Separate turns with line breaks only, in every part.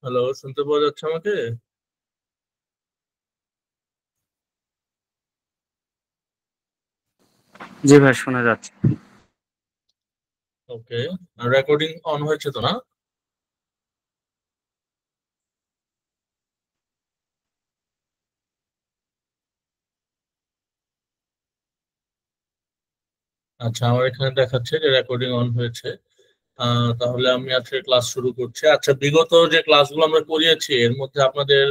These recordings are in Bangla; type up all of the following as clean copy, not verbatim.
হ্যালো, শুনতে পাওয়া যাচ্ছে আমাকে?
জি ভাই, শোনা যাচ্ছে।
ওকে। রেকর্ডিং অন হয়েছে তো না? আচ্ছা, আমার এখানে দেখাচ্ছে যে রেকর্ডিং অন হয়েছে। তাহলে আমি আজকে ক্লাস শুরু করছি। আচ্ছা, বিগত যে ক্লাসগুলো আমরা করিয়েছি এর মধ্যে আপনাদের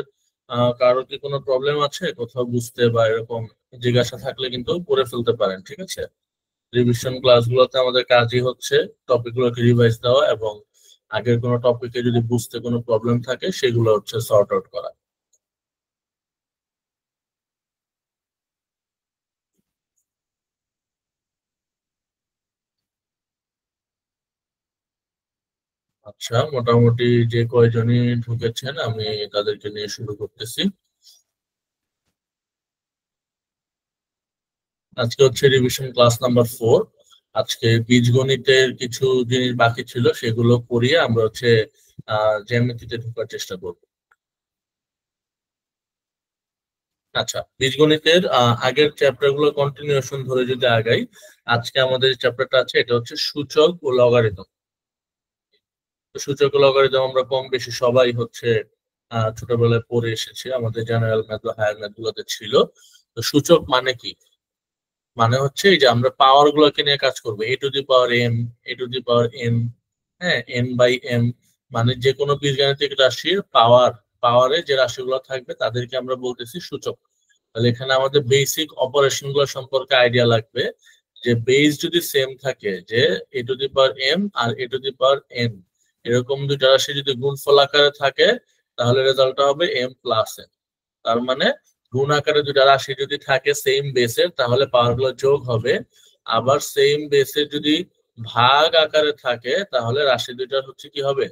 কারো কি কোনো প্রবলেম আছে কোথাও বুঝতে বা এরকম জিজ্ঞাসা থাকলে কিন্তু করে ফেলতে পারেন, ঠিক আছে? রিভিশন ক্লাসগুলোতে আমাদের কাজই হচ্ছে টপিকগুলোকে রিভাইজ দেওয়া এবং আগের কোনো টপিকে যদি বুঝতে কোনো প্রবলেম থাকে সেগুলো হচ্ছে সর্ট আউট করা। আচ্ছা, মোটামুটি যে কয়জনই ঢুকেছেন আমি তাদেরকে নিয়ে শুরু করতেছি। আজকে হচ্ছে রিভিশন ক্লাস নাম্বার 4। আজকে বীজগণিতের কিছু জিনিস বাকি ছিল, সেগুলো করিয়ে আমরা হচ্ছে জ্যামিতিতে ঢোকার চেষ্টা করব। আচ্ছা, বীজগণিতের আগের চ্যাপ্টার গুলো কন্টিনিউশন ধরে যদি আগাই, আজকে আমাদের চ্যাপ্টারটা আছে এটা হচ্ছে সূচক ও লগারিদম। সূচক ও লগারিদম আমরা কম বেশি সবাই হচ্ছে ছোটবেলায় পড়ে এসেছি, আমাদের জেনারেল ম্যাথ বা হায়ার ম্যাথ গুলোতে ছিল। তো সূচক মানে কি? মানে হচ্ছে এই যে আমরা পাওয়ার গুলোকে নিয়ে কাজ করবো, a to the power m, a to the power n. হ্যাঁ, এন বাই এম। মানে যে কোনো বীজগাণিতিক রাশির পাওয়ারে যে রাশিগুলো থাকবে তাদেরকে আমরা বলতেছি সূচক। তাহলে এখানে আমাদের বেসিক অপারেশন গুলো সম্পর্কে আইডিয়া লাগবে। যে বেস যদি সেম থাকে, যে a to the power m আর a to the power n, এরকম দুইটা রাশি যদি গুণফল আকারে থাকে তাহলে রেজাল্টটা হবে এম প্লাস এন। তার মানে গুণ আকারে দুটা রাশি যদি থাকে সেম বেসের তাহলে পাওয়ার গুলো যোগ হবে। আবার সেম বেসের যদি ভাগ আকারে থাকে তাহলে রাশি দুটার হচ্ছে কি হবে,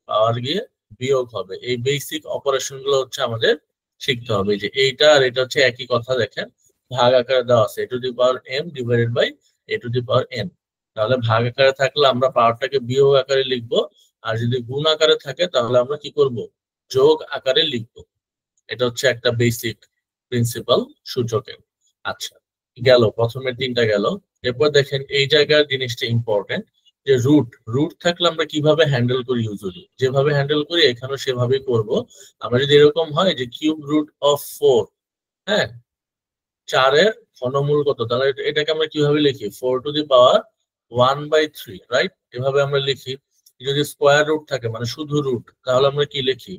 পাওয়ার গিয়ে বিয়োগ হবে। এই বেসিক অপারেশন গুলো হচ্ছে আমাদের শিখতে হবে। যে এইটা আর এটা হচ্ছে একই কথা, দেখেন ভাগ আকারে দেওয়া আছে a to the power m divided by a to the power n. তাহলে ভাগ আকারে থাকলে আমরা পাওয়ারটাকে বিয়োগ আকারে লিখবো, আর যদি গুণ আকারে থাকে তাহলে আমরা কি করব, যোগ আকারে লিখবো। এটা হচ্ছে একটা বেসিক প্রিন্সিপাল সূচকের। আচ্ছা, গেল প্রথমে তিনটা গেল। এরপর দেখেন এই জায়গার জিনিসটা ইম্পর্টেন্ট, যে রুট রুট থাকলে আমরা কিভাবে হ্যান্ডেল করি, ইউজুয়ালি যেভাবে হ্যান্ডেল করি এখানেও সেভাবেই করব। আমরা যদি এরকম হয় যে কিউব রুট অফ 4, হ্যাঁ, 4-এর ঘনমূল কত, তাহলে এটাকে আমরা কিভাবে লিখি, 4 টু দি পাওয়ার 1/3, রাইট? এভাবে আমরা লিখি। যদি স্কোয়ার রুট থাকে মানে শুধু রুট, তাহলে আমরা কি লিখি,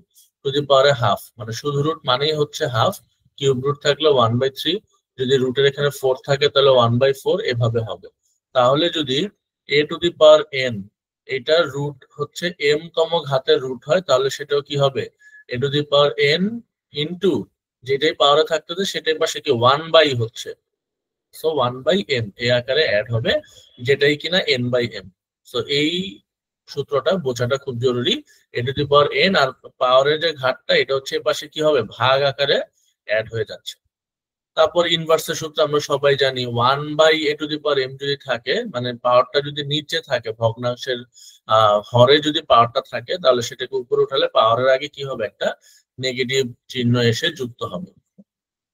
টু দি পাওয়ারে হাফ, মানে শুধু রুট মানেই হচ্ছে হাফ। কিউব রুট থাকলে 1/3, যদি রুটের এখানে 4 থাকে তাহলে 1/4, এভাবে হবে। তাহলে যদি a to the power n এটা রুট হচ্ছে এম তম ঘাতের রুট হয়, তাহলে সেটাও কি হবে, a to the power n into যেটাই পাওয়ারে থাকতেছে সেটাই পাশে কি 1/, হচ্ছে সো 1/m এই আকারে অ্যাড হবে, যেটাই কিনা n/m। সো এই সূত্রটা বোঝাটা খুব জরুরি। এ টু দি পাওয়ার এন আর পাওয়ারের যে ঘাতটা এটা হচ্ছে এ পাশে কি হবে, ভাগ আকারে অ্যাড হয়ে যাচ্ছে। তারপর ইনভার্সের সূত্র আমরা সবাই জানি, 1/a two the power m যদি থাকে, মানে পাওয়ারটা যদি নিচে থাকে ভগ্নাংশের হরে যদি পাওয়ারটা থাকে তাহলে সেটাকে উপরে উঠালে পাওয়ারের আগে কি হবে, একটা নেগেটিভ চিহ্ন এসে যুক্ত হবে।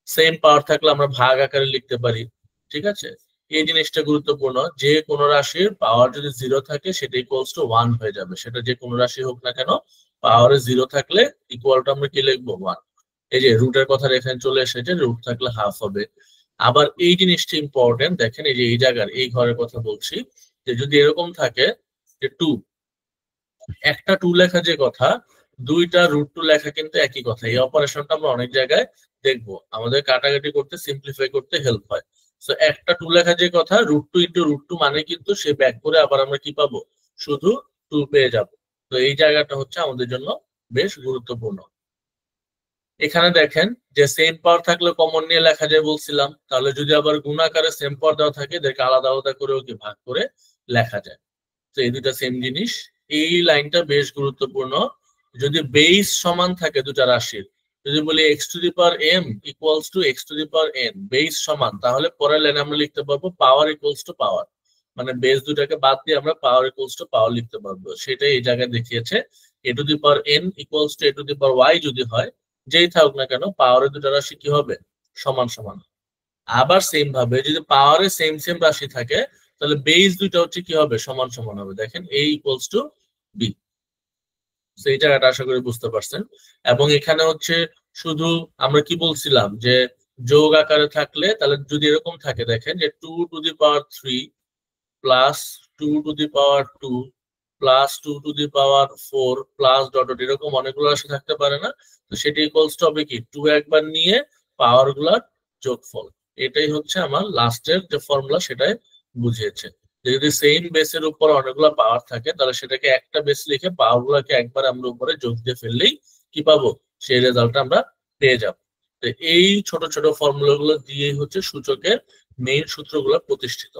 সেম পাওয়ার থাকলে আমরা ভাগ আকারে লিখতে পারি, ঠিক আছে? এই জিনিসটা গুরুত্বপূর্ণ, যে কোনো রাশির পাওয়ার যদি 0 থাকে সেটা ইকুয়ালস টু 1 হয়ে যাবে, সেটা যে কোনো রাশি হোক না কেন। পাওয়ারে 0 থাকলে ইকুয়ালটা আমরা কি লিখবো, 1। এই যে রুটের কথা এখানে চলে এসেছে, রুট থাকলে হাফ হবে। আবার এই জিনিসটা ইম্পর্টেন্ট, দেখেন এই যে এই জায়গার এই ঘরের কথা বলছি, যে যদি এরকম থাকে যে 2, একটা 2 লেখা যে কথা, দুইটা √2 লেখা কিন্তু একই কথা। এই অপারেশনটা আমরা অনেক জায়গায় দেখবো, আমাদের কাটাকাটি করতে সিম্পলিফাই করতে হেল্প হয়। সো একটা 2 লেখা যে কথা, √2 ইন্টু √2 মানে কিন্তু সে ব্যাক করে আবার আমরা কি পাবো, শুধু 2 পেয়ে যাব। তো এই জায়গাটা হচ্ছে আমাদের জন্য বেশ গুরুত্বপূর্ণ। এখানে দেখেন যে সেম পাওয়ার থাকলে কমন নিয়ে লেখা যায় বলছিলাম, তাহলে যদি আবার গুণাকারে সেম পাওয়ার দেওয়া থাকে এদেরকে আলাদা আলাদা করেও কি ভাগ করে লেখা যায়। তো এই দুটা সেম জিনিস। এই লাইনটা বেশ গুরুত্বপূর্ণ। যদি বেস সমান থাকে দুটা রাশির, যদি বলি x to the power m equals to x to the power n, base সমান, তাহলে পরের লাইনে আমরা লিখতে পারবো পাওয়ার ইকুয়ালস টু পাওয়ার। মানে বেস দুটাকে বাদ দিয়ে আমরা পাওয়ার ইকুয়ালস টু পাওয়ার লিখতে পারবো, সেটাই এই জায়গায় দেখিয়েছে। A to the power n equals to a to the power y যদি হয়, যেই থাকুক না কেন পাওয়ারের দুটো রাশি কি হবে, সমান সমান। আবার সেম ভাবে যদি পাওয়ারে সেম সেম রাশি থাকে তাহলে বেস দুইটা হচ্ছে কি হবে, সমান সমান হবে। দেখেন এ ইকুয়ালস টু বি। এই জায়গাটা আশা করি বুঝতে পারছেন। এবং এখানে হচ্ছে শুধু আমরা কি বলছিলাম যে যোগ আকারে থাকলে তাহলে যদি এরকম থাকে, দেখেন যে 2 to the power 3 plus 2 to the power 2 plus 2 to the power 4 plus dot dot এরকম অনেকগুলো রাশি থাকতে পারে না? তো সেটা ইকুয়ালস টু হবে কি 2 একবার নিয়ে পাওয়ার গুলার যোগফল। এটাই হচ্ছে আমার লাস্টের যে ফর্মুলা, সেটাই বুঝিয়েছে। যদি সেম বেসের উপর অনেকগুলো পাওয়ার থাকে তাহলে সেটাকে একটা বেস লিখে পাওয়ার গুলাকে একবার আমরা উপরে যোগ দিয়ে ফেললেই কি পাবো, সেই রেজাল্টটা আমরা পেয়ে যাব। তো এই ছোট ছোট ফর্মুলা গুলো দিয়েই হচ্ছে সূচকের মেইন সূত্রগুলো প্রতিষ্ঠিত।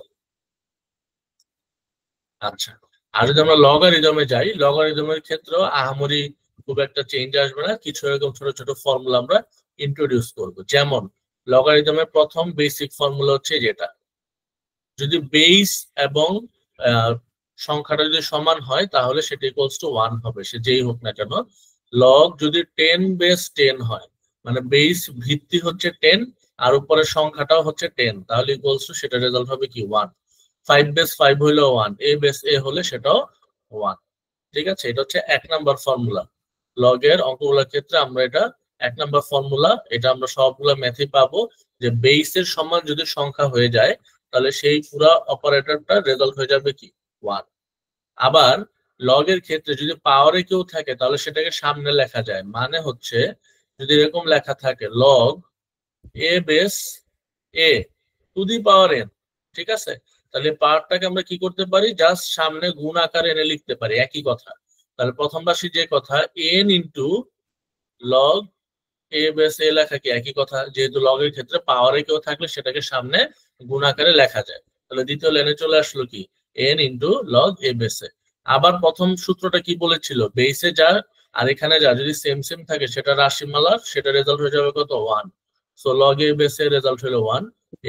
আচ্ছা, আর যদি আমরা লগারিদমে যাই, লগারিদমের ক্ষেত্রেও আহামরি খুব একটা চেঞ্জ আসবে না, কিছু এরকম ছোট ছোট ফর্মুলা আমরা ইন্ট্রোডিউস করব। যেমন লগারিদমের প্রথম বেসিক ফর্মুলা হচ্ছে যেটা, যদি বেস এবং সংখ্যাটা যদি সমান হয় তাহলে সেটা ইকুয়ালস টু 1 হবে, সে যেই হোক না কেন। লগ যদি 10 বেস 10 হয়, মানে বেস ভিত্তি হচ্ছে 10 আর উপরের সংখ্যাটাও হচ্ছে 10, তাহলে ইকুয়ালস টু সেটা রেজাল্ট হবে কি 1। 5 বেস 5 হইলেও 1, এ বেস এ হলে সেটাও 1। ঠিক আছে, এটা হচ্ছে 1 নাম্বার ফর্মুলা। লগের অঙ্কগুলোর ক্ষেত্রে আমরা এটা 1 নাম্বার ফর্মুলা, এটা আমরা সবগুলা ম্যাথে পাবো যে বেসের সমান যদি সংখ্যা হয়ে যায় তাহলে সেই পুরা অপারেটরটা রেজাল্ট হয়ে যাবে কি 1। আবার লগের ক্ষেত্রে যদি পাওয়ারে কেউ থাকে তাহলে সেটাকে সামনে লেখা যায়, মানে হচ্ছে যদি এরকম লেখা থাকে log a base a to the power N, ঠিক আছে, তাহলে পাওয়ারটাকে আমরা কি করতে পারি, জাস্ট সামনে গুণ আকারে এনে লিখতে পারি, একই কথা। তাহলে প্রথম রাশি যে কথা N into log a base এ লেখা কি একই কথা, যেহেতু লগের ক্ষেত্রে পাওয়ারে কেউ থাকলে সেটাকে সামনে গুণ আকারে লেখা যায়। তাহলে দ্বিতীয় লাইনে চলে আসলো কি N into log a base এ। আবার প্রথম সূত্রটা কি বলেছিল, বেসে যা আর এখানে যা যদি সেম সেম থাকে সেটা রাশিমালার, সেটা রেজাল্ট হয়ে যাবে কত 1। সো লগ এ বেস এর রেজাল্ট হলো 1,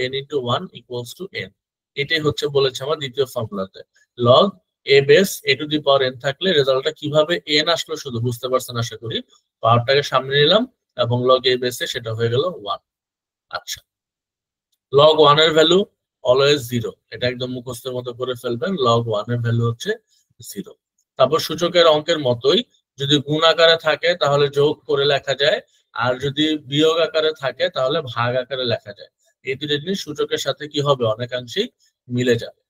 n into 1 equals to n। এটাই হচ্ছে বলেছে আমার দ্বিতীয় ফর্মুলাতে। Log a base a to the power n থাকলে রেজাল্টটা কিভাবে n আসলো শুধু বুঝতে পারছেন আশা করি। পাওয়ারটাকে সামনে নিলাম এবং লগ এ বেসে সেটা হয়ে গেল 1। আচ্ছা, লগ 1 এর ভ্যালু অলওয়েজ 0, এটা একদম মুখস্থের মতো করে ফেলবেন, লগ 1 এর ভ্যালু হচ্ছে 0। তারপর সূচকের অঙ্কের মতোই যদি গুণ আকারে থাকে তাহলে যোগ করে লেখা যায়, আর যদি বিয়োগ আকারে থাকে তাহলে ভাগ আকারে লেখা যায়। এই দুটো জিনিস সূচকের সাথে কি হবে, অনেকাংশেই মিলে যাবে।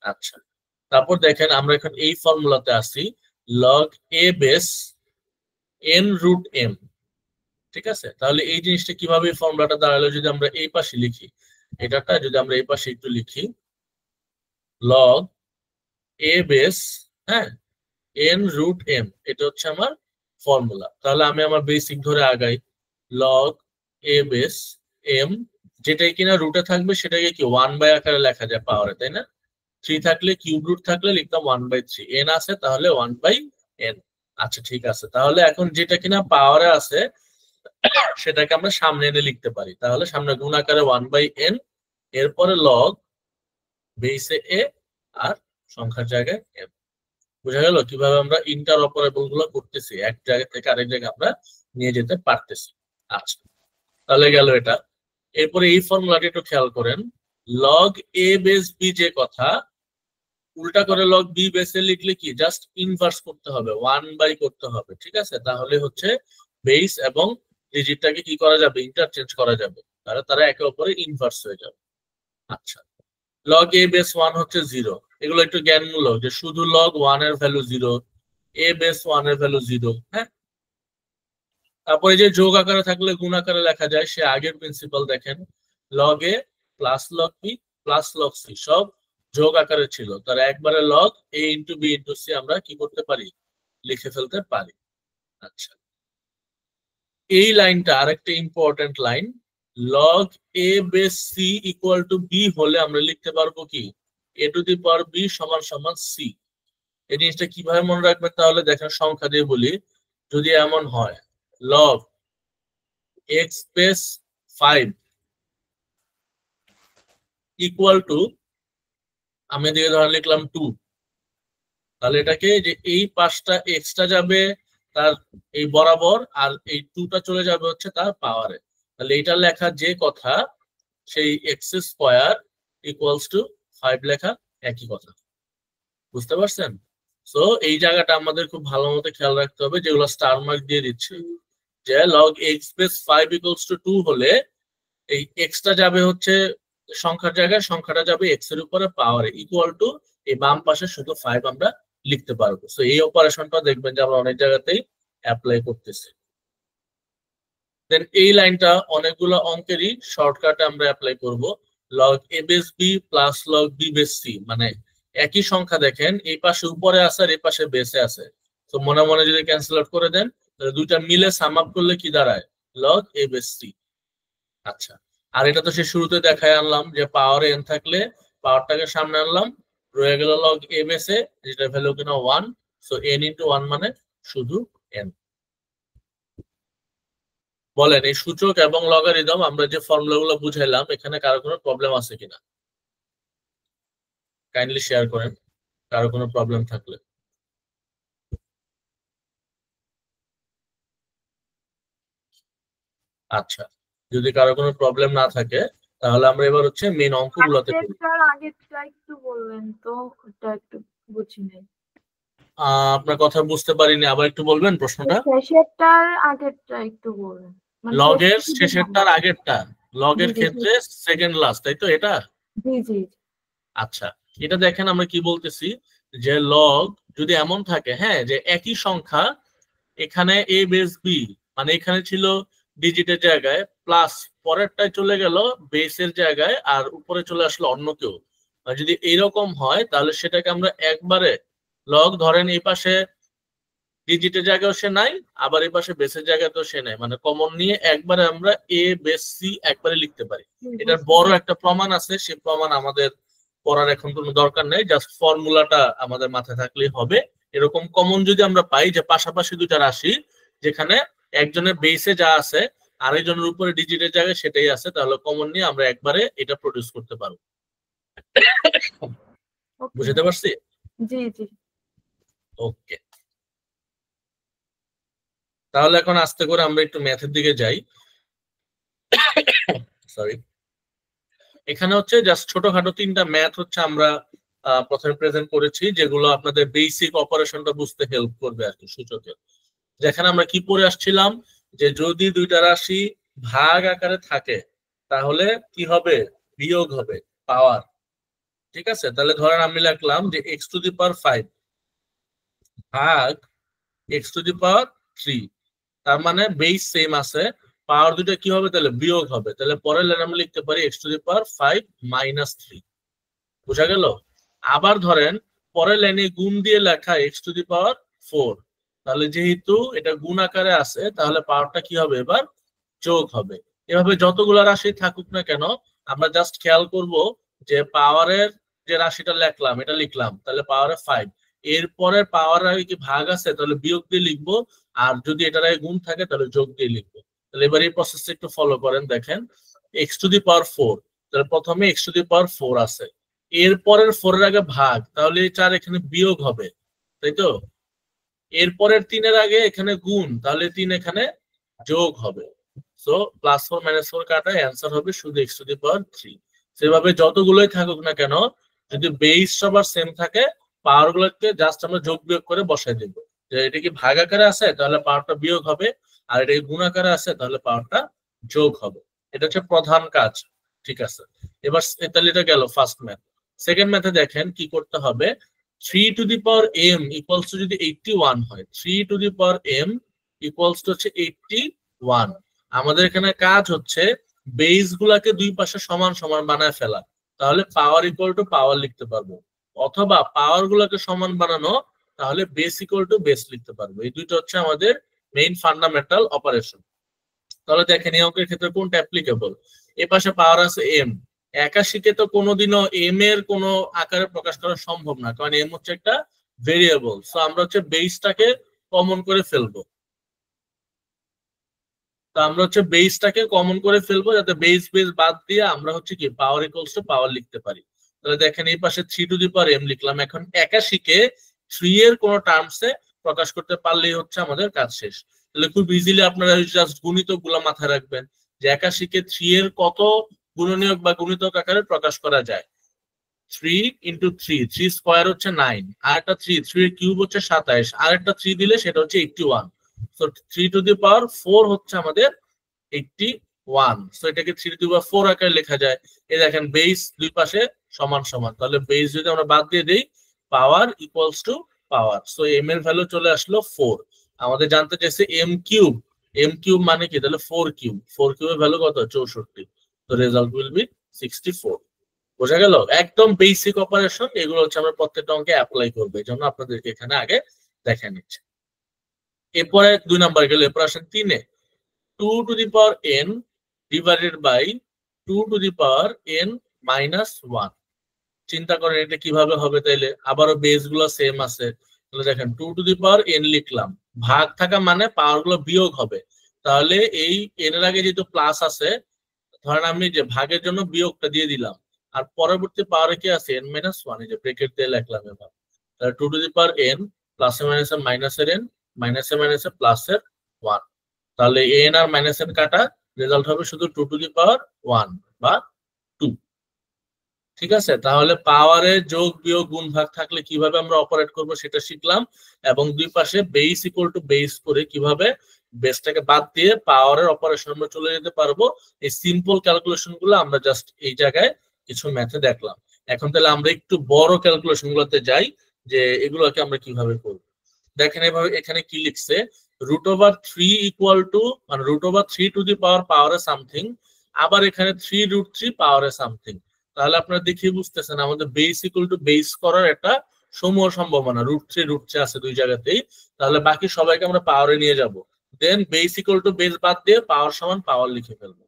আচ্ছা, তারপর দেখেন আমরা এখন এই ফর্মুলাতে আসি, log a base N root M. ঠিক আছে, তাহলে এই জিনিসটা কিভাবে ফর্মুলাটা দাঁড়ালো, যদি আমরা এই পাশে লিখি, এটাটা যদি আমরা এই পাশে একটু লিখি, লগ এ বেস, হ্যাঁ, এন রুট এম, এটা হচ্ছে আমার ফর্মুলা। তাহলে আমি আমার বেসিক ধরে আগাই, লগ এ বেস এম, যেটাই কিনা রুটে থাকবে সেটাকে কি 1 বাই আকারে লেখা যায় পাওয়ারে, তাই না? 3 থাকলে কিউব রুট থাকলে লিখতাম 1/3, এন আছে তাহলে 1/n। আচ্ছা ঠিক আছে, তাহলে এখন যেটা কিনা পাওয়ারে আছে সেটাকে আমরা সামনে এনে লিখতে পারি, তাহলে সামনে গুণ আকারে 1/n, এরপরে লগ বেসে এ আর সংখ্যার জায়গায় m। বোঝা গেল কিভাবে আমরা ইন্টার অপারেবল গুলো করতেছি, এক জায়গা থেকে আরেক জায়গায় আমরা নিয়ে যেতে পারতেছি। আচ্ছা, তাহলে গেল এটা। এরপরে এই ফর্মুলাটি একটু খেয়াল করেন, লগ এ বেস বি যে কথা, উল্টা করে লগ বি বেসে লিখলে কি জাস্ট ইনভার্স করতে হবে, 1 বাই করতে হবে, ঠিক আছে, তাহলে হচ্ছে বেস এবং ডিজিটটাকে কি করা যাবে, ইন্টারচেঞ্জ করা যাবে, তাহলে তারা একে অপরে ইনভার্স হয়ে যাবে। আচ্ছা, লগ এ বেস 1 হচ্ছে 0, এগুলো একটু জ্ঞানমূলক যে শুধু লগ 1 এর ভ্যালু 0, এ বেস 1 এর ভ্যালু 0, হ্যাঁ। তারপরে যে যোগ আকারে থাকলে গুণ আকারে লেখা যায়, সে আগের প্রিন্সিপাল দেখেন, log a plus log b plus log c সব যোগ আকারে ছিল, তার একবারে log a into b into c আমরা কি করতে পারি, লিখে ফেলতে পারি। আচ্ছা, এই লাইনটা আরেকটা important line, log a base c equal to b হলে আমরা লিখতে পারবো কি এ টু দি পাওয়ার বি সমান সমান সি। এই জিনিসটা কিভাবে মনে রাখবেন, তাহলে দেখেন সংখ্যা দিয়ে বলি, যদি এমন হয় log x base 5 equal to, আমি এদিকে ধরে লিখলাম 2, তাহলে এটাকে যে এই পাশটা এক্সট্রা যাবে তার এই বরাবর, আর এই 2টা চলে যাবে হচ্ছে তার পাওয়ারে। তাহলে এটা লেখা যে কথা, সেই এক্স স্কোয়ার ইকুয়ালস টু 5 লেখা একই কথা। বুঝতে পারছেন? সো এই জায়গাটা আমাদের খুব ভালো মতো খেয়াল রাখতে হবে, যেগুলো স্টার মার্ক দিয়ে দিচ্ছে, যে log x base 5 equals to 2 হলে এই এক্সটা যাবে হচ্ছে সংখ্যার জায়গায়, সংখ্যাটা যাবে এক্স এর উপরে পাওয়ারে, ইকুয়াল টু এই বাম পাশে শুধু 5 আমরা লিখতে পারবো। সো এই অপারেশনটা দেখবেন যে আমরা অনেক জায়গাতেই অ্যাপ্লাই করতেছি। দেন এই লাইনটা অনেকগুলো অঙ্কেরই শর্টকাটে আমরা অ্যাপ্লাই করব। Log a base b plus log b base c, মানে একই সংখ্যা দেখেন এই পাশে উপরে আছে আর এই পাশে বেসে আছে, তো মনে মনে যদি ক্যান্সেল আউট করে দেন তাহলে দুইটা মিলে সাম আপ করলে কি দাঁড়ায়, লগ এ বেস সি। আচ্ছা, আর এটা তো সে শুরুতে দেখায় আনলাম যে পাওয়ারে এন থাকলে পাওয়ারটাকে সামনে আনলাম, রয়ে গেল লগ এ বেসে, যেটা ভ্যালু কিনা 1, সো n ইন্টু 1 মানে শুধু n। বলেন এই সূচক এবং লগারিদম আমরা যে ফর্মুলাগুলো বুঝাইলাম, এখানে কারো কোনো প্রবলেম আছে কিনা? কাইন্ডলি শেয়ার করেন কারো কোনো প্রবলেম থাকলে। আচ্ছা, যদি কারো কোনো প্রবলেম না থাকে তাহলে আমরা এবার হচ্ছে মেন অঙ্কগুলোতে করি।
আগেরটা একটু বলবেন তো, ওটা একটু বুঝিনি।
আপনার কথা বুঝতে পারিনি, আবার একটু বলবেন প্রশ্নটা।
শেষেরটার আগেরটা একটু বলবেন, মানে
লগের শেষেরটার আগেরটা, লগের
জি, জি,
ক্ষেত্রে সেকেন্ড লাস্ট, তাই তো এটা?
জি জি।
আচ্ছা, এটা দেখেন আমরা কি বলতেছি, যে লগ যদি এমন থাকে, হ্যাঁ, যে একই সংখ্যা এখানে এ বেস বি, মানে এখানে ছিল ডিজিটের জায়গায়, প্লাস পরেরটায় চলে গেল বেসের জায়গায়, আর উপরে চলে আসলো অন্য কেউ, আর যদি এইরকম হয় তাহলে সেটাকে আমরা একবারে লগ ধরেন এই পাশে ডিজিটের জায়গায় সে নাই, আবার এই পাশে বেসের জায়গায় তো সে নাই, মানে কমন নিয়ে একবারে আমরা এ বেস সি একবারে লিখতে পারি। এটার বড় একটা প্রমাণ আছে, সে প্রমাণ আমাদের পড়ার এখন কোনো দরকার নেই, জাস্ট ফর্মুলাটা আমাদের মাথায় থাকলেই হবে। এরকম কমন যদি আমরা পাই যে পাশাপাশি দুইটা রাশি যেখানে একজনের বেসে যা আছে আরেকজনের উপরে ডিজিটের জায়গায় সেটাই আছে, তাহলে কমন নিয়ে আমরা একবারে এটা প্রডিউস করতে পারবো। বুঝতে পারছি?
জি জি।
ওকে, তাহলে এখন আস্তে করে আমরা একটু ম্যাথের দিকে যাই। সরি, এখানে হচ্ছে জাস্ট ছোটখাটো 3টা ম্যাথ হচ্ছে আমরা প্রথমে প্রেজেন্ট করেছি, যেগুলো আপনাদের বেসিক অপারেশনটা বুঝতে হেল্প করবে আর কি সূচকের। যেখানে আমরা কি পড়ে আসছিলাম, যে যদি দুইটা রাশি ভাগ আকারে থাকে তাহলে কি হবে, বিয়োগ হবে পাওয়ার। ঠিক আছে, তাহলে ধরেন আমি লিখলাম যে এক্স টু দি পাওয়ার 5 ভাগ এক্স টু দি পাওয়ার 3, তার মানে বেস সেম আছে, পাওয়ার দুটো কি হবে তাহলে বিয়োগ হবে, তাহলে পরের লাইন আমরা লিখতে পারি x to the power 5 minus 3। বুঝা গেল? আবার ধরেন পরের লাইনে গুণ দিয়ে লেখা এক্স টু দি পাওয়ার 4, তাহলে যেহেতু এটা গুণ আকারে আছে তাহলে পাওয়ারটা কি হবে এবার যোগ হবে। এভাবে যতগুলা রাশি থাকুক না কেন আমরা জাস্ট খেয়াল করব যে পাওয়ারের যে রাশিটা লিখলাম এটা লিখলাম, তাহলে পাওয়ারে 5, এরপরের পাওয়ার আগে কি ভাগ আছে তাহলে বিয়োগ দিয়ে লিখবো, আর যদি এটার আগে গুণ থাকে তাহলে যোগ দিয়ে লিখবো। তাহলে এবার এই প্রসেসটা একটু ফলো করেন, দেখেন এক্স টু দি পাওয়ার 4, তাহলে প্রথমে এক্স টু দি পাওয়ার 4 আছে, এরপরের 4 এর আগে ভাগ, তাহলে 4 এখানে বিয়োগ হবে, তাই তো? এরপরের 3 এর আগে এখানে গুণ, তাহলে 3 এখানে যোগ হবে। সো +4 -4 কাটা অ্যান্সার হবে শুধু x টু দি পাওয়ার 3। সেভাবে যতগুলোই থাকুক না কেন যদি বেস সবার সেম থাকে পাওয়ার গুলোকে জাস্ট আমরা যোগ বিয়োগ করে বসাই দেব, যে এটা কি ভাগ আকারে আছে তাহলে পাওয়ারটা বিয়োগ হবে, আর এটা গুণ আকারে আছে তাহলে পাওয়ারটা যোগ হবে। এটা হচ্ছে প্রধান কাজ। ঠিক আছে, এবার তাহলে এটা গেল ফার্স্ট ম্যাথ। সেকেন্ড ম্যাথে দেখেন কি করতে হবে, 3 to the power m equals to যদি 81 হয়, 3 to the power m equals to হচ্ছে 81, আমাদের এখানে কাজ হচ্ছে বেস গুলাকে দুই পাশে সমান সমান বানায় ফেলা, তাহলে পাওয়ার ইকুয়াল টু পাওয়ার লিখতে পারবো, অথবা পাওয়ার গুলাকে সমান বানানো তাহলে বেস ইকুয়াল টু বেস লিখতে পারবো। এই দুইটা হচ্ছে আমাদের মেইন ফান্ডামেন্টাল অপারেশন। তাহলে দেখেন এই অঙ্কের ক্ষেত্রে কোনটা অ্যাপ্লিকেবল, এ পাশে পাওয়ার আছে এম, 81 তো কোনোদিনও এম এর কোনো আকারে প্রকাশ করা সম্ভব না, কারণ এম হচ্ছে একটা ভেরিয়েবল। সো আমরা হচ্ছে বেসটাকে কমন করে ফেলবো, তো আমরা হচ্ছে বেসটাকে কমন করে ফেলবো যাতে বেস বেস বাদ দিয়ে আমরা হচ্ছে কি পাওয়ার ইকুয়ালস টু পাওয়ার লিখতে পারি। তাহলে দেখেন এই পাশে 3 টু দি পাওয়ার m লিখলাম, এখন 81 কে 3 এর কোন টার্মসে প্রকাশ করতে পারলেই হচ্ছে আমাদের কাজ শেষ। তাহলে খুব ইজিলি আপনারা জাস্ট গুণিতক গুলা মাথায় রাখবেন যে 81 কে 3 এর কত গুণনীয়ক বা গুণিতক আকারে প্রকাশ করা যায়। 3 into 3, 3 স্কয়ার হচ্ছে 9, আর একটা 3 এর কিউব হচ্ছে 27, আর একটা 3 দিলে সেটা হচ্ছে 81। সো 3 টু দি পাওয়ার 4 হচ্ছে আমাদের 81। সো এটাকে 3 টু দি পাওয়ার 4 আকারে লেখা যায়। এই দেখেন বেস দুই পাশে সমান সমান, তাহলে বেস যদি আমরা বাদ দিয়ে দেই power equals to power. So m এর ভ্যালু চলে আসলো 4। আমাদের জানতে চাইছে এম কিউব মানে কি, তাহলে 4 কিউব, 4 কিউবের ভ্যালু কত 64। তো রেজাল্ট উইল বি 64। বোঝা গেল? একদম বেসিক অপারেশন, এগুলো হচ্ছে আমরা প্রত্যেকটা অঙ্কে অ্যাপ্লাই করবো, এই জন্য আপনাদেরকে এখানে আগে দেখে নিচ্ছে। এরপরে 2 নাম্বার গেল, এরপর আসেন 3-এ। 2 to the power n divided by 2 to the power n minus 1। চিন্তা করেন এটা কিভাবে হবে, তাইলে আবারও বেস গুলো সেম আছে। তাহলে দেখেন 2 টু দি পাওয়ার n লিখলাম, ভাগ থাকা মানে পাওয়ার গুলো বিয়োগ হবে। তাহলে এই n এর আগে যেহেতু প্লাস আছে, ধরেন আমি যে ভাগের জন্য বিয়োগটা দিয়ে দিলাম, আর পরবর্তী পাওয়ারে কি আছে n মাইনাস 1, এই যে ব্র্যাকেট দিয়ে লিখলাম এবার। তাহলে 2 টু দি পাওয়ার n প্লাসে মাইনাসে মাইনাসের n, মাইনাসে মাইনাসে প্লাসের 1। তাহলে n আর মাইনাস n কাটা, রেজাল্ট হবে শুধু 2 টু দি পাওয়ার 1 বা 2। ঠিক আছে, তাহলে পাওয়ারে যোগ বিয়োগ গুণ ভাগ থাকলে কিভাবে আমরা অপারেট করব সেটা শিখলাম, এবং দুই পাশে বেস ইকুয়াল টু বেস করে কিভাবে বেসটাকে বাদ দিয়ে পাওয়ারের অপারেশন আমরা চলে যেতে পারবো। এই সিম্পল ক্যালকুলেশন গুলো আমরা জাস্ট এই জায়গায় কিছু ম্যাথে দেখলাম। এখন তাহলে আমরা একটু বড় ক্যালকুলেশন গুলোতে যাই, যে এগুলোকে আমরা কিভাবে করব। দেখেন এভাবে এখানে কি লিখছে, √3 ইকুয়াল টু মানে √3 টু দি পাওয়ার পাওয়ারে সামথিং, আবার এখানে 3√3 পাওয়ারে সামথিং। তাহলে আপনারা দেখে বুঝতেছেন আমাদের বেস ইকুয়াল টু বেস করার একটা সমূহ সম্ভাবনা, √3 আছে দুই জায়গাতেই। তাহলে বাকি সবাইকে আমরা পাওয়ারে নিয়ে যাব, দেন বেস ইকুয়াল টু বেস বাদ দিয়ে পাওয়ার সমান পাওয়ার লিখে ফেলবো।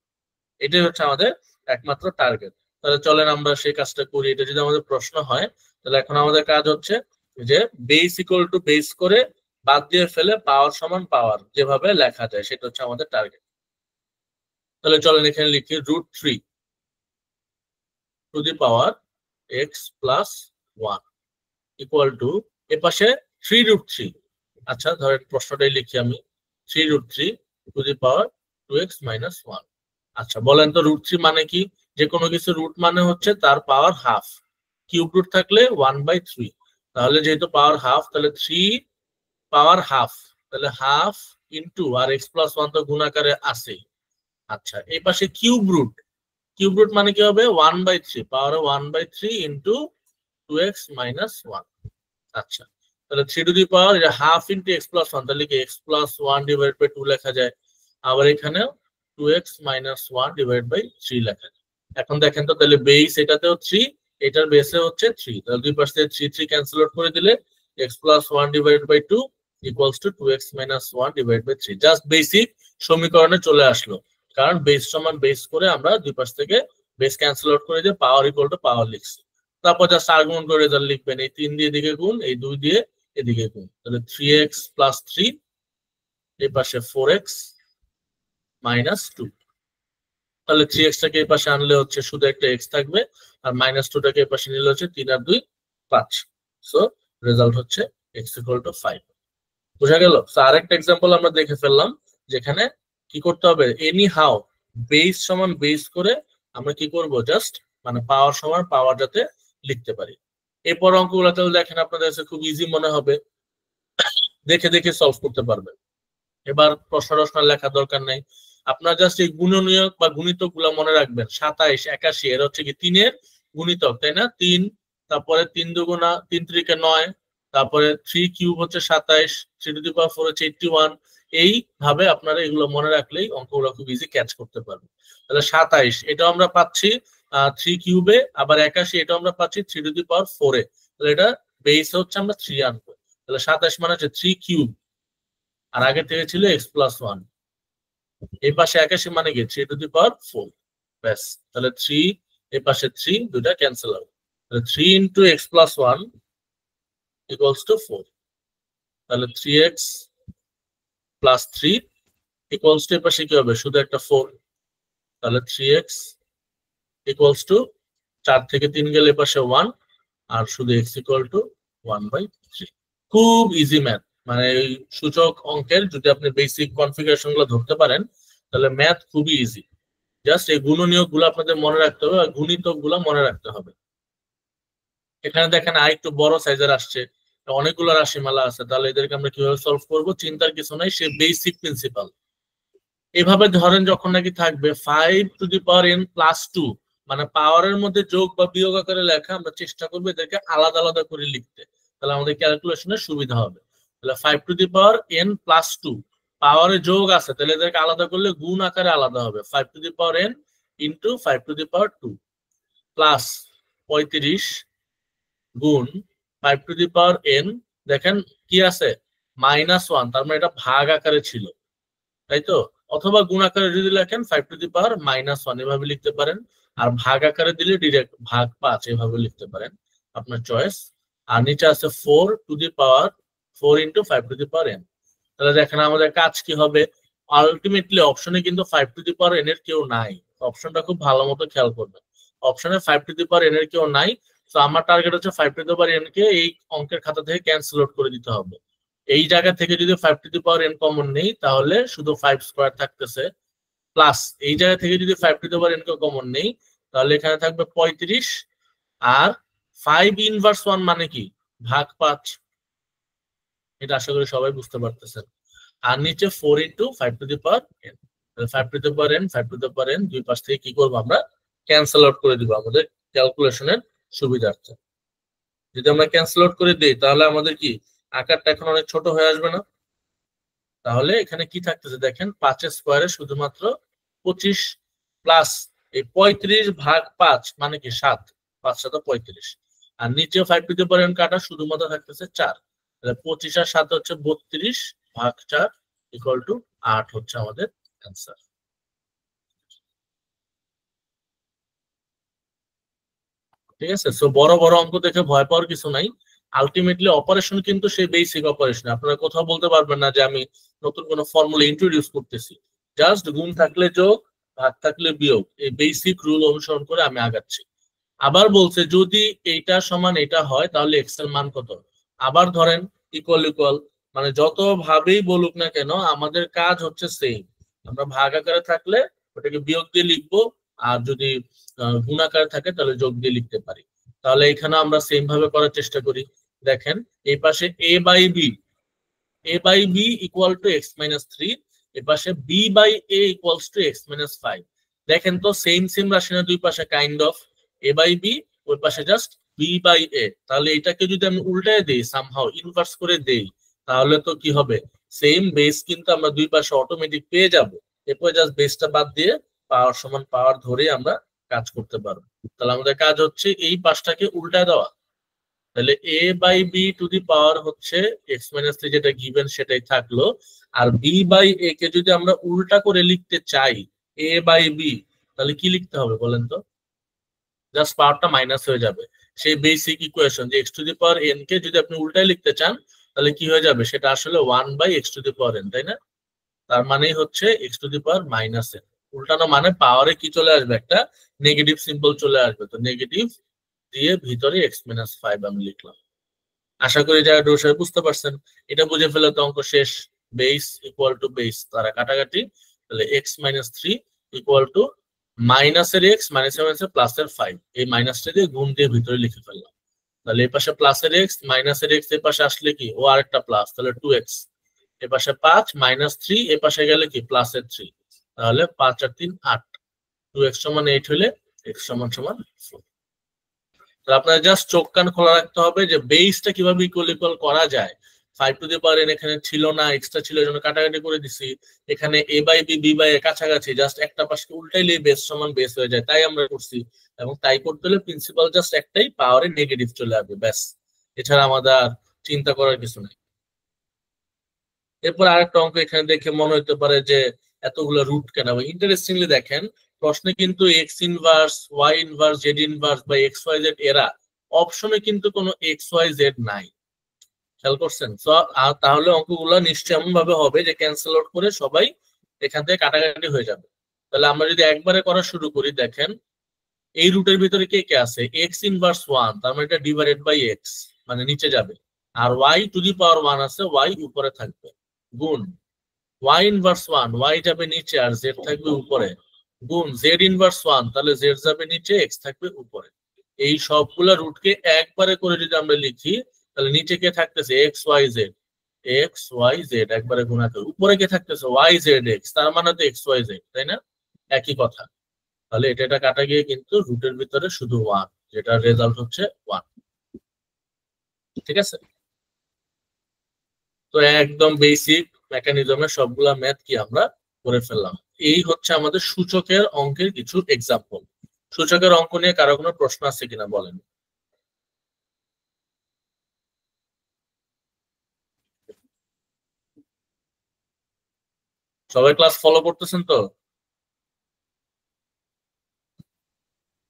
এটাই হচ্ছে আমাদের একমাত্র টার্গেট। তাহলে চলেন আমরা সেই কাজটা করি। এটা যদি আমাদের প্রশ্ন হয়, তাহলে এখন আমাদের কাজ হচ্ছে যে বেস ইকুয়াল টু বেস করে বাদ দিয়ে ফেলে পাওয়ার সমান পাওয়ার যেভাবে লেখা যায় সেটা হচ্ছে আমাদের টার্গেট। তাহলে চলেন এখানে লিখি √3 to the power x plus 1 equal to এ পাশে 3√3। আচ্ছা ধরেন প্রশ্নটাই লিখি আমি, 3√3 two the power 2x minus 1। আচ্ছা বলেন তো √3 মানে কি? যে কোনো কিছু রুট মানে হচ্ছে তার পাওয়ার হাফ, কিউব রুট থাকলে 1/3। তাহলে যেহেতু পাওয়ার হাফ, তাহলে 3 পাওয়ার হাফ, তাহলে হাফ ইন্টু আর x প্লাস 1 তো গুণাকারে আছে। আচ্ছা এই পাশে কিউব রুট মানে কি হবে 1/3, পাওয়ার 1/3 ইন্টু 2x মাইনাস 1। আচ্ছা তাহলে 3 টু দি পাওয়ার এটা হাফ ইন্টু x প্লাস 1, তাহলে কি x প্লাস 1 ডিভাইড বাই 2 লেখা যায়। আবার এখানে 2x মাইনাস 1 ডিভাইড বাই 3 লেখা যায়। এখন দেখেন তো তাহলে বেস এটাতেও 3, এটার বেসে হচ্ছে 3, তাহলে দুই পাশ থেকে 3 ক্যান্সেল আউট করে দিলে x plus 1 divide by 2 equals to 2x minus 1 divide by 3। Just basic সমীকরণে চলে আসলো, কারণ বেস সমান বেস করে আমরা দুই পাশ থেকে বেস ক্যান্সেল আউট করে দিয়ে পাওয়ার ইকুয়াল টু পাওয়ার লিখছি। তারপর জাস্ট আর্গুমেন্ট করে রেজাল্ট লিখবেন, এই 3 দিয়ে এদিকে গুণ, এই 2 দিয়ে এদিকে গুণ, তাহলে 3x প্লাস 3, এই পাশে 4x মাইনাস 2। তাহলে 3x টাকে এই পাশে আনলে হচ্ছে শুধু একটা x থাকবে, আর মাইনাস 2 টাকে এই পাশে নিলে হচ্ছে 3 আর 2 5। সো রেজাল্ট হচ্ছে x ইকুয়াল টু 5। বোঝা গেল? সো আরেকটা এক্সাম্পল আমরা দেখে ফেললাম, যেখানে কি করতে হবে, এনি হাউ বেস সমান বেস করে আমরা কি করব, জাস্ট মানে পাওয়ার সমান পাওয়ার যাতে লিখতে পারি। এরপর অঙ্কগুলোতেও দেখেন আপনাদের কাছে খুব ইজি মনে হবে, দেখে দেখে সলভ করতে পারবেন। এবার প্রশ্ন লেখার দরকার নাই, আপনার জাস্ট এই গুণনীয়ক বা গুণিতক গুলা মনে রাখবেন। 27, 81 এর হচ্ছে কি 3 এর গুণিতক, তাই না? 3, তারপরে 3 দুগুণা 3 3 9, তারপরে 3 কিউব হচ্ছে 27, 3 টু দি পাওয়ার 4 হচ্ছে 81। এইভাবে আপনারা এগুলো মনে রাখলেই অঙ্কগুলো খুব ইজি ক্যাচ করতে পারবেন। তাহলে 27 এটাও আমরা পাচ্ছি 3 কিউবে, আবার 81 এটাও আমরা পাচ্ছি 3 টু দি পাওয়ার 4 এ। তাহলে এটা বেস হচ্ছে আমরা 3 আনবো। তাহলে 27 মানে হচ্ছে 3 কিউব, আর আগে থেকে ছিল x প্লাস 1। এই পাশে 81 মানে কি 3 টু দি পাওয়ার 4। ব্যাস, তাহলে 3 এই পাশে 3 দুইটা ক্যান্সেল হবে, তাহলে 3 into x plus 1 equals two 4। তাহলে 3x প্লাস 3 ইকুয়ালস টু এই পাশে কি হবে, শুধু একটা 4। তাহলে 3x ইকুয়ালস টু 4 থেকে 3 গেলে এই পাশে 1, আর শুধু x ইকুয়াল টু 1/3। খুব ইজি ম্যাথ, মানে এই সূচক অঙ্কের যদি আপনি বেসিক কনফিগারেশন গুলো ধরতে পারেন তাহলে ম্যাথ খুবই ইজি। জাস্ট এই গুণনীয়ক গুলো আপনাদের মনে রাখতে হবে আর গুণিতক গুলো মনে রাখতে হবে। এখানে দেখেন আর একটু বড় সাইজের আসছে, অনেকগুলো রাশিমালা আছে, তাহলে এদেরকে আমরা কিভাবে সলভ করব? চিন্তার কিছু নাই, সে বেসিক প্রিন্সিপাল। এভাবে ধরেন যখন নাকি থাকবে 5n+2, মানে পাওয়ারের মধ্যে যোগ বা বিয়োগ আকারে লেখা, আমরা চেষ্টা করবো এদেরকে আলাদা আলাদা করে লিখতে, তাহলে আমাদের ক্যালকুলেশনের সুবিধা হবে। তাহলে 5n+2 পাওয়ারে যোগ আছে, তাহলে এদেরকে আলাদা করলে গুণ আকারে আলাদা হবে, 5n ইন্টু 5/2 প্লাস 35 গুণ 5n, দেখেন কি আছে -1, তার মানে এটা ভাগ আকারে ছিল, তাই তো? অথবা গুণ আকারে যদি লেখেন 5^-1 এভাবে লিখতে পারেন, আর ভাগ আকারে দিলে ডিরেক্ট ভাগ 5 এভাবে লিখতে পারেন, আপনার চয়েস। আর নিচে আছে 4 ইন্টু 5n। তাহলে দেখেন আমাদের কাজ কি হবে, আলটিমেটলি অপশনে কিন্তু 5n এর কেউ নাই, অপশনটা খুব ভালো মতো খেয়াল করবেন, অপশনে 5n এর কেউ নাই। তো আমার টার্গেট হচ্ছে 5n কে এই অঙ্কের খাতা থেকে ক্যান্সেল আউট করে দিতে হবে। এই জায়গা থেকে যদি 5n কমন নেই তাহলে শুধু 5 স্কয়ার থাকতেছে, প্লাস এই জায়গা থেকে যদি 5n কে কমন নেই তাহলে এখানে থাকবে 35, আর 5 ইনভার্স 1 মানে কি? ভাগ 5। এটা আশা করি সবাই বুঝতে পারতেছেন। আর নিচে 4 ইন্টু 5n, 5n দুই পাশ থেকে কি করবো আমরা? ক্যান্সেল আউট করে দিব আমাদের ক্যালকুলেশনের সুবিধার্থে। যদি আমরা ক্যান্সেল আউট করে দিই তাহলে আমাদের কি আকারটা এখন অনেক ছোট হয়ে আসবে না? তাহলে এখানে কি থাকতেছে দেখেন, 5 স্কয়ারে শুধুমাত্র 25, প্লাস এই 35 ভাগ 5 মানে কি 7, 5 7 35, আর নিচে 5n কাটা শুধুমাত্র থাকতেছে 4, তাহলে 25 আর 7 হচ্ছে 32 ভাগ 4 ইকুয়াল টু 8 হচ্ছে আমাদের অ্যান্সার। ঠিক আছে, সো বড় বড় অঙ্ক দেখে ভয় পাওয়ার কিছু নাই, আলটিমেটলি অপারেশন কিন্তু সেই বেসিক অপারেশন, আপনারা কোথাও বলতে পারবেন না যে আমি নতুন কোনো ফর্মুলা ইন্ট্রোডিউস করতেছি, জাস্ট গুণ থাকলে যোগ, ভাগ থাকলে বিয়োগ, এই বেসিক রুল অনুসরণ করে আমি আগাচ্ছি। আবার বলছে যদি এইটা সমান এটা হয় তাহলে এক্স এর মান কত? আবার ধরেন ইকুয়াল ইকুয়াল, মানে যত ভাবেই বলুক না কেন আমাদের কাজ হচ্ছে সেম, আমরা ভাগ আকারে থাকলে ওটাকে বিয়োগ দিয়ে লিখবো, আর যদি গুণ আকারে থাকে তাহলে যোগ দিয়ে লিখতে পারি। তাহলে এখানে আমরা সেম ভাবে করার চেষ্টা করি। দেখেন এই পাশে a/b ইকুয়াল টু x-3, এই পাশে b/a ইকুয়ালস টু x-5। দেখেন তো সেম সেম রাশি না দুই পাশে, কাইন্ড অফ a/b, ওই পাশে জাস্ট b/a। তাহলে এটাকে যদি আমি উল্টায় দেই, সামহাউ ইনভার্স করে দেই, তাহলে তো কি হবে, সেম বেস কিন্তু আমরা দুই পাশে অটোমেটিক পেয়ে যাব। এরপর জাস্ট বেসটা বাদ দিয়ে পাওয়ার সমান পাওয়ার ধরে আমরা কাজ করতে পারবো। তাহলে আমাদের কাজ হচ্ছে এই পাশটাকে উল্টায় দেওয়া, তাহলে a/b টু দি পাওয়ার হচ্ছে x-3 যেটা গিভেন সেটাই থাকলো, আর b/a কে যদি আমরা উল্টা করে লিখতে চাই a/b, তাহলে কি লিখতে হবে বলেন তো? জাস্ট পাওয়ারটা মাইনাস হয়ে যাবে, সেই বেসিক ইকুয়েশন যে x⁴n কে যদি আপনি উল্টায় লিখতে চান তাহলে কি হয়ে যাবে, সেটা আসলে 1/x⁴n, তাই না? তার মানেই হচ্ছে x⁻⁻n, উল্টানো মানে পাওয়ারে কি চলে আসবে, একটা নেগেটিভ সিম্বল চলে আসবে, তো নেগেটিভ দিয়ে ভিতরে x-5 আমি লিখলাম। আশা করি যারা সবাই বুঝতে পারছেন, এটা বুঝে ফেলে তো অঙ্ক শেষ। বেস ইকুয়াল টু বেস, তারা কাটাকাটি, তাহলে x-3 ইকুয়াল টু মাইনাসের x, মাইনাসের প্লাসের 5, এই মাইনাসটা দিয়ে গুণ দিয়ে ভিতরে লিখে ফেললাম। তাহলে এই পাশে প্লাসের x, মাইনাসের x এর পাশে আসলে কি ও আরেকটা প্লাস, তাহলে 2x, এ পাশে 5 -3, এ পাশে গেলে কি প্লাসের 3, তাহলে 5 আর 3 8, 2x = 8 হলে x = 4। আপনার জাস্ট চোখ কান খোলা রাখতে হবে যে বেসটা কিভাবে ইকুয়াল ইকুয়াল করা যায়। 5n এখানে ছিল না, এক্সট্রা ছিল, এজন্য কাটাকাটি করে দিছি। এখানে a/b b/a কাছাকাছি, জাস্ট একটা পাশকে উল্টাইলে বেস সমান বেস হয়ে যায়, তাই আমরা করছি। এবং তাই করতে হলে প্রিন্সিপাল জাস্ট একটাই, পাওয়ারে নেগেটিভ চলে আসবে, ব্যাস। এছাড়া আমাদের চিন্তা করার কিছু নাই। এরপর আরেকটা অঙ্ক এখানে দেখে মনে হতে পারে যে এতগুলো রুট কেন, ইন্টারেস্টিংলি দেখেন প্রশ্নে কিন্তু x-ইনভার্স, y-ইনভার্স, z-ইনভার্স বা xyz এরা অপশনে কিন্তু কোনো xyz নাই, খেয়াল করছেন? তাহলে অঙ্কগুলো নিশ্চয় এমন ভাবে হবে যে ক্যান্সেল আউট করে সবাই এখান থেকে কাটাকাটি হয়ে যাবে। তাহলে আমরা যদি একবারে করা শুরু করি, দেখেন এই রুটের ভিতরে কে কে আছে, x-ইনভার্স 1, তার মানে এটা ডিভাইডেড বাই x, মানে নিচে যাবে, আর ওয়াই টু দি পাওয়ার 1 আছে, ওয়াই উপরে থাকবে, গুণ ওয়াই ইনভার্স 1, ওয়াই যাবে নিচে আর জেড থাকবে উপরে, গুণ জেড ইনভার্স 1, তাহলে জেড যাবে নিচে, এক্স থাকবে উপরে। এই সবগুলা রুটকে একবারে করে যদি আমরা লিখি, তাহলে নিচে কে থাকতেছে x y z, x y z একবারে গুণা করে, উপরে কে থাকতেছে ওয়াই জেড এক্স, তার মানে তো এক্স ওয়াই জেড, তাই না? একই কথা। তাহলে এটা কাটা গিয়ে কিন্তু রুটের ভিতরে শুধু 1, যেটা রেজাল্ট হচ্ছে 1। ঠিক আছে, তো একদম বেসিক মেকানিজমের সবগুলা ম্যাথ কি আমরা করে ফেললাম। এই হচ্ছে আমাদের সূচকের অঙ্কের কিছু এক্সাম্পল। সূচকের অঙ্ক নিয়ে কারো কোনো প্রশ্ন আছে কিনা বলেন? সবাই ক্লাস ফলো করতেছেন তো?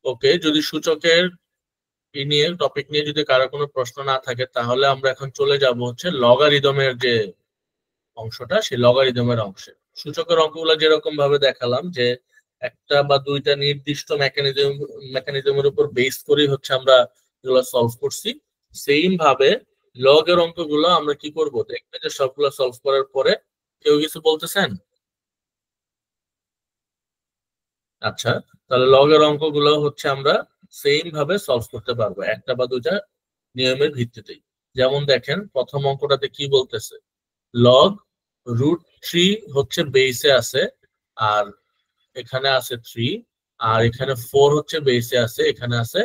ওকে, যদি সূচকের নিয়ে টপিক নিয়ে যদি কারো কোনো প্রশ্ন না থাকে, তাহলে আমরা এখন চলে যাব হচ্ছে লগারিদমের যে অংশটা, সেই লগারিদমের অংশে। সূচকের অঙ্কগুলো যেরকম ভাবে দেখালাম, যে একটা বা দুইটা নির্দিষ্ট মেকানিজমের উপর বেস করেই হচ্ছে আমরা এগুলো সলভ করছি, সেম ভাবে লগের অঙ্কগুলো আমরা কি করব, দেখবে যে সবগুলো সলভ করার পরে কেউ কিছু বলতেছেন? আচ্ছা, তাহলে লগের অঙ্কগুলো হচ্ছে আমরা সেম ভাবে সলভ করতে পারবো একটা বা দুইটা নিয়মের ভিত্তিতেই। যেমন দেখেন প্রথম অঙ্কটাতে কি বলতেছে, লগ √3 হচ্ছে বেসে আছে, আর এখানে আছে 3, আর এখানে 4 হচ্ছে বেসে আছে, এখানে আছে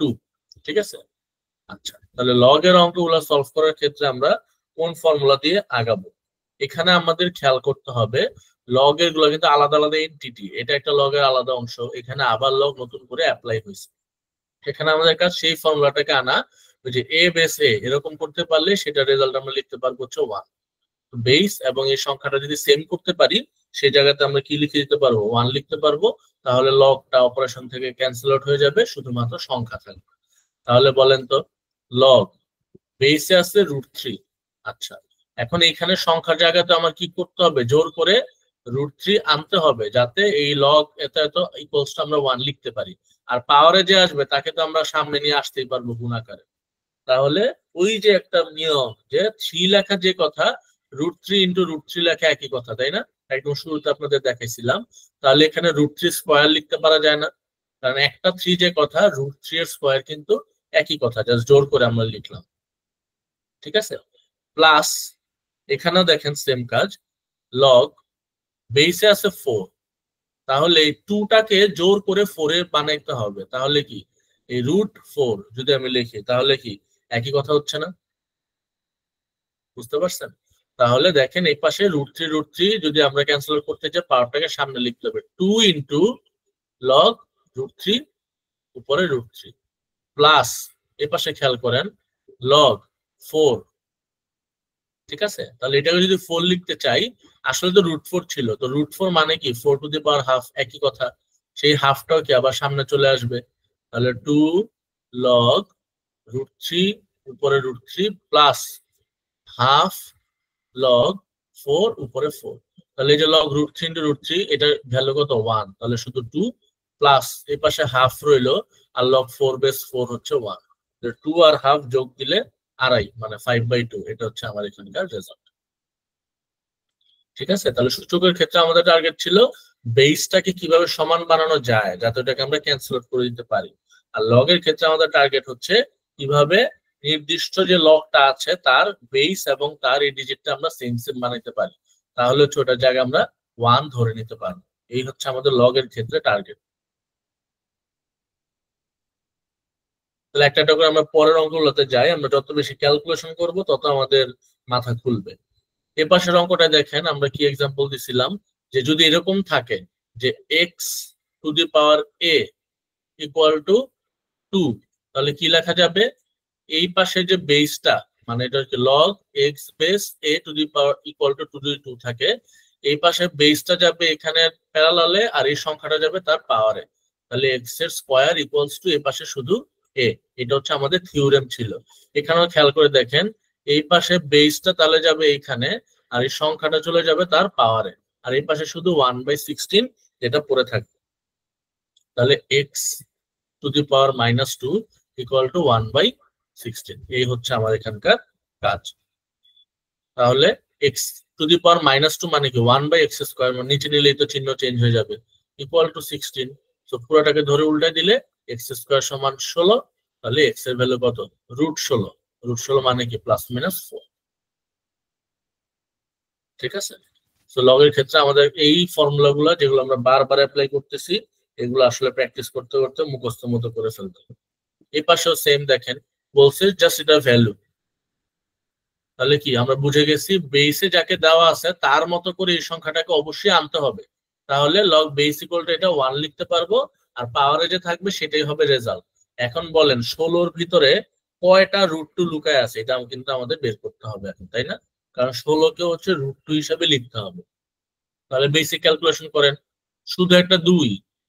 2। ঠিক আছে, আচ্ছা তাহলে লগের অঙ্কগুলো সলভ করার ক্ষেত্রে আমরা কোন ফর্মুলা দিয়ে আগাবো? এখানে আমাদের খেয়াল করতে হবে লগের গুলো কিন্তু আলাদা আলাদা এন্টিটি, এটা একটা লগের আলাদা অংশ, এখানে আবার লগ নতুন করে অ্যাপ্লাই হয়েছে। এখানে আমাদের কাজ সেই ফর্মুলাটাকে আনা, ওই যে এ বেস এ এরকম করতে পারলে সেটা রেজাল্ট আমরা লিখতে পারবো হচ্ছে 1। বেস এবং এই সংখ্যাটা যদি সেম করতে পারি, সেই জায়গাতে আমরা কি লিখে দিতে পারবো, 1 লিখতে পারবো। তাহলে লগটা অপারেশন থেকে ক্যান্সেল আউট হয়ে যাবে, শুধুমাত্র সংখ্যা থাকবে। তাহলে বলেন তো, লগ বেসে আছে √3। আচ্ছা, এখন এখানে সংখ্যার জায়গাতে আমার কি করতে হবে, জোর করে √3 আনতে হবে, যাতে এই লগ এত এত ইকুয়ালস টু আমরা 1 লিখতে পারি। আর পাওয়ারে যে আসবে তাকে তো আমরা সামনে নিয়ে আসতেই পারবো গুণাকারে। তাহলে ওই যে একটা নিয়ম, যে 3 লেখা যে কথা, √3 ইন্টু √3 লেখা একই কথা, তাই না? একদম শুরুতে আপনাদের দেখাইছিলাম। তাহলে এখানে √3 স্কোয়ার লিখতে পারা যায় না? কারণ একটা 3 যে কথা, √3 এর স্কোয়ার কিন্তু একই কথা, জাস্ট জোর করে আমরা লিখলাম। ঠিক আছে, প্লাস এখানেও দেখেন সেম কাজ, লগ বেসে আছে 4, তাহলে এই 2টাকে জোর করে 4 এ বানাইতে হবে। তাহলে কি এই √4 যদি আমি লিখি, তাহলে কি একই কথা হচ্ছে না? বুঝতে পারছেন? তাহলে দেখেন এই পাশে √3 যদি আমরা ক্যান্সেল করতে চাই, পাওয়ারটাকে সামনে লিখতে হবে, 2 ইন্টু লগ √3 উপরে √3, প্লাস এই পাশে খেয়াল করেন লগ 4। ঠিক আছে, তাহলে এটাকে যদি 4 লিখতে চাই, আসলে তো √4 ছিল, তো √4 মানে কি 4 টু দি পাওয়ার হাফ, একই কথা। সেই হাফটাও কি আবার সামনে চলে আসবে, তাহলে 2 লগ √3 উপরে √3 প্লাস হাফ লগ 4 উপরে 4। তাহলে এই যে লগ √3 ইন্টু √3, এটা ভ্যালু কত 1, তাহলে শুধু 2 প্লাস এই পাশে হাফ রইলো, আর লগ 4 বেস 4 হচ্ছে 1। 2 আর হাফ যোগ দিলে আড়াই, মানে 5/2। এটা হচ্ছে আমার এখানকার রেজাল্ট। ঠিক আছে, তাহলে সূচকের ক্ষেত্রে আমাদের টার্গেট ছিল বেসটাকে কিভাবে সমান বানানো যায়, যাতে ওটাকে আমরা ক্যান্সেল আউট করে দিতে পারি। আর লগের ক্ষেত্রে আমাদের টার্গেট হচ্ছে কিভাবে নির্দিষ্ট যে লগটা আছে তার বেস এবং তার এই ডিজিটটা আমরা সেম সেম বানাইতে পারি, তাহলে হচ্ছে ওটার জায়গায় আমরা 1 ধরে নিতে পারবো। এই হচ্ছে আমাদের লগের ক্ষেত্রে টার্গেট। তাহলে একটা একটা করে আমরা পরের অঙ্কগুলোতে যাই, আমরা যত বেশি ক্যালকুলেশন করব তত আমাদের মাথা খুলবে। এ পাশের অঙ্কটা দেখেন, আমরা কি এক্সাম্পল দিছিলাম, যে যদি এরকম থাকে যে x to the power A equal to 2, তাহলে কি লেখা যাবে, এই পাশে যে বেসটা, মানে এটা হচ্ছে log x base a to the power equal to 2 যদি 2 থাকে, এই পাশে বেসটা যাবে এখানে প্যারালালে, আর এই সংখ্যাটা যাবে তার পাওয়ারে। তাহলে এক্স এর স্কোয়ার ইকুয়ালস টু এই পাশে শুধু এ। এটা হচ্ছে আমাদের থিওরেম ছিল। এখানেও খেয়াল করে দেখেন, এই পাশে বেসটা তাহলে যাবে এইখানে, আর এই সংখ্যাটা চলে যাবে তার পাওয়ারে, আর এই পাশে শুধু 1/16 যেটা পড়ে থাকবে। তাহলে x to the power -2 equal to 1/16। এই হচ্ছে আমার এখানকার কাজ। তাহলে এক্স টু দি পাওয়ার -2 মানে কি 1/x², মানে নিচে নিলেই তো চিহ্ন চেঞ্জ হয়ে যাবে, ইকুয়াল টু 16। তো পুরোটাকে ধরে উল্টাই দিলে x² সমান 16। তাহলে x এর ভ্যালু কত? √16। √16 মানে কি +-4। ঠিক আছে। তো লগের ক্ষেত্রে আমাদের এই ফর্মুলাগুলো যেগুলো আমরা বারবার অ্যাপ্লাই করতেছি, এগুলো আসলে প্র্যাকটিস করতে করতে মুখস্থ মতো করে ফেলতে হবে। এই পাশেও সেম দেখেন, বলছে জাস্ট এটা ভ্যালু। তাহলে কি আমরা বুঝে গেছি, বেসে যাকে দেওয়া আছে তার মতো করে এই সংখ্যাটাকে অবশ্যই আনতে হবে। তাহলে লগ বেস ইকুয়াল টু এটা 1 লিখতে পারবো, আর পাওয়ারে যে থাকবে সেটাই হবে রেজাল্ট। এখন বলেন 16-র ভিতরে কয়টা √2 লুকায় আছে, এটা কিন্তু আমাদের বের করতে হবে এখন, তাই না? কারণ 16কে হচ্ছে √2 হিসাবে লিখতে হবে। তাহলে বেসিক ক্যালকুলেশন করেন, শুধু একটা 2,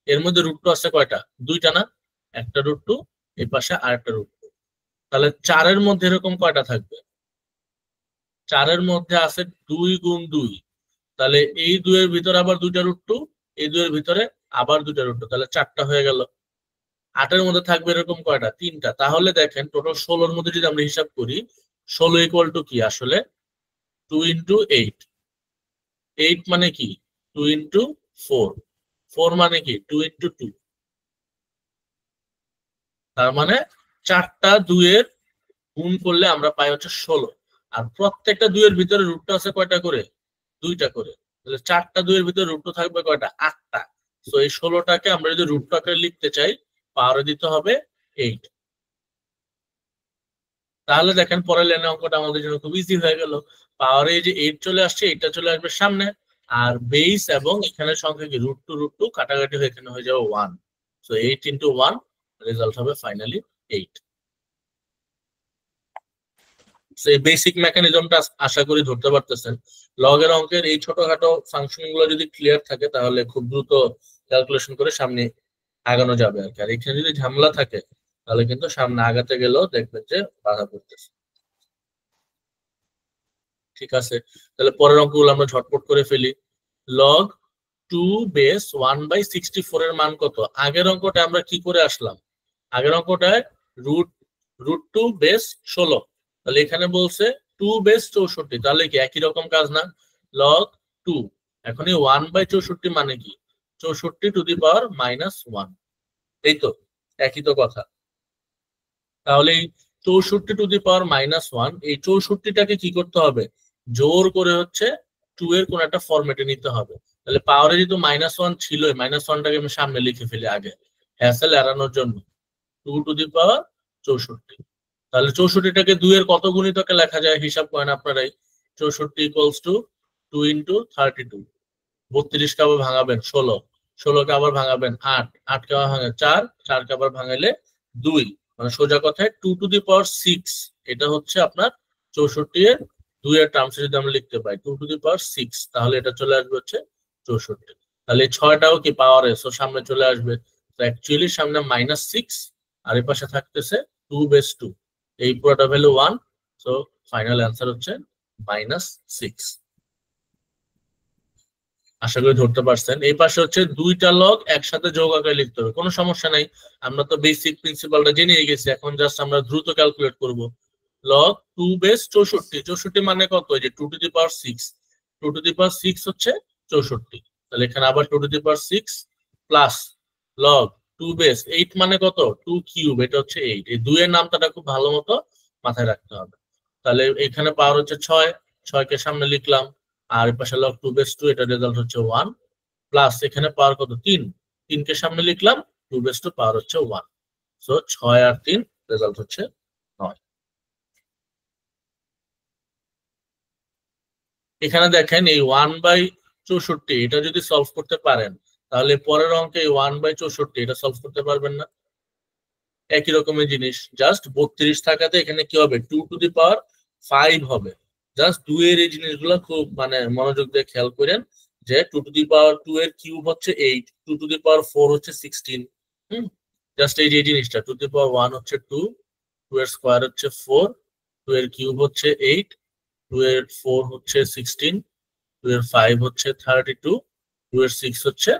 এর মধ্যে √2 আছে কয়টা? 2টা না? একটা √2, এই পাশে আরেকটা √2। তাহলে 4-এর মধ্যে এরকম কয়টা থাকবে? 4-এর মধ্যে আছে 2 গুণ 2। তাহলে এই 2 এর ভিতরে আবার 2টা √2, এই 2 এর ভিতরে আবার 2টা √2, তাহলে 4টা হয়ে গেল। 8-এর মধ্যে থাকবে এরকম কয়টা? 3টা। তাহলে দেখেন টোটাল 16-র মধ্যে যদি আমরা হিসাব করি, 16 ইকুয়াল টু কি আসলে 2 × 8। 8 মানে কি 2 × 4। 4 মানে কি 2 × 2। তার মানে 4টা 2 এর গুণ করলে আমরা পাই হচ্ছে 16। আর প্রত্যেকটা 2 এর ভিতরে √2 আছে কয়টা করে? 2টা করে। তাহলে 4টা 2 এর ভিতরে √2 থাকবে কয়টা? 8টা। সো এই 16টাকে আমরা যদি √2 আকারে লিখতে চাই, পাওয়ারে দিতে হবে 8। তাহলে দেখেন পরের লাইনের অঙ্কটা আমাদের জন্য খুব ইজি হয়ে গেল। পাওয়ারে যে 8 চলে আসছে, এটা চলে আসবে সামনে, আর বেস এবং এখানে সংখ্যা কি √2 কাটাকাটি হয়ে এখানে হয়ে যাবে 1। সো 8 × 1 রেজাল্ট হবে ফাইনালি 8। এই বেসিক মেকানিজমটা আশা করি ধরতে পারতেছেন। লগের অঙ্কের এই ছোটখাটো ফাংশন গুলো যদি ক্লিয়ার থাকে তাহলে খুব দ্রুত ক্যালকুলেশন করে সামনে আগানো যাবে আর কি। আর এখানে যদি ঝামেলা থাকে তাহলে কিন্তু সামনে আগাতে গেলেও দেখবেন যে বাধা পড়তেছে। ঠিক আছে, তাহলে পরের অঙ্কগুলো আমরা ঝটপট করে ফেলি। লগ 2 বেস 1/64 এর মান কত? আগের অঙ্কটা আমরা কি করে আসলাম? আগের অঙ্কটায় √2 বেস 16, তাহলে এখানে বলছে 2 বেস 64, তাহলে কি একই রকম কাজ না? লগ 2, এখন এই 1/64 মানে কি 64 টু দি পাওয়ার -1, এই তো একই তো কথা। তাহলে এই 64 টু দি পাওয়ার -1, এই 64টাকে কি করতে হবে? জোর করে হচ্ছে 2 এর কোন একটা ফরম্যাটে নিতে হবে। তাহলে পাওয়ারে যেহেতু -1 ছিল, -1টাকে আমি সামনে লিখে ফেলি আগে হ্যাসেল এড়ানোর জন্য। 2 টু দি পাওয়ার 64। তাহলে 64টাকে 2 এর কত গুণিতকে লেখা যায় হিসাব করেন আপনারাই। 64 ইকুয়ালস টু 2 × 32। 32 কে আবার ভাঙাবেন 16, 16 কে আবার ভাঙাবেন 8, 8 কে আবার ভাঙাবেন 4, 4 কে আবার ভাঙাইলে 2, মানে সোজা কথায় 2 টু দি পাওয়ার 6। এটা হচ্ছে আপনার 64 এর 2 এর টার্মসে যদি আমরা লিখতে পাই 2 টু দি পাওয়ার 6, তাহলে এটা চলে আসবে হচ্ছে 64। তাহলে 6টাও কি পাওয়ারে, সো সামনে চলে আসবে। তো অ্যাকচুয়ালি সামনে -6 আর এই পাশে থাকতেছে 2 বেস 2, এই পুরোটা ভ্যালু 1। সো ফাইনাল অ্যান্সার হচ্ছে -6। আশা করি ধরতে পারছেন। এই পাশে হচ্ছে 2টা লগ একসাথে যোগ আকারে লিখতে হবে, কোনো সমস্যা নাই, আমরা তো বেসিক প্রিন্সিপালটা জেনে গেছি। এখন জাস্ট আমরা দ্রুত ক্যালকুলেট করব। লগ 2 বেস 64, 64 মানে কত? এই যে 2 to the power 6, 2 to the পাওয়ার 6 হচ্ছে 64। তাহলে এখানে আবার 2 to the power 6 plus log 2 base 8 মানে কত? 2 কিউব, এটা হচ্ছে 8। এই 2 এর নামটা খুব ভালো মতো মাথায় রাখতে হবে। তাহলে এখানে পাওয়ার হচ্ছে 6, 6 কে সামনে লিখলাম, আর এর পাশে লগ 2 বেস 2, এটা রেজাল্ট হচ্ছে 1, প্লাস এখানে পাওয়ার কত? 3, 3 কে সামনে লিখলাম, 2 বেস 2 পাওয়ার হচ্ছে 1। সো 6 আর 3 রেজাল্ট হচ্ছে 9। এখানে দেখেন এই 1/64 এটা যদি সলভ করতে পারেন তাহলে পরের অঙ্কে এই 1/64 এটা সলভ করতে পারবেন না? একই রকমের জিনিস, জাস্ট 32 থাকাতে এখানে কি হবে? 2 টু দি পাওয়ার 5 হবে। জাস্ট 2 এর এই জিনিসগুলো খুব মানে মনোযোগ দিয়ে খেয়াল করেন যে 2 টু দি পাওয়ার 2 এর কিউব হচ্ছে 8, 2 টু দি পাওয়ার 4 হচ্ছে 16। জাস্ট এই যে জিনিসটা 2 টু দি পাওয়ার 1 হচ্ছে 2, 2 এর স্কয়ার হচ্ছে 4, 2 এর কিউব হচ্ছে 8, 2 এর 4 হচ্ছে 16, 2 এর 5 হচ্ছে 32, 2 এর 6 হচ্ছে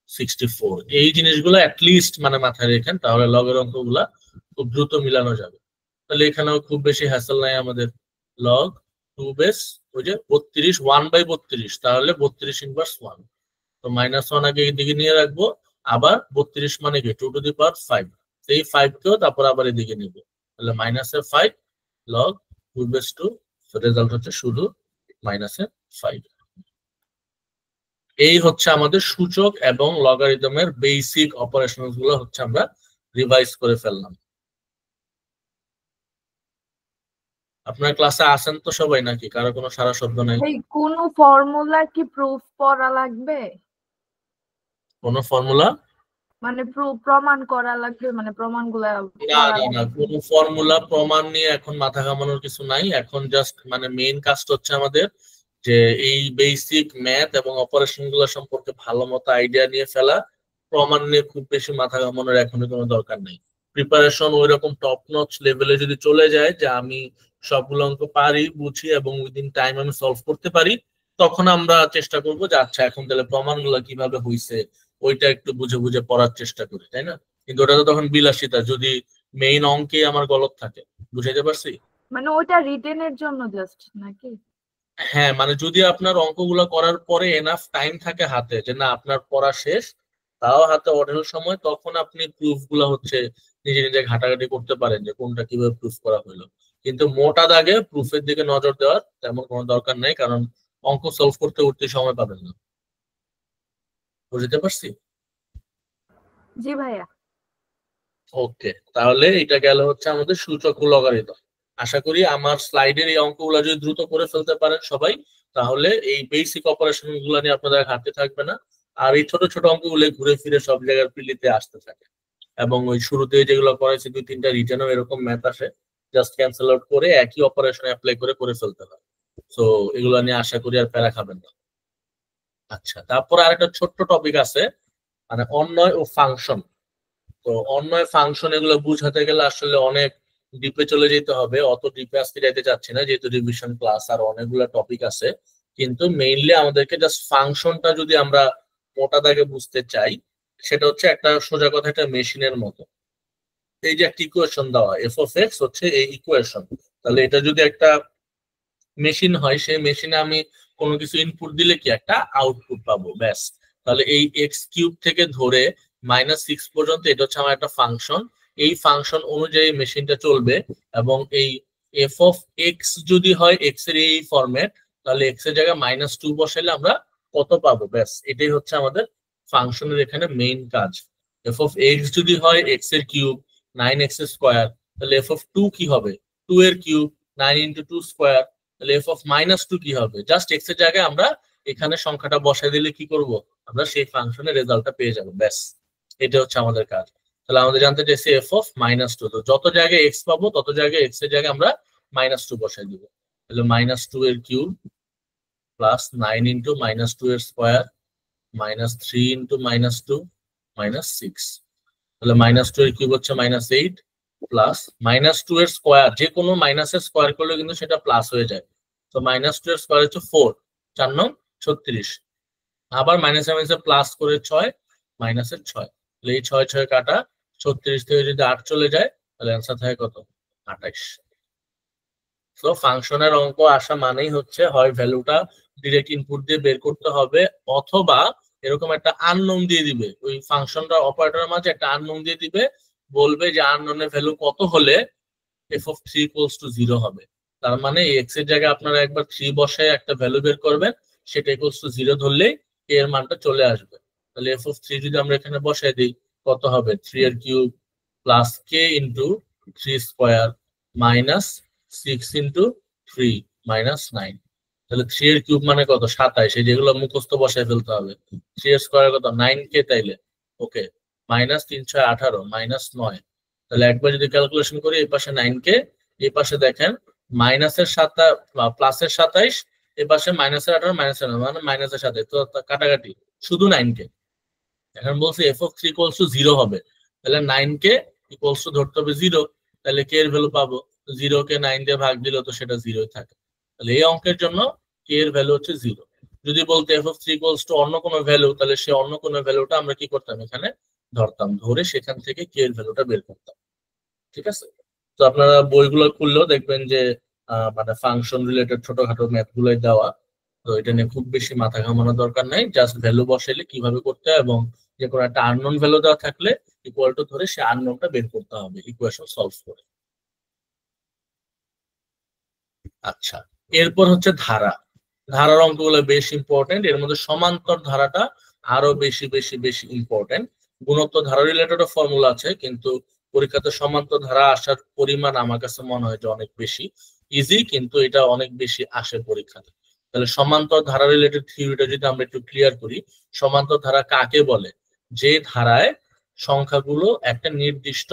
64। এই জিনিসগুলো অ্যাটলিস্ট মানে মাথায় রেখেন, তাহলে লগের অঙ্কগুলা খুব দ্রুত মিলানো যাবে। তাহলে এখানেও খুব বেশি হ্যাসেল নাই আমাদের। লগ 2 বেস ওই যে 32 1/32, তাহলে 32 ইনভার্স 1। তো -1 আগে এদিকে নিয়ে রাখবো, আবার 32 মানে কি 2 টু দি পাওয়ার 5, সেই 5 কেও তারপর আবার এদিকে নিব, তাহলে -5 লগ 2/2। রেজাল্ট হচ্ছে শুধু -5। এই হচ্ছে আমাদের সূচক এবং লগারিদমের বেসিক অপারেশন গুলো হচ্ছে আমরা রিভাইজ করে ফেললাম। আপনার ক্লাসে আসেন তো সবাই নাকি? কারো কোনো সারা শব্দ নাই?
কোন ফর্মুলা কি প্রুফ করা লাগবে?
কোন ফর্মুলা
মানে প্রমাণ করা লাগবে, মানে প্রমাণগুলা
না না না, কোন ফর্মুলা প্রমাণ নিয়ে এখন মাথা ঘামানোর কিছু নাই। এখন জাস্ট মানে মেইন কাজটা হচ্ছে আমাদের যে এই বেসিক ম্যাথ এবং অপারেশন গুলো সম্পর্কে ভালো মতো আইডিয়া নিয়ে ফেলা। প্রমাণ নিয়ে খুব বেশি মাথা ঘামানোর এখনই কোনো দরকার নেই। প্রিপারেশন ওইরকম টপ নচ লেভেলে যদি চলে যায় যে আমি সবগুলো অঙ্ক পারি, বুঝি এবং উইদিন টাইম আমি সলভ করতে পারি, তখন আমরা চেষ্টা করবো যে আচ্ছা এখন তাহলে প্রমাণগুলো কিভাবে হইছে ওইটা একটু বুঝে বুঝে পড়ার চেষ্টা করি, তাই না? কিন্তু ওটা তো তখন বিলাসিতা, যদি মেইন অঙ্কে আমার গলত থাকে। বুঝাইতে পারছি?
মানে ওটা রিটেনের জন্য জাস্ট নাকি?
হ্যাঁ, মানে যদি আপনার অঙ্কগুলো করার পরে এনাফ টাইম থাকে হাতে, যে না আপনার পড়া শেষ, তাও হাতে অঢেল সময়, তখন আপনি প্রুফ গুলা হচ্ছে নিজে নিজে ঘাটাঘাটি করতে পারেন যে কোনটা কিভাবে প্রুফ করা হলো। কিন্তু মোটা দাগে প্রুফের দিকে নজর দেওয়ার তেমন কোনো দরকার নেই, কারণ অঙ্ক সলভ করতে উঠতে সময় পাবেন না। বুঝতে পারছি?
জি ভাইয়া।
ওকে, তাহলে এটা গেল হচ্ছে আমাদের সূচক ও লগারিদম। আশা করি আমার স্লাইডের এই অঙ্কগুলো যদি দ্রুত করে ফেলতে পারেন সবাই, তাহলে এই বেসিক অপারেশন গুলো নিয়ে আপনাদের ঘাটতি থাকবে না। আর এই ছোট ছোট অঙ্কগুলো ঘুরে ফিরে সব জায়গার প্রিলিতে আসতে থাকে। এবং ওই শুরুতে যেগুলো করেছে 2-3টা রিটেনও এরকম ম্যাথ আসে, জাস্ট ক্যান্সেল আউট করে একই অপারেশন অ্যাপ্লাই করে করে ফেলতে হয়। তো এগুলো নিয়ে আশা করি আর প্যারা খাবেন না। আচ্ছা, তারপর আরেকটা ছোট্ট টপিক আছে, মানে অন্বয় ও ফাংশন। তো অন্যয় ফাংশন এগুলো বুঝাতে গেলে আসলে অনেক ডিপে চলে যেতে হবে, অত ডিপে আজকে যাইতে চাচ্ছি না যেহেতু রিভিশন ক্লাস আর অনেকগুলো টপিক আছে। কিন্তু মেইনলি আমাদেরকে জাস্ট ফাংশনটা যদি আমরা মোটা দাগে বুঝতে চাই, সেটা হচ্ছে একটা সোজা কথা একটা মেশিনের মতো। এই যে একটা ইকুয়েশন দেওয়া f(x) হচ্ছে এই ইকুয়েশন, তাহলে এটা যদি একটা মেশিন হয়, সেই মেশিনে আমি কোনো কিছু ইনপুট দিলে কি একটা আউটপুট পাবো, ব্যাস। তাহলে এই x³ থেকে ধরে -6 পর্যন্ত এটা হচ্ছে আমার একটা ফাংশন। এই ফাংশন অনুযায়ী মেশিনটা চলবে। এবং এই f(x) যদি হয় x এর এই ফরম্যাট, তাহলে x এর জায়গায় -2 বসাইলে আমরা কত পাবো, ব্যাস। এটাই হচ্ছে আমাদের ফাংশনের এখানে মেইন কাজ। f(x) যদি হয় x এর কিউব 9x², তাহলে f(2) কি হবে 2 এর কিউব 9 × 2 স্কোয়ার, তাহলে f(-2) কি হবে, জাস্ট x এর জায়গায় আমরা এখানে সংখ্যাটা বসাই দিলে কি করব, আমরা সেই ফাংশনের রেজাল্টটা পেয়ে যাব, ব্যাস। এটা হচ্ছে আমাদের কাজ। তাহলে আমাদের জানতে চাইছে f(-2), তো যত জায়গায় x পাবো তত জায়গায় x এর জায়গায় আমরা -2 বসাই দিব। তাহলে -2 এর কিউব প্লাস 9 × -2 এর স্কোয়ার -3 × -2 -6। তাহলে -2 এর কিউব হচ্ছে -8 প্লাস -2 এর স্কোয়ার, যে কোনো মাইনাসের স্কোয়ার করলে কিন্তু সেটা প্লাস হয়ে যায়। তো -2 এর স্কোয়ার হচ্ছে 4, 4 নং 36। আবার মাইনাসে প্লাস করে 6, -6। তাহলে এই 6 6 কাটা, 36 থেকে যদি 8 চলে যায় তাহলে অ্যান্সার থাকে কত, 28। তো ফাংশনের অঙ্ক আসা মানেই হচ্ছে হয় ভ্যালুটা ডিরেক্ট ইনপুট দিয়ে বের করতে হবে, অথবা এরকম একটা আননোন দিয়ে দিবে, ওই ফাংশনটা অপারেটরের মাঝে একটা আননোন দিয়ে দিবে, বলবে যে আননোনের ভ্যালু কত হলে f(3) = 0 হবে। তার মানে এক্স এর জায়গায় আপনারা একবার 3 বসে একটা ভ্যালু বের করবেন, সেটা = 0 ধরলেই এর মানটা চলে আসবে। তাহলে f(3) যদি আমরা এখানে বসাই দিই, কত হবে 3 এর কিউব প্লাস k × 3 স্কোয়ার -6 × 3 -9। তাহলে 3 এর কিউব মানে কত, 27। এই যেগুলো মুখস্থ বসায় ফেলতে হবে। 3 এর স্কোয়ার কত, 9k, তাইলে ওকে -3 × 6 18 -9। তাহলে একবার যদি ক্যালকুলেশন করি, এই পাশে 9k, এই পাশে দেখেন মাইনাসের 7 প্লাসের 27, এই পাশে -18 -9 মানে -27, তো কাটাকাটি শুধু 9k। এখন বলছি f(3) = 0 হবে, তাহলে 9k = ধরতে হবে 0, তাহলে k এর ভ্যালু পাবো 0 কে 9 দিয়ে ভাগ দিলে তো সেটা 0 থাকে। তাহলে এই অঙ্কের জন্য k এর ভ্যালু হচ্ছে 0। যদি বলতে f(3) = অন্য কোনো ভ্যালু, তাহলে সে অন্য কোনো ভ্যালুটা আমরা কি করতাম, এখানে ধরতাম, ধরে সেখান থেকে k এর ভ্যালুটা বের করতাম। ঠিক আছে? তো আপনারা বইগুলো খুললেও দেখবেন যে মানে ফাংশন রিলেটেড ছোটখাটো ম্যাথ গুলোই দেওয়া। তো এটা নিয়ে খুব বেশি মাথা ঘামানোর দরকার নাই, জাস্ট ভ্যালু বসাইলে কিভাবে করতে হয় এবং যে কোনো একটা আননোন ভ্যালু দেওয়া থাকলে ইকুয়াল টু ধরে সে আননোনটা বের করতে হবে ইকুয়েশন সলভ করে। আচ্ছা, এরপর হচ্ছে ধারা। ধারার অঙ্কগুলো বেশ ইম্পর্টেন্ট, এর মধ্যে সমান্তর ধারাটা আরো বেশি বেশি বেশি ইম্পর্টেন্ট। গুণোত্তর ধারা রিলেটেড ফর্মুলা আছে, কিন্তু পরীক্ষাতে সমান্তর ধারা আসার পরিমাণ আমার কাছে মনে হয় যে অনেক বেশি ইজি, কিন্তু এটা অনেক বেশি আসে পরীক্ষাতে। তাহলে সমান্তর ধারা রিলেটেড থিওরিটা যদি আমরা একটু ক্লিয়ার করি, সমান্তর ধারা কাকে বলে? যে ধারায় সংখ্যাগুলো একটা নির্দিষ্ট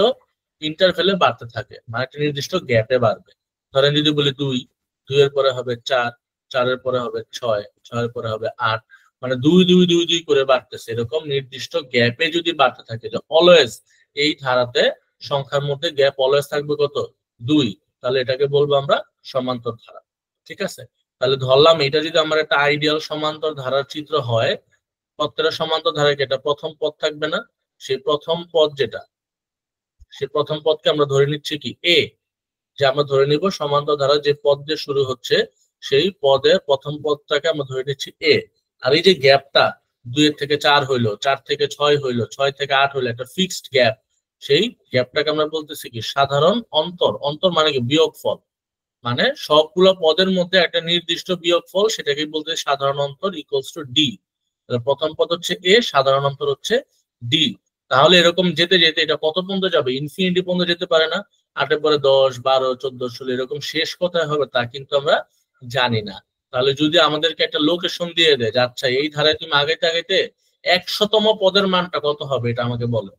ইন্টারভেলে বাড়তে থাকে, মানে একটা নির্দিষ্ট গ্যাপে বাড়বে। ধরেন যদি বলি 2, 2 এর পরে হবে 4, 4 এর পরে হবে 6, 6 এর পরে হবে 8, মানে 2 2 2 2 করে বাড়তেছে, এরকম নির্দিষ্ট গ্যাপে যদি বাড়তে থাকে, যে অলওয়েজ এই ধারাতে সংখ্যার মধ্যে গ্যাপ অলওয়েজ থাকবে কত? 2, তাহলে এটাকে বলবো আমরা সমান্তর ধারা। ঠিক আছে, তাহলে ধরলাম এটা যদি আমার একটা আইডিয়াল সমান্তর ধারার চিত্র হয়, প্রত্যেকটা সমান্তর ধারায় এটা প্রথম পদ থাকবে না? সেই প্রথম পদ যেটা, সেই প্রথম পদকে আমরা ধরে নিচ্ছি কি এ, যে আমরা ধরে নিব সমান্তর ধারা যে পদ দিয়ে শুরু হচ্ছে সেই পদের প্রথম পদটাকে আমরা ধরে নিচ্ছি এ। আর এই যে গ্যাপটা 2 থেকে 4 হইলো, 4 থেকে 6 হইলো, 6 থেকে 8 হইলো, একটা ফিক্সড গ্যাপ, সেই গ্যাপটাকে আমরা বলতেছি কি সাধারণ অন্তর। অন্তর মানে কি বিয়োগফল, মানে সবগুলো পদের মধ্যে একটা নির্দিষ্ট বিয়োগফল, সেটাকে বলতে সাধারণ অন্তর ইকুয়ালস টু ডি। প্রথম পদ হচ্ছে এ, সাধারণ অন্তর হচ্ছে ডি। তাহলে এরকম যেতে যেতে এটা কত পর্যন্ত যাবে? ইনফিনিটি পর্যন্ত যেতে পারে না? 8 এর পরে 10, 12, 14, 16 এরকম শেষ কোথায় হবে তা কিন্তু আমরা জানি না। তাহলে যদি আমাদেরকে একটা লোকেশন দিয়ে দেয় যে আচ্ছা এই ধারায় তুমি আগাইতে আগাইতে 100তম পদের মানটা কত হবে এটা আমাকে বলো,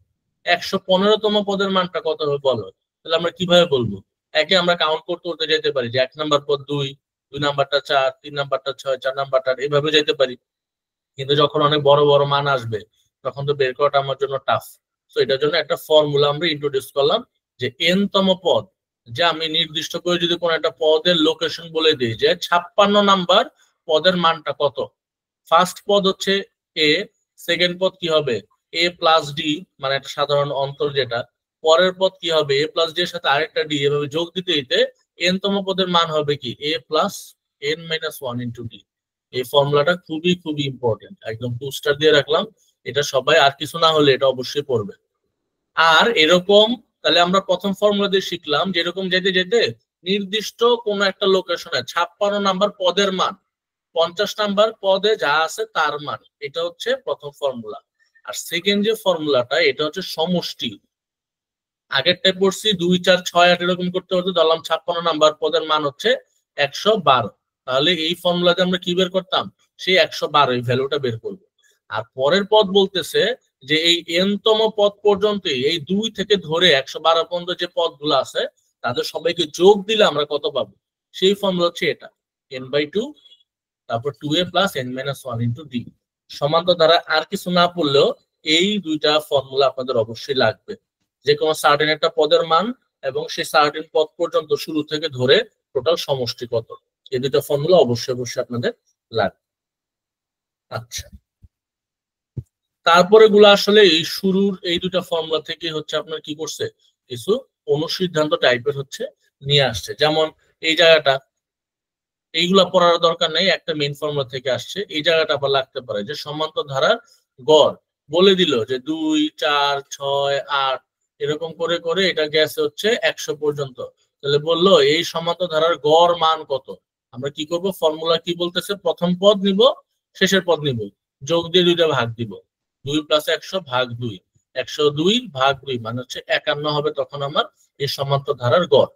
115তম পদের মানটা কত হবে বলো, তাহলে আমরা কিভাবে বলবো? একে আমরা কাউন্ট করতে করতে যেতে পারি যে 1 নাম্বার পদ 2, 2 নাম্বারটা 4, 3 নাম্বারটা 6, 4 নাম্বারটা এইভাবে যেতে পারি। কিন্তু যখন অনেক বড় বড় মান আসবে তখন তো বের করাটা আমার জন্য টাফ। তো এটার জন্য একটা ফর্মুলা আমরা ইন্ট্রোডিউস করলাম, যে n তম পদ, যে আমি নির্দিষ্ট করে যদি কোনো একটা পদের লোকেশন বলে দিই যে 56 নাম্বার পদের মানটা কত, ফার্স্ট পদ হচ্ছে এ, সেকেন্ড পদ কি হবে এ প্লাস ডি, মানে একটা সাধারণ অন্তর যেটা, পরের পদ কি হবে এ প্লাস ডি এর সাথে আরেকটা ডি, এভাবে যোগ দিতে দিতে n তম পদের মান হবে কি এ প্লাস n-1 ইন্টু ডি। এই ফর্মুলাটা খুবই খুবই ইম্পর্টেন্ট, একদম 2 স্টার দিয়ে রাখলাম, এটা সবাই আর কিছু না হলে এটা অবশ্যই পড়বে। আর এরকম, তাহলে আমরা প্রথম ফর্মুলা দিয়ে শিখলাম যে এরকম যেতে যেতে নির্দিষ্ট কোন একটা লোকেশনে 56 নাম্বার পদের মান, 50 নাম্বার পদে যা আছে তার মান, এটা হচ্ছে প্রথম ফর্মুলা। আর সেকেন্ড যে ফর্মুলাটা এটা হচ্ছে সমষ্টি। আগেরটাই পড়ছি 2, 4, 6, 8 এরকম করতে হতো, ধরলাম 56 নাম্বার পদের মান হচ্ছে 112, তাহলে এই ফর্মুলাতে আমরা কি বের করতাম? সেই 112 এই ভ্যালুটা বের করবো। আর পরের পদ বলতেছে যে এই n-তম পদ পর্যন্ত, এই 2 থেকে ধরে 112 পর্যন্ত যে পদগুলো আছে তাদের সবাইকে যোগ দিলে আমরা কত পাবো? সেই ফর্মুলা হচ্ছে এটা n/2, তারপর 2a plus n-1 into D. সমান্তর দ্বারা আর কিছু না পড়লেও এই দুইটা ফর্মুলা আপনাদের অবশ্যই লাগবে, যে কোনো সার্টেন একটা পদের মান এবং সেই সার্টেন পদ পর্যন্ত শুরু থেকে ধরে টোটাল সমষ্টি কত, এই দুইটা ফর্মুলা অবশ্যই অবশ্যই আপনাদের লাগবে। আচ্ছা, তারপরে গুলো আসলে এই শুরুর এই দুইটা ফর্মুলা থেকে হচ্ছে আপনার কি করছে, কিছু অনুসিদ্ধান্ত টাইপের হচ্ছে নিয়ে আসছে। যেমন এই জায়গাটা, এইগুলা পড়ার দরকার নেই, একটা মেইন ফর্মুলা থেকে আসছে। এই জায়গাটা আবার লাগতে পারে যে সমান্তর ধারার গড় বলে দিল যে 2, 4, 6, 8 এরকম করে করে এটা গেছে হচ্ছে 100 পর্যন্ত। তাহলে বললো এই সমান্তর ধারার গড় মান কত, আমরা কি করব? ফর্মুলা কি বলতেছে? প্রথম পদ নিব, শেষের পদ নিব, যোগ দিয়ে দুইটা ভাগ দিব, 2 + 100 ভাগ 2, 102 ভাগ 2 মানে হচ্ছে 51 হবে তখন আমার এই সমান্তর ধারার গড়।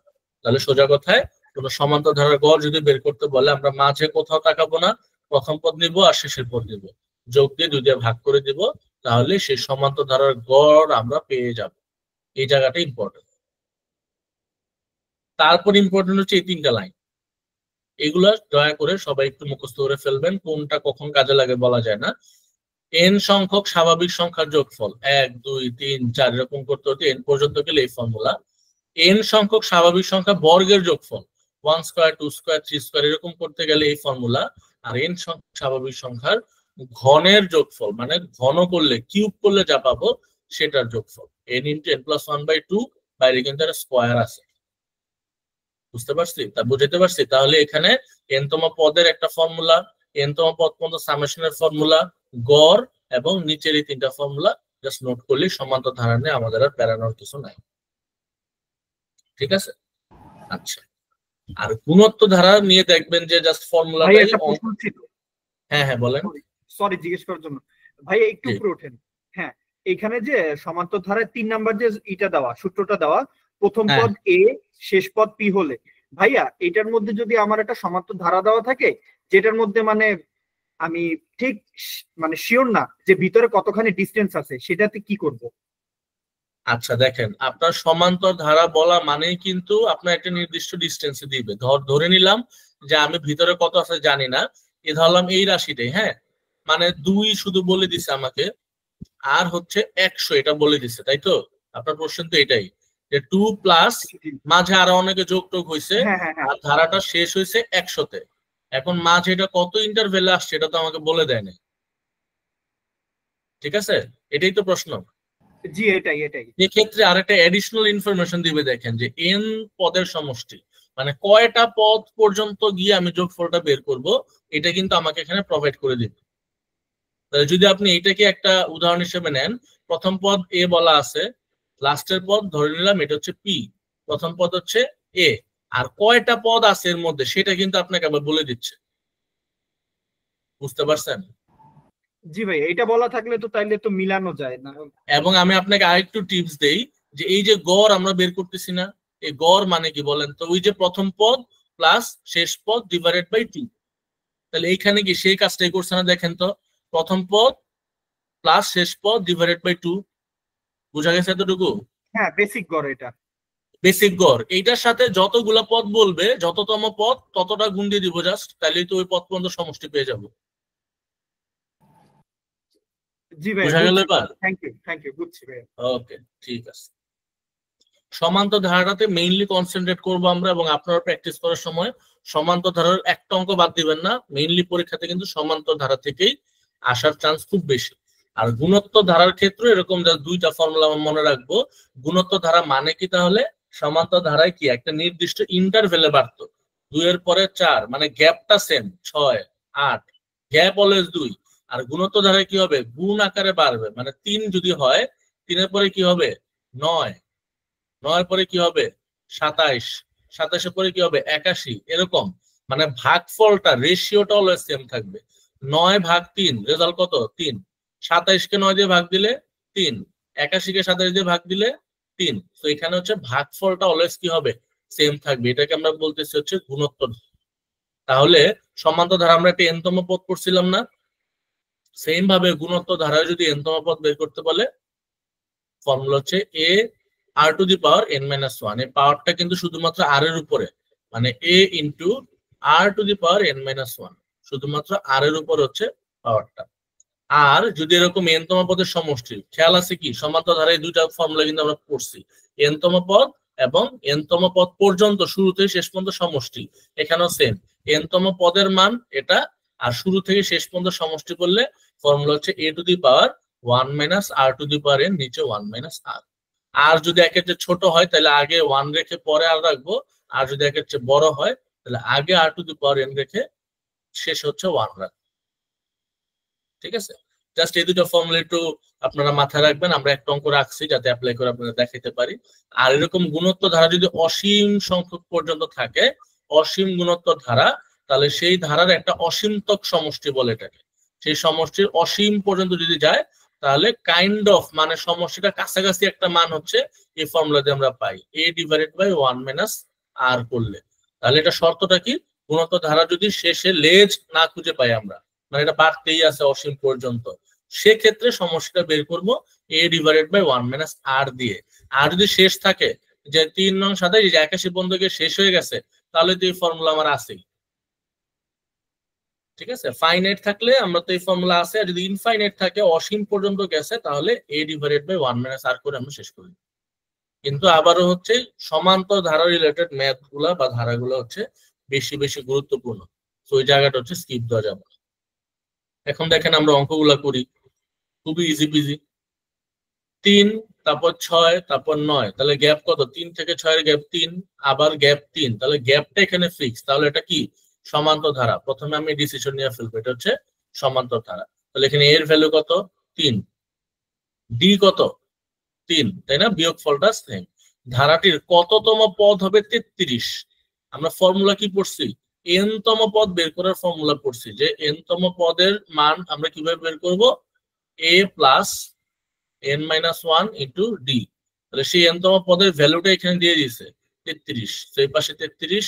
তাহলে সোজা কথায় কোন সমান্তর ধারার গড় যদি বের করতে বলে আমরা মাঝে কোথাও তাকাবো না, প্রথম পদ নিব আর শেষের পদ নিব, যোগ দিয়ে 2 দিয়ে ভাগ করে দিব, তাহলে সেই সমান্তর ধারার গড় আমরা পেয়ে যাব। এই জায়গাটা ইম্পর্টেন্ট। তারপর ইম্পর্টেন্ট হচ্ছে এই 3টা লাইন, এগুলা দয়া করে সবাই একটু মুখস্থ করে ফেলবেন, কোনটা কখন কাজে লাগে বলা যায় না। n সংখ্যক স্বাভাবিক সংখ্যার যোগফল 1, 2, 3, 4 এরকম করতে হতে n পর্যন্ত গেলে এই ফর্মুলা। n সংখ্যক স্বাভাবিক সংখ্যা বর্গের যোগফল 1 স্কয়ার, 2 স্কয়ার, 3 স্কয়ার এরকম করতে গেলে এই ফর্মুলা। আর n সংখ্যক স্বাভাবিক সংখ্যার ঘনের যোগফল, মানে ঘন করলে কিউব করলে যা পাবো সেটার যোগফল n × n + 1/2, বাইরে কিন্তু একটা স্কয়ার আছে। বুঝতে পারছি, তা বুঝাতে পারছি? তাহলে এখানে এনতম পদের একটা ফর্মুলা, এনতম পদ পর্যন্ত সামেশনের ফর্মুলা, গড় এবং নিচের এই তিনটা ফর্মুলা জাস্ট নোট করলে সমান্তর ধারা নিয়ে আমাদের আর প্যারানোর কিছু নাই। ঠিক আছে, আচ্ছা। আর গুণত্ব ধারা নিয়ে দেখবেন যে জাস্ট ফর্মুলাটাই।
একটা প্রশ্ন ছিল।
হ্যাঁ হ্যাঁ বলেন।
সরি জিজ্ঞেস করার জন্য। ভাই একটু উপরে ওঠেন। হ্যাঁ, এখানে যে সমান্তর ধারায় 3 নাম্বার যে এটা দেওয়া, সূত্রটা দেওয়া, প্রথম পদ এ শেষ পদ পি হলে, ভাইয়া এটার মধ্যে যদি আমার একটা সমান্তর ধারা দেওয়া থাকে যেটার মধ্যে মানে আমি ঠিক মানে শিওর না যে ভিতরে কতখানি ডিসটেন্স আছে, সেটাতে কি করব?
আচ্ছা দেখেন, আপনার সমান্তর ধারা বলা মানেই কিন্তু আপনার একটা নির্দিষ্ট ডিস্টেন্সে দিবে। ধরে নিলাম যে আমি ভিতরে কত আছে জানি না, এ ধরলাম এই রাশিটাই, হ্যাঁ, মানে 2 শুধু বলে দিছে আমাকে, আর হচ্ছে 100 এটা বলে দিছে, তাই তো? আপনার প্রশ্ন তো এটাই যে 2 প্লাস মাঝে আরো অনেকে যোগ টোগ হয়েছে, আর ধারাটা শেষ হয়েছে 100-তে। এখন মাঝে এটা কত ইন্টারভেলে আসছে এটা তো আমাকে বলে দেয় না। ঠিক আছে, এটাই তো প্রশ্ন।
জি এটাই।
এক্ষেত্রে আরেকটা এডিশনাল ইনফরমেশন দিবে, দেখেন যে এন পদের সমষ্টি মানে কয়টা পদ পর্যন্ত গিয়ে আমি যোগফলটা বের করব, এটা কিন্তু আমাকে এখানে প্রোভাইড করে দিবে। তাহলে যদি আপনি এটাকে একটা উদাহরণ হিসেবে নেন, প্রথম পদ এ বলা আছে, লাস্টের পদ ধরে নিলাম এটা হচ্ছে পি, প্রথম পদ হচ্ছে এ, আর কয়টা পদ আছে এর মধ্যে সেটা কিন্তু আপনাকে আবার বলে দিচ্ছে। বুঝতে পারছেন?
জি ভাই, এটা বলা থাকলে তো তাইলে তো মিলানো যায় না।
এবং আমি আপনাকে আরেকটু টিপস দেই যে এই যে গড় আমরা বের করতেছি না, এই গড় মানে কি বলেন তো? ওই যে প্রথম পদ প্লাস শেষ পদ ডিভাইডেড বাই 2। তাহলে এইখানে কি সেই কাজটাই করছে না? দেখেন তো, প্রথম পদ প্লাস শেষ পদ ডিভাইডেড বাই 2, বুঝা গেছে এতটুকু?
হ্যাঁ, বেসিক গড় এটা।
বেসিক গড়, এইটার সাথে যতগুলা পদ বলবে, যততম পদ ততটা গুণ দিয়ে দিব জাস্ট, তাহলেই তো ওই পদ পর্যন্ত সমষ্টি পেয়ে যাবো।
জি ভাই,
বুঝা গেল এবার?
থ্যাংক ইউ বুঝছি ভাই।
ওকে, ঠিক আছে। সমান্তর ধারাটাতে মেইনলি কনসেন্ট্রেট করবো আমরা, এবং আপনারা প্র্যাকটিস করার সময় সমান্তর ধারার একটা অঙ্ক বাদ দিবেন না। মেইনলি পরীক্ষাতে কিন্তু সমান্তর ধারা থেকেই আসার চান্স খুব বেশি। আর গুণোত্তর ধারার ক্ষেত্রে এরকম দুইটা ফর্মুলা আমরা মনে রাখবো। গুণোত্তর ধারা মানে কি? তাহলে সমান্তর ধারায় কি একটা নির্দিষ্ট ইন্টারভেলে বাড়তো, 2 এর পরে 4, মানে গ্যাপটা সেম 6 8, গ্যাপ অলওয়েজ 2। আর গুণোত্তর ধারায় কি হবে? গুণ আকারে বাড়বে, মানে 3 যদি হয় 3 এর পরে কি হবে? 9, 9 পরে কি হবে? 27, 27 পরে কি হবে? 81, এরকম। মানে ভাগফলটা, রেশিওটা অলওয়েজ সেম থাকবে। 9/3 রেজাল্ট কত? 3। 27 কে 9 দিয়ে ভাগ দিলে 3, 81 কে 27 দিয়ে ভাগ দিলে 3। তো এখানে হচ্ছে ভাগফলটা অলওয়েজ কি হবে? সেম থাকবে। এটাকে আমরা বলতেছি হচ্ছে গুণোত্তর। তাহলে সমান্তর ধারা আমরা একটা এনতম পদ করছিলাম না? সেম ভাবে গুণোত্তর ধারায় যদি এনতম পদ বের করতে বলে, ফর্মুলা হচ্ছে এ আর টু দি পাওয়ার n - 1। এই পাওয়ারটা কিন্তু শুধুমাত্র আর এর উপরে, মানে a into r to the power n - 1, শুধুমাত্র আর এর উপর হচ্ছে পাওয়ারটা। আর যদি এরকম n তম পদের সমষ্টি, খেয়াল আছে কি সমান্তর ধারায় দুইটা ফর্মুলা কিন্তু আমরা পড়ছি, n তম পদ এবং n তম পদ পর্যন্ত শুরু থেকে শেষ পর্যন্ত সমষ্টি, এখানেও সেম। n তম পদের মান এটা, আর শুরু থেকে শেষ পর্যন্ত সমষ্টি করলে ফর্মুলা হচ্ছে a two the power 1 - r two the power n, নিচে 1 - r। আর যদি একের চেয়ে ছোট হয় তাহলে আগে 1 রেখে পরে আর রাখবো, আর যদি একের চেয়ে বড় হয় তাহলে আগে r two the power n রেখে শেষ হচ্ছে 1 রাখবো। ঠিক আছে, জাস্ট এই দুটো ফর্মুলা একটু আপনারা মাথায় রাখবেন। আমরা একটা অঙ্ক রাখছি যাতে অ্যাপ্লাই করে আপনারা দেখাইতে পারি। আর এরকম গুণোত্তর ধারা যদি অসীম সংখ্যক পর্যন্ত থাকে, অসীম গুণোত্তর ধারা, তাহলে সেই ধারার একটা অসীমতক সমষ্টি বলে এটাকে। সেই সমষ্টির অসীম পর্যন্ত যদি যায় তাহলে কাইন্ড অফ মানে সমষ্টিটা কাছাকাছি একটা মান হচ্ছে এই ফর্মুলা দিয়ে আমরা পাই, a ডিভাইডেড বাই 1 - r করলে। তাহলে এটা শর্তটা কি? গুণোত্তর ধারা যদি শেষে লেজ না খুঁজে পাই আমরা, মানে এটা বাড়তেই আছে অসীম পর্যন্ত, সেক্ষেত্রে সমস্যাটা বের করব a ডিভাইডেড বাই 1 - r দিয়ে। আর যদি শেষ থাকে যে 3 নং 27 যে 81 পর্যন্ত গিয়ে শেষ হয়ে গেছে, তাহলে তো এই ফর্মুলা আমার আছেই। ঠিক আছে, ফাইনাইট থাকলে আমরা তো এই ফর্মুলা আছে, আর যদি ইনফাইনাইট থাকে অসীম পর্যন্ত গেছে তাহলে a ডিভাইডেড বাই 1 - r করে আমরা শেষ করি। কিন্তু আবারও হচ্ছে সমান্তর ধারা রিলেটেড ম্যাথ গুলা বা ধারাগুলো হচ্ছে বেশি বেশি গুরুত্বপূর্ণ, তো ওই জায়গাটা হচ্ছে স্কিপ দেওয়া যাবে না। এখন দেখেন আমরা অঙ্কগুলা করি, খুবই ইজি পিজি। 3 তারপর 6, তারপর 9, তাহলে গ্যাপ কত? 3 থেকে 6 এর গ্যাপ 3, আবার গ্যাপ 3, তাহলে গ্যাপটা এখানে ফিক্স। তাহলে এটা কি? সমান্তর ধারা। প্রথমে আমি ডিসিশন নিয়ে ফেলবো, এটা হচ্ছে সমান্তর ধারা। তাহলে এখানে এর ভ্যালু কত? 3, ডি কত? 3, তাই না? বিয়োগফলটা সেম। ধারাটির কততম পদ হবে? 33। আমরা ফর্মুলা কি পড়ছি? এন তম পদ বের করার ফর্মুলা পড়ছি, যে এন তম পদের মান আমরা কিভাবে বের করব? A plus n minus 1 into d. তাহলে সেই n তম পদের ভ্যালুটা এখানে দিয়ে দিয়েছে 33, সেই পাশে 33,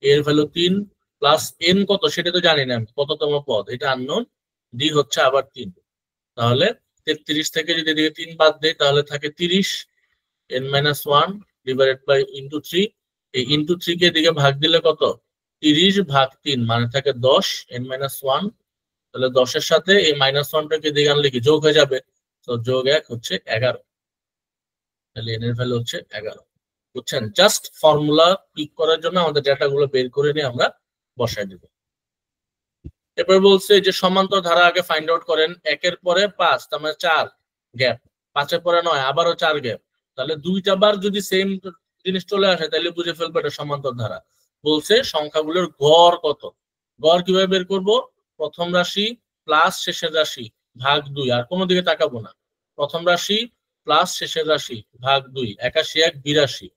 এর ভ্যালু 3 প্লাস n কত সেটা তো জানি না আমি, কততম পদ এটা আননোন, ডি হচ্ছে আবার 3। তাহলে 33 থেকে যদি এদিকে 3 বাদ দেই তাহলে থাকে 30, n minus 1 divided by into 3। এই ইন্টু 3 কে এদিকে ভাগ দিলে কত? 30 ভাগ 3 মানে থাকে 10, n মাইনাস 1। তাহলে 10 এর সাথে এই মাইনাস 1টাকে এদিকে আনলে কি যোগ হয়ে যাবে? তো যোগ 1 হচ্ছে 11। তাহলে এন এর ভ্যালু হচ্ছে 11। বুঝছেন? জাস্ট ফর্মুলা পিক করার জন্য আমাদের ডেটাগুলো বের করে নিয়ে আমরা বসাই দেব। এরপর বলছে যে সমান্তর ধারা আগে ফাইন্ড আউট করেন। 1 এর পরে 5, তার মানে 4 গ্যাপ, 5 এর পরে 9, আবারও 4 গ্যাপ। তাহলে দুইটা বার যদি সেম জিনিস চলে আসে তাহলে বুঝে ফেলবো এটা সমান্তর ধারা। বলছে সংখ্যাগুলোর গড় কত? গড় কিভাবে বের করব? প্রথম রাশি প্লাস শেষের রাশি ভাগ 2, আর কোনো দিকে তাকাবো না। প্রথম রাশি প্লাস শেষের রাশি ভাগ 2, 81 1 82,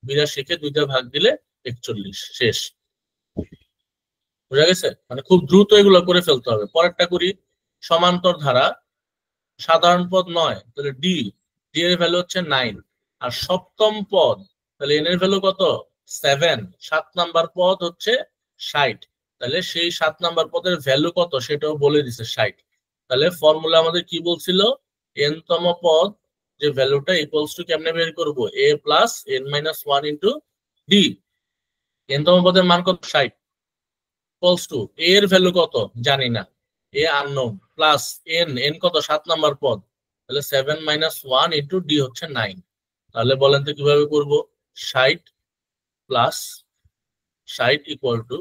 82 কে 2 দিয়ে ভাগ দিলে 41, শেষ। বুঝা গেছে? মানে খুব দ্রুত এগুলো করে ফেলতে হবে। পরেরটা করি। সমান্তর ধারা সাধারণ পদ 9, তাহলে ডি, ডি এর ভ্যালু হচ্ছে 9। আর সপ্তম পদ, তাহলে এন এর ভ্যালু কত? 7। 7 নাম্বার পদ হচ্ছে 60, তাহলে সেই 7 নাম্বার পদের ভ্যালু কত সেটাও বলে দিছে 60। তাহলে ফর্মুলা আমাদের কি বলছিল? এন তম পদ যে ভ্যালুটা ইকুয়ালস টু কেমনে বের করব? A plus n minus 1 into d. N তম পদের মান কত? 60 ইকুয়ালস টু এর ভ্যালু কত জানি না, এ আননোন, প্লাস এন, এন কত? 7 নাম্বার পদ, তাহলে 7 মাইনাস 1 ইন্টু ডি হচ্ছে 9। তাহলে বলেন তো কিভাবে করব? 60 plus 60 equal to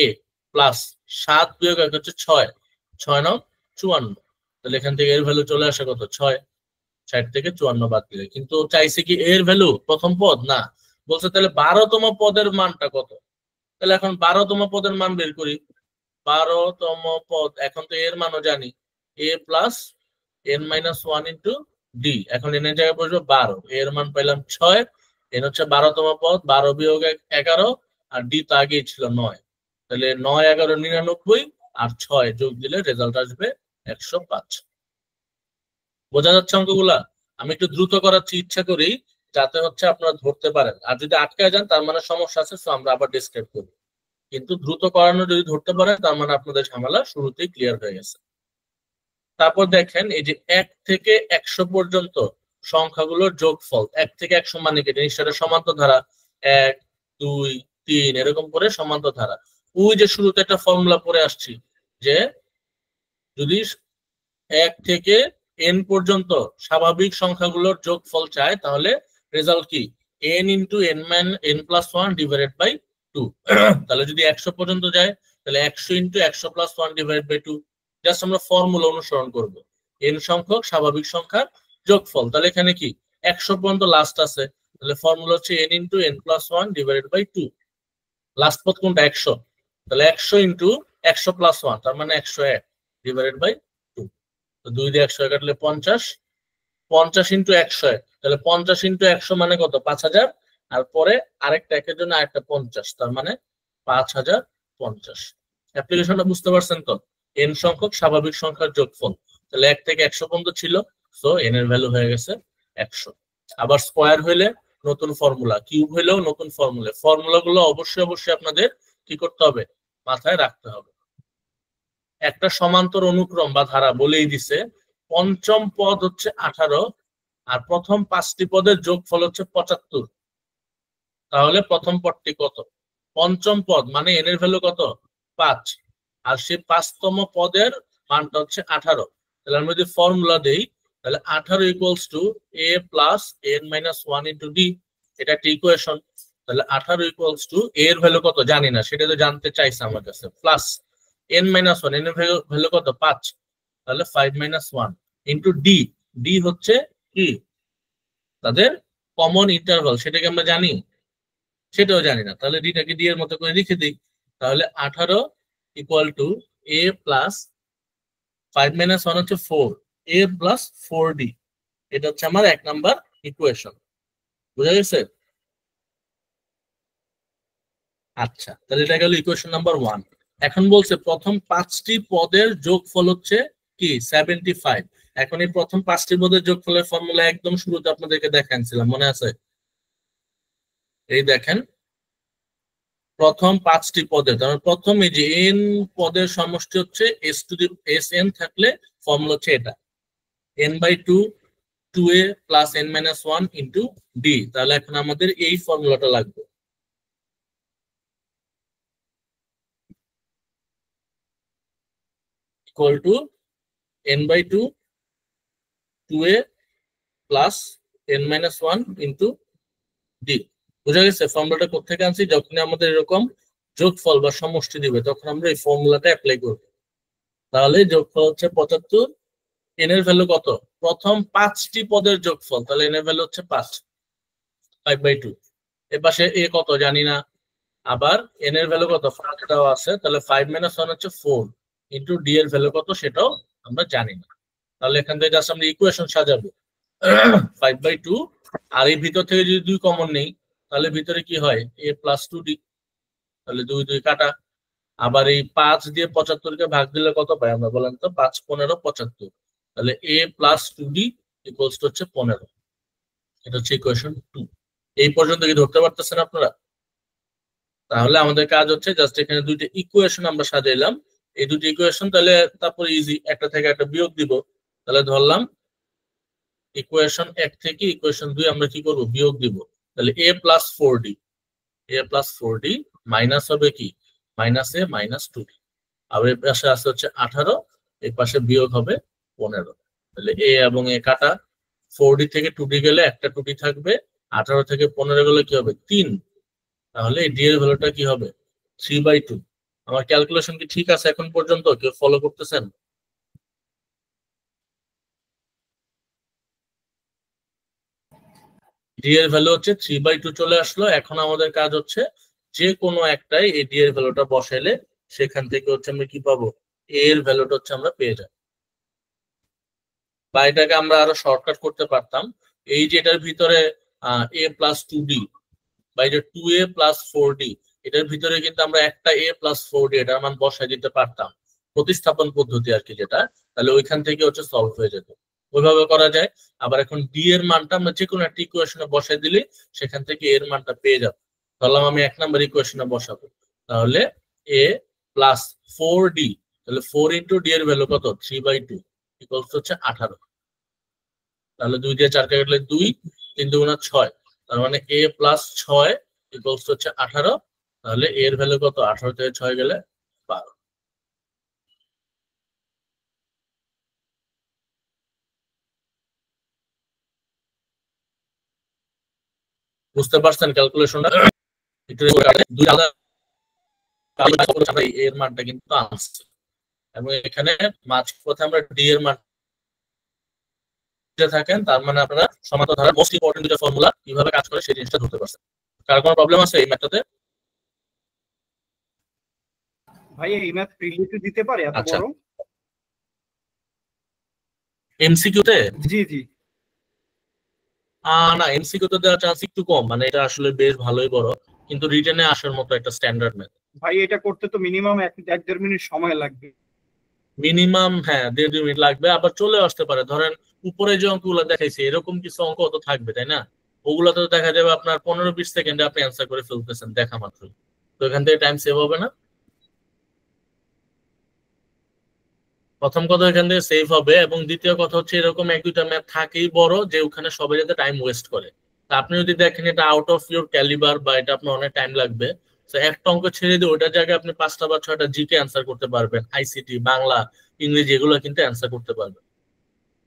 A plus 7 বিয়োগ 1 হচ্ছে 6, 6 9 54। তাহলে এখান থেকে এর ভ্যালু চলে আসে কত? 6। 60 থেকে 54 বাদ দিলে, কিন্তু চাইছে কি এর ভ্যালু প্রথম পদ না, বলছে তাহলে 12তম পদের মানটা কত? তাহলে এখন 12তম পদের মান বের করি। 12তম পদ, এখন তো এর মানও জানি, a plus n minus 1 into d. এখন এন এর জায়গায় বসবো 12, এর মান পাইলাম 6, এন হচ্ছে 12তম পদ, 12 বিয়োগ 11, আর ডি তো আগেই ছিল 9। তাহলে 9 11 99, আর 6 যোগ দিলে রেজাল্ট আসবে 105। বোঝা যাচ্ছে অঙ্কগুলা? আমি একটু দ্রুত করাচ্ছি ইচ্ছা করি যাতে হচ্ছে আপনারা ধরতে পারেন, আর যদি আটকায় যান তার মানে সমস্যা আছে, তো আমরা আবার ডিসক্রাইব করব। কিন্তু দ্রুত করানো যদি ধরতে পারেন তার মানে আপনাদের ঝামেলা শুরুতেই ক্লিয়ার হয়ে গেছে। তারপর দেখেন এই যে 1 থেকে 100 পর্যন্ত সংখ্যাগুলোর যোগফল। 1 থেকে 100 মানে কি? জিনিসটা সমান্তর ধারা, 1 2 3 এরকম করে সমান্তর ধারা। ওই যে শুরুতে একটা ফর্মুলা পড়ে আসছি, যে যদি 1 থেকে n পর্যন্ত স্বাভাবিক সংখ্যাগুলোর যোগফল চায় তাহলে রেজাল্ট কি? n into n plus 1 divided by 2। তাহলে যদি 100 পর্যন্ত যায় তাহলে 100 into 100 plus 1 divided by 2। Just আমরা ফর্মুলা অনুসরণ করব, n সংখ্যক স্বাভাবিক সংখ্যার যোগফল। তাহলে এখানে কি 100 পর্যন্ত লাস্ট আছে, তাহলে ফর্মুলা হচ্ছে n into n plus 1 divided by 2। Last পদ কোনটা? 100, তাহলে 100 ইন্টু 100 প্লাস 1 তার মানে 101 ডিভাইডেড বাই 2। তো 2 দিয়ে 100 কাটলে 50, 50 ইন্টু 101, তাহলে 50 ইন্টু 100 মানে কত? 5000, আর পরে আরেকটা একের জন্য আরেকটা 50, তার মানে 5050। অ্যাপ্লিকেশনটা বুঝতে পারছেন তো? n সংখ্যক স্বাভাবিক সংখ্যার যোগফল, তাহলে 1 থেকে 100 পর্যন্ত ছিল, সো n এর ভ্যালু হয়ে গেছে 100। আবার স্কয়ার হইলে নতুন ফর্মুলা, কিউব হইলেও নতুন ফর্মুলা। ফর্মুলাগুলো অবশ্যই আপনাদের কি করতে হবে? মাথায় রাখতে হবে। একটা সমান্তর অনুক্রম বা ধারা বলেই দিছে পঞ্চম পদ হচ্ছে 18, আর প্রথম 5টি পদের যোগফল হচ্ছে 75। তাহলে প্রথম পদটি কত? পঞ্চম পদ মানে এন এর ভ্যালু কত? 5, আর সেই 5তম পদের মানটা হচ্ছে 18। তাহলে আমরা যদি ফর্মুলা দেই তাহলে 18 equals to A plus n minus 1 into D, এটা একটা ইকুয়েশন। তাহলে 18 ইকুয়ালস টু এর ভ্যালু কত জানি না, সেটা তো জানতে চাইছে আমার কাছে, প্লাস n মাইনাস 1, n এর ভ্যালু কত? 5, তাহলে 5 মাইনাস 1 ইন্টু ডি। ডি হচ্ছে কি তাদের কমন ইন্টারভাল, সেটাকে আমরা জানি? সেটাও জানি না। তাহলে ডিটাকে ডি এর মতো করে লিখে দিই। তাহলে 18 equal to A plus 5 minus 1 হচ্ছে 4, এ প্লাস 4d। এটা হচ্ছে আমার 1 নাম্বার ইকুয়েশন। বুঝা গেছে? আচ্ছা, তাহলে এটা গেল ইকুয়েশন নাম্বার 1। এখন বলছে প্রথম 5টি পদের যোগফল হচ্ছে কি 75। এখন এই প্রথম 5টি পদের যোগফলের ফর্মুলা একদম শুরুতে আপনাদেরকে দেখাচ্ছিলাম, মনে আছে? এই দেখেন, প্রথম 5টি পদের, তার মানে প্রথম এই যে এন পদের সমষ্টি হচ্ছে S to the S N থাকলে ফর্মুলা হচ্ছে এটা n/2 2a plus n minus 1 into d. তাহলে এখন আমাদের এই ফর্মুলাটা লাগবে, equal to n/2 2a plus n minus 1 into D. বুঝা গেছে? ফর্মুলাটা কোথেকে আনছি? যখন আমাদের এরকম যোগফল বা সমষ্টি দিবে তখন আমরা এই ফর্মুলাটা অ্যাপ্লাই করব। তাহলে যোগফল হচ্ছে 75, এন এর ভ্যালু কত? প্রথম 5টি পদের যোগফল, তাহলে এন এর ভ্যালু হচ্ছে 5, 5/2। এর পাশে এ কত জানি না, আবার এন এর ভ্যালু কত 5 দেওয়া আছে, তাহলে 5 মাইনাস 1 হচ্ছে 4 ইন্টু ডি এর ভ্যালু কত সেটাও আমরা জানি না। তাহলে এখান থেকে জাস্ট আমরা ইকুয়েশন সাজাবো 5/2, আর এই ভিতর থেকে যদি 2 কমন নেই তাহলে ভিতরে কি হয় a প্লাস 2d, তাহলে 2 2 কাটা। আবার এই 5 দিয়ে 75 কে ভাগ দিলে কত পাই আমরা বলেন তো? 5 15 75, তাহলে a plus 2d equals to হচ্ছে 15। এটা হচ্ছে ইকুয়েশন 2। এই পর্যন্ত কি ধরতে পারতেছেন আপনারা? তাহলে আমাদের কাজ হচ্ছে জাস্ট এখানে দুইটা ইকুয়েশন আমরা সাজাইলাম, এই দুটো ইকুয়েশন, তাহলে তারপরে ইজি একটা থেকে একটা বিয়োগ দিব। তাহলে ধরলাম ইকুয়েশন 1 থেকে ইকুয়েশন 2 আমরা কি করব? বিয়োগ দিব। তাহলে a প্লাস 4d মাইনাস হবে কি মাইনাস a মাইনাস 2d। আর এর পাশে আছে হচ্ছে 18, এই পাশে বিয়োগ হবে 15। তাহলে a এবং a কাটা, 4d থেকে 2d গেলে একটা 2d থাকবে, 18 থেকে 15 গেলে কি হবে 3। তাহলে এই d এর ভ্যালুটা কি হবে 3/2। আমার ক্যালকুলেশন কি ঠিক আছে এখন পর্যন্ত? কেউ ফলো করতেছেন? ডি এর ভ্যালু হচ্ছে 3/2 চলে আসলো। এখন আমাদের কাজ হচ্ছে যে কোনো একটাই এই ডি এর ভ্যালুটা বসাইলে সেখান থেকে হচ্ছে আমরা কি পাবো? এ এর ভ্যালুটা হচ্ছে আমরা পেয়ে যাব। বা এটাকে আমরা আরো শর্টকাট করতে পারতাম, এই যে এটার ভিতরে a প্লাস 2d বা এই যে 2a প্লাস 4d, এটার ভিতরে কিন্তু আমরা একটা a প্লাস 4d এটার মান বসাই দিতে পারতাম, প্রতিস্থাপন পদ্ধতি আর কি যেটা। তাহলে ওইখান থেকে হচ্ছে সলভ হয়ে যেত, ওইভাবে করা যায়। আবার এখন ডি এর মানটা আমরা যে কোনো একটা ইকুয়েশনে বসাই দিলে সেখান থেকে এর মানটা পেয়ে যাব। ধরলাম আমি 1 নাম্বার ইকুয়েশনে বসাবো, তাহলে a প্লাস 4d, তাহলে 4 ইন্টু ডি এর ভ্যালু কত 3/2 ইকুয়ালস হচ্ছে 18। তাহলে 2 দিয়ে 4 কাটলে 2, 3 দুগুণা 6, তার মানে a প্লাস 6 ইকুয়ালস হচ্ছে 18। তাহলে এর ভ্যালু কত? 18 থেকে 6 গেলে 12। বুঝতে পারছেন ক্যালকুলেশনটা? একটু দুই আলাদা এর মানটা কিন্তু আনছে, এবং এখানে মাঝপথে আমরা ডি এর মান থাকেন, তার মানে আপনারা সমান্তর ধারার মোস্ট ইম্পর্টেন্ট দুটো ফর্মুলা কিভাবে কাজ করে সেই জিনিসটা ধরতে পারছেন। কার কোনো প্রবলেম আছে এই ম্যাথটাতে?
ভাই এই ম্যাথ প্রিলিতে দিতে পারে এত বড়?
এমসিকিউ তে?
জি জি।
না, এমসিকিউ তে দেওয়ার চান্স একটু কম, মানে এটা আসলে বেশ ভালোই বড়, কিন্তু রিটেনে আসার মতো একটা স্ট্যান্ডার্ড ম্যাথ।
ভাই এটা করতে তো মিনিমাম 1-1.5 মিনিট সময় লাগবে।
মিনিমাম হ্যাঁ 1.5-2 মিনিট লাগবে, আবার চলে আসতে পারে। ধরেন উপরে যে অঙ্কগুলো দেখাইছি এরকম কিছু অঙ্ক তো থাকবে, তাই না? ওগুলো তো দেখা যাবে আপনার 15-20 সেকেন্ডে আপনি অ্যান্সার করে ফেলতেছেন দেখা মাত্রই, তো এখান থেকে টাইম সেভ হবে না? প্রথম কথা এখান থেকে সেভ হবে, এবং দ্বিতীয় কথা হচ্ছে এরকম 1-2টা ম্যাথ থাকেই বড় যে ওখানে সবাই যাতে টাইম ওয়েস্ট করে। তা আপনি যদি দেখেন এটা আউট অফ ইউর ক্যালিবার বা এটা আপনার অনেক টাইম লাগবে, তো একটা অঙ্ক ছেড়ে দিয়ে ওইটার জায়গায় আপনি 5টা বা 6টা জিকে অ্যান্সার করতে পারবেন, আইসিটি, বাংলা, ইংরেজি এগুলো কিন্তু অ্যান্সার করতে পারবেন।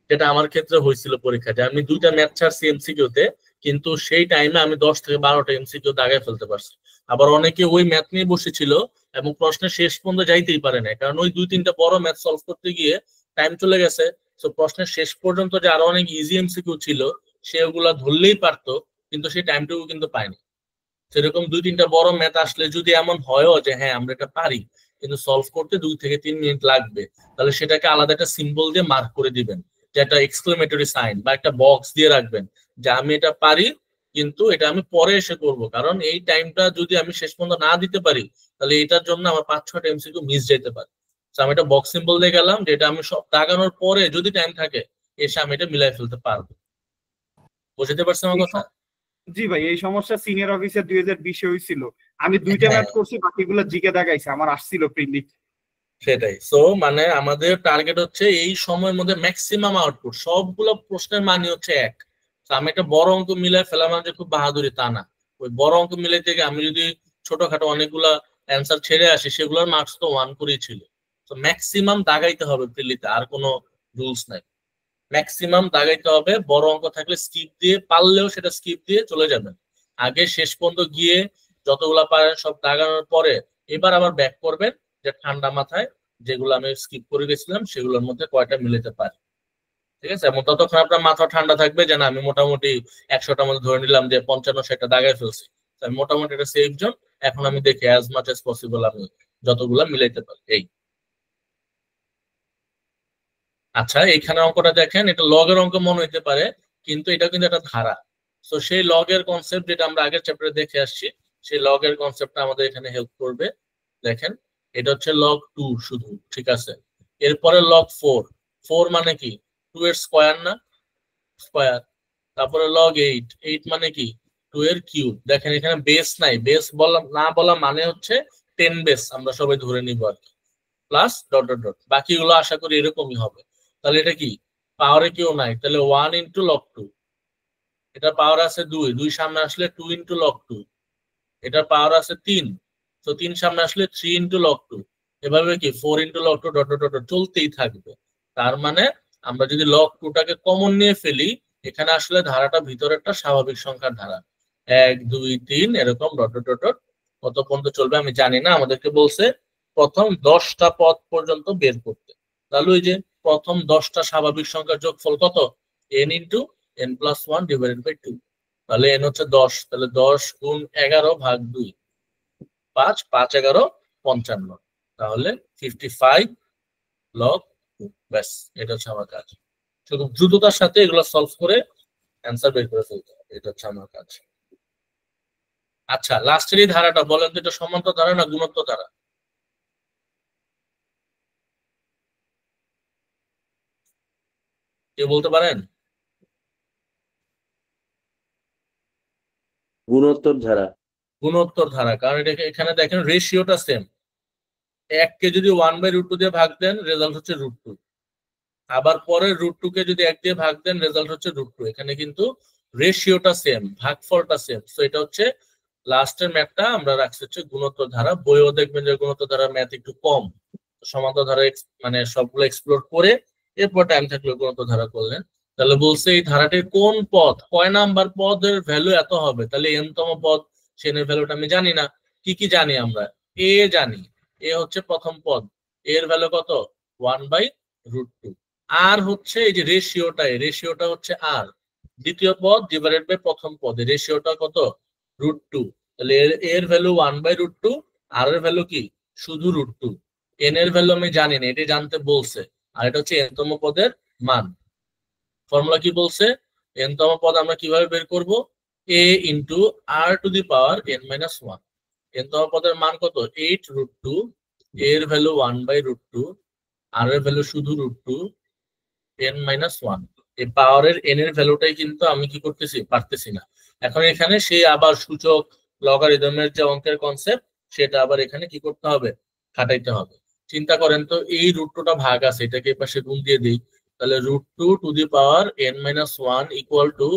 যেটা আমার ক্ষেত্রে হয়েছিল পরীক্ষাতে, আমি 2টা ম্যাথ ছাড়ছি এমসিকিউ তে, কিন্তু সেই টাইমে আমি 10 থেকে 12টা এমসিকিউ দাগায় ফেলতে পারছি। আবার অনেকে ওই ম্যাথ নিয়ে বসেছিল এবং প্রশ্নের শেষ পর্যন্ত যাইতেই পারে না, কারণ ওই 2-3টা বড় ম্যাথ সলভ করতে গিয়ে টাইম চলে গেছে। তো প্রশ্নের শেষ পর্যন্ত যে আরো অনেক ইজি এমসিকিউ ছিল সেগুলা ধরলেই পারতো, কিন্তু সেই টাইমটুকু কিন্তু পায়নি। সেরকম 2-3টা বড় ম্যাথ আসলে যদি এমন হয়ও যে হ্যাঁ আমরা এটা পারি, কিন্তু সলভ করতে 2 থেকে 3 মিনিট লাগবে, তাহলে সেটাকে আলাদা একটা সিম্বল দিয়ে মার্ক করে দিবেন, যে একটা এক্সক্লেমেটরি সাইন বা একটা বক্স দিয়ে রাখবেন যে আমি এটা পারি, কিন্তু এটা আমি পরে এসে করব, কারণ এই টাইমটা যদি আমি শেষ পর্যন্ত না দিতে পারি তাহলে এটার জন্য আমার 5-6টা এমসিকিউ মিস যেতে পারে। আমি একটা বক্স সিম্বল দিয়ে গেলাম, যেটা আমি সব দাগানোর পরে যদি টাইম থাকে এসে আমি এটা মিলাই ফেলতে পারবো। বুঝতে পারছেন আমার কথা?
জি ভাই, এই সমস্যা সিনিয়র অফিসার 2020-এ হয়েছিল। আমি 2টা ম্যাথ করছি, বাকিগুলো জিকে দাগাইছে, আমার আসছিল প্রিলিম।
সেটাই। সো মানে আমাদের টার্গেট হচ্ছে এই সময়ের মধ্যে ম্যাক্সিমাম আউটপুট, সবগুলো প্রশ্নের মানই হচ্ছে এক। আমি একটা বড় অঙ্ক মিলাই ফেলা মানে যে খুব বাহাদুরি তা না। ওই বড় অঙ্ক মিলাই থেকে আমি যদি ছোটখাটো অনেকগুলা অ্যান্সার ছেড়ে আসি সেগুলোর মার্কস তো 1 করেই ছিল। তো ম্যাক্সিমাম দাগাইতে হবে প্রিলিতে, আর কোনো রুলস নাই। ম্যাক্সিমাম দাগাইতে হবে, বড় অঙ্ক থাকলে স্কিপ দিয়ে, পারলেও সেটা স্কিপ দিয়ে চলে যাবেন। আগে শেষ পর্যন্ত গিয়ে যতগুলা পারেন সব দাগানোর পরে এবার আবার ব্যাক করবেন, যে ঠান্ডা মাথায় যেগুলো আমি স্কিপ করে গেছিলাম সেগুলোর মধ্যে কয়টা মিলাতে পারি। ঠিক আছে? এবং ততক্ষণ আপনার মাথা ঠান্ডা থাকবে যে না আমি মোটামুটি 100টার মধ্যে ধরে নিলাম যে 55-60টা দাগায় ফেলছি, আমি মোটামুটি একটা সেফ জোন। এখন আমি দেখি অ্যাজ মাচ এজ পসিবল আমি যতগুলা মিলাইতে পারি। এই আচ্ছা, এখানে অঙ্কটা দেখেন, এটা লগের অঙ্ক মনে হইতে পারে, কিন্তু এটা কিন্তু একটা ধারা। তো সেই লগের কনসেপ্ট যেটা আমরা আগের চ্যাপ্টারে দেখে আসছি, সেই লগের কনসেপ্টটা আমাদের এখানে হেল্প করবে। দেখেন, এটা হচ্ছে লগ 2 শুধু, ঠিক আছে? এরপরে লগ 4, 4 মানে কি 2 এর স্কয়ার না, স্কয়ার। তারপরে লগ 8, 8 মানে কি 2 এর কিউব। দেখেন এখানে বেস নাই, বেস বলা না বলা মানে হচ্ছে 10 বেস আমরা সবাই ধরে নিব আর কি, প্লাস ডট ডট ডট, বাকিগুলো আশা করি এরকমই হবে। তাহলে এটা কি পাওয়ারে কেউ নাই, তাহলে 1 ইন্টু লগ 2। এটা পাওয়ার আছে 2, 2 সামনে আসলে 2 ইন্টু লগ 2। এটার পাওয়ার আছে 3, তো 3 সামনে আসলে 3 ইন্টু লগ 2। এভাবে কি 4 into log 2 dot dot dot চলতেই থাকবে। তার মানে আমরা যদি লগ 2টাকে কমন নিয়ে ফেলি, এখানে আসলে ধারাটা ভিতরে একটা স্বাভাবিক সংখ্যার ধারা, 1 2 3 এরকম ডট ডট ডট কত পর্যন্ত চলবে আমি জানি না। আমাদেরকে বলছে প্রথম 10টা পদ পর্যন্ত বের করতে। তাহলে ওই যে প্রথম 10টা স্বাভাবিক সংখ্যার যোগফল কত, n into n plus 1 divided by 2। তাহলে n হচ্ছে 10, তাহলে 10 গুণ 11 ভাগ 2, 5 5 11 55, তাহলে 55 লগ 2। ব্যাস, এটা হচ্ছে আমার কাজ। শুধু দ্রুততার সাথে এগুলো সলভ করে অ্যান্সার বের করে ফেলতে হবে, এটা হচ্ছে আমার কাজ। আচ্ছা, লাস্টের এই ধারাটা বলেন তো, এটা সমান্তর ধারা না গুণোত্তর ধারা? কেউ বলতে পারেন?
গুণোত্তর ধারা।
গুণোত্তর ধারা, কারণ এটা এখানে দেখেন রেশিওটা সেম। 1 কে যদি 1/√2 দিয়ে ভাগ দেন রেজাল্ট হচ্ছে √2, আবার পরে √2 কে যদি 1 দিয়ে ভাগ দেন রেজাল্ট হচ্ছে √2। এখানে কিন্তু রেশিওটা সেম, ভাগফলটা সেম। তো এটা হচ্ছে লাস্টের ম্যাথটা আমরা রাখছি হচ্ছে গুণোত্তর ধারা। বইও দেখবেন যে গুণোত্তর ধারার ম্যাথ একটু কম, সমান্তর ধারা মানে সবগুলো এক্সপ্লোর করে এরপর টাইম থাকলে গুণোত্তর ধারা করলেন। তাহলে বলছে এই ধারাটির কোন পদ, কয় নাম্বার পদের ভ্যালু এত হবে। তাহলে n-তম পদ, সেনের ভ্যালুটা আমি জানি না। কি কি জানি আমরা? এ জানি, এ হচ্ছে প্রথম পদ, এর ভ্যালু কত 1/√2। আর হচ্ছে এই যে রেশিওটা, রেশিওটা হচ্ছে আর, দ্বিতীয় পদ ডিভাইডেড বাই প্রথম পদে রেশিওটা কত √2। তাহলে এর ভ্যালু 1/√2, আর এর ভ্যালু কি শুধু √2। n এর ভ্যালু আমি জানি না, এটা জানতে বলছে। আর এটা হচ্ছে n-তম পদের মান। ফর্মুলা কি বলছে, n-তম পদ আমরা কিভাবে বের করব, a into r two the power n-1। n-তম পদের মান কত 8√2, এর ভ্যালু 1/√2, আর এর ভ্যালু শুধু √2, n-1। এই পাওয়ারের n এর ভ্যালুটাই কিন্তু আমি কি করতেছি, পারতেছি না। এখন এখানে সেই আবার সূচক লগারিদমের যে অঙ্কের কনসেপ্ট, সেটা আবার এখানে কি করতে হবে, খাটাইতে হবে। চিন্তা করেন তো, এই √2টা ভাগ আছে, এটাকে এই পাশে গুণ দিয়ে দিই। তাহলে √2 to the power n-1 equal to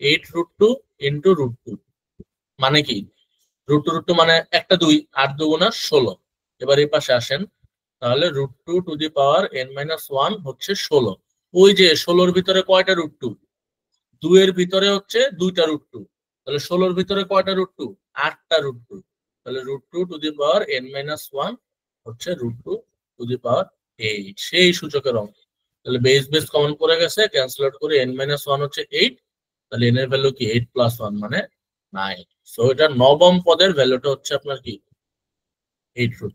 8√2 into √2। মানে কি √2 মানে একটা 2, 8 2 16। এবার এই পাশে আসেন, তাহলে √2 টু দি পাওয়ার n-1 হচ্ছে 16। ওই যে 16-র ভিতরে কয়টা √2, 2 এর ভিতরে হচ্ছে 2টা √2। তাহলে 16-র ভিতরে কয়টা √2, 8টা √2। তাহলে √2 টু দি পাওয়ার n-1 হচ্ছে √2 টু দি পাওয়ার 8, সেই সূচকের অঙ্ক। তাহলে বেস বেস কমন পড়ে গেছে, ক্যান্সেল আউট করে n-1 হচ্ছে 8, তাহলে n এর ভ্যালু কি 8 + 1 মানে 9। সো এটা নবম পদের ভ্যালুটা হচ্ছে আপনার কি 8 রুট।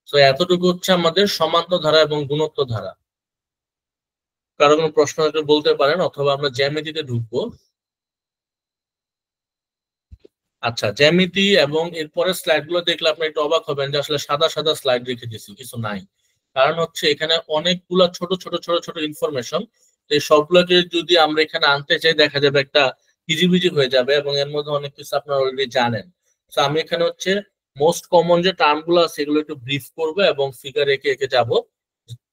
সো এতটুকু হচ্ছে আমাদের সমান্তর ধারা এবং গুণোত্তর ধারা। কারো কোনো প্রশ্ন হয়তো বলতে পারেন, অথবা আমরা জ্যামিতিতে ঢুকবো। আচ্ছা, জ্যামিতি এবং এরপরে স্লাইড গুলো দেখলে আপনি একটু অবাক হবেন যে আসলে সাদা সাদা স্লাইড রেখে দিয়েছি, কিছু নাই। কারণ হচ্ছে এখানে অনেকগুলা ছোট ছোট ছোট ছোট ইনফরমেশন, এই সবগুলোকে যদি আমরা এখানে আনতে চাই দেখা যাবে একটা হিজিবিজি হয়ে যাবে, এবং এর মধ্যে অনেক কিছু আপনারা অলরেডি জানেন। তো আমি এখানে হচ্ছে মোস্ট কমন যে টার্ম গুলো আছে এগুলো একটু ব্রিফ করবো এবং ফিগার এঁকে এঁকে যাবো,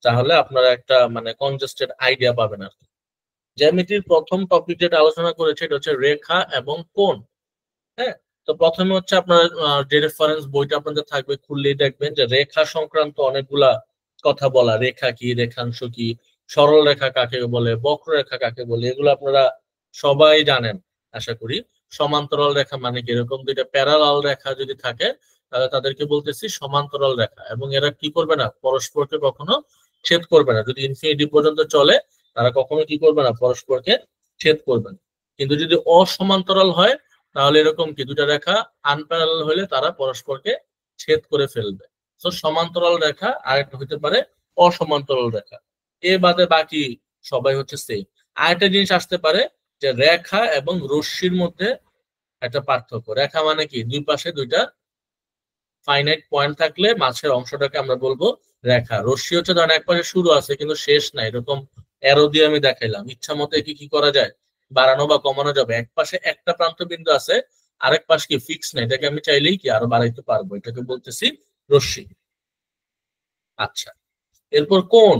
তাহলে আপনারা একটা মানে কনজাস্টেড আইডিয়া পাবেন আর কি। জ্যামিতির প্রথম টপিক যেটা আলোচনা করেছে এটা হচ্ছে রেখা এবং কোণ। হ্যাঁ, তো প্রথমে হচ্ছে আপনার যে রেফারেন্স বইটা আপনাদের থাকবে, খুললেই দেখবেন যে রেখা সংক্রান্ত অনেকগুলা কথা বলা, রেখা কি, রেখাংশ কি, সরল রেখা কাকে বলে, বক্ররেখা কাকে বলে, এগুলো আপনারা সবাই জানেন আশা করি। সমান্তরাল রেখা মানে কি, এরকম দুইটা প্যারালাল রেখা যদি থাকে তাহলে তাদেরকে বলতেছি সমান্তরাল রেখা, এবং এরা কি করবে না, পরস্পরকে কখনো ছেদ করবে না। যদি ইনফিনিটি পর্যন্ত চলে তারা কখনো কি করবে না, পরস্পরকে ছেদ করবে না। কিন্তু যদি অসমান্তরাল হয় তাহলে এরকম কি দুটা রেখা আনপ্যারালাল হলে তারা পরস্পরকে ছেদ করে ফেলবে। তো সমান্তরাল রেখা আর একটা হতে পারে অসমান্তরাল রেখা। এ বাদে বাকি সবাই হচ্ছে সেম। আরেকটা জিনিস আসতে পারে যে রেখা এবং রশ্মির মধ্যে একটা পার্থক্য। রেখা মানে কি, দুই পাশে দুইটা ফাইনাইট পয়েন্ট থাকলে মাঝের অংশটাকে আমরা বলবো রেখা। রশ্মি হচ্ছে ধরেন এক পাশে শুরু আছে কিন্তু শেষ নাই, এরকম অ্যারো দিয়ে আমি দেখাইলাম, ইচ্ছা মতো কি কি করা যায়, বাড়ানো বা কমানো যাবে। এক পাশে একটা প্রান্ত বিন্দু আছে, আরেক পাশ কি ফিক্স নাই, এটাকে আমি চাইলেই কি আরো বাড়াইতে পারবো, এটাকে বলতেছি রশ্মি। আচ্ছা, এরপর কোণ।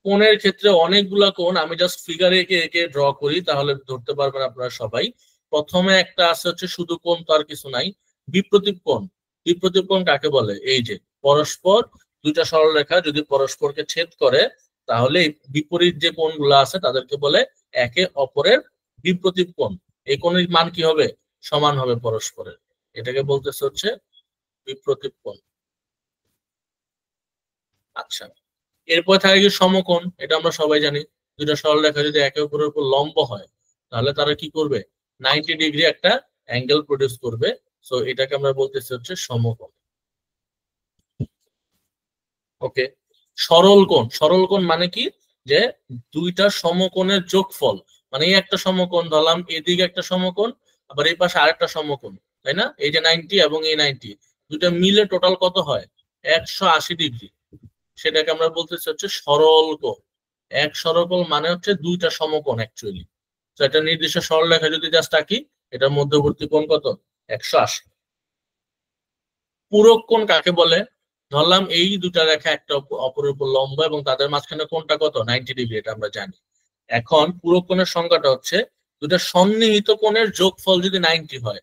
কোণের ক্ষেত্রে অনেকগুলা কোণ, আমি জাস্ট ফিগারে এঁকে এঁকে ড্র করি তাহলে ধরতে পারবেন আপনারা সবাই। প্রথমে একটা আছে হচ্ছে শুধু কোণ, তো আর কিছু নাই, বিপ্রতীপ কোণ। বিপ্রতীপ কোণ কাকে বলে, এই যে পরস্পর দুইটা সরলরেখা যদি পরস্পরকে ছেদ করে তাহলে এই বিপরীত যে কোণগুলো আছে তাদেরকে বলে একে অপরের বিপ্রতীপ কোণ। এই কোণের মান কি হবে, সমান হবে পরস্পরের, এটাকে বলতেছে হচ্ছে বিপ্রতীপ কোণ। আচ্ছা, এরপর থাকে কি সমকোণ। এটা আমরা সবাই জানি, দুইটা সরলরেখা যদি একে অপরের উপর লম্ব হয় তাহলে তারা কি করবে, 90 ডিগ্রি একটা অ্যাঙ্গেল প্রডিউস করবে। সো এটাকে আমরা বলতেছি হচ্ছে সমকোণ। ওকে, সরল কোণ। সরল কোণ মানে কি, যে দুইটা সমকোণের যোগফল, মানে এই একটা সমকোণ ধরলাম, এদিকে একটা সমকোণ, আবার এই পাশে আরেকটা সমকোণ, তাই না? এই যে 90 এবং এই 90 দুইটা মিলে টোটাল কত হয়, 180 ডিগ্রি। সেটাকে আমরা বলতেছি হচ্ছে সরল কোণ। এক সরল কোণ মানে হচ্ছে দুইটা সমকোণ অ্যাকচুয়ালি। তো একটা নির্দিষ্ট সরলরেখা যদি জাস্ট আঁকি, এটার মধ্যবর্তী কোণ কত, 180। পূরক কোণ কাকে বলে, ধরলাম এই দুটা রেখা একটা অপরের উপর লম্ব এবং তাদের মাঝখানে কোণটা কত, 90 ডিগ্রি, এটা আমরা জানি। এখন পূরক কোণের সংজ্ঞাটা হচ্ছে দুটা সন্নিহিত কোণের যোগফল যদি 90 হয়।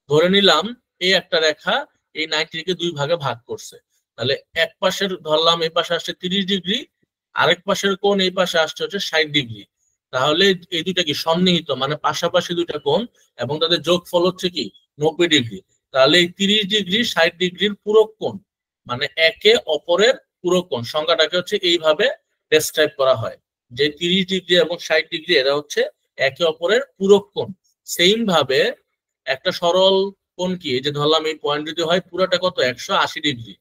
ধরে নিলাম এই একটা রেখা এই 90 কে দুই ভাগে ভাগ করছে, তাহলে এক পাশের ধরলাম এই পাশে আসছে 30 ডিগ্রি, আরেক পাশের কোণ এই পাশে আসছে হচ্ছে 60 ডিগ্রি। তাহলে এই দুইটা কি সন্নিহিত, মানে পাশাপাশি দুইটা কোণ, এবং তাদের যোগফল হচ্ছে কি 90 ডিগ্রি। তাহলে এই 30 ডিগ্রি 60 ডিগ্রির পূরক কোণ, মানে একে অপরের পূরক কোণ, সংখ্যাটাকে হচ্ছে এইভাবে ডেসক্রাইব করা হয় যে 30 ডিগ্রি এবং 60 ডিগ্রি এরা হচ্ছে একে অপরের পূরক কোণ। সেম ভাবে একটা সরল কোণ কি, এই যে ধরলাম এই পয়েন্ট যদি হয় পুরোটা কত, 180 ডিগ্রি।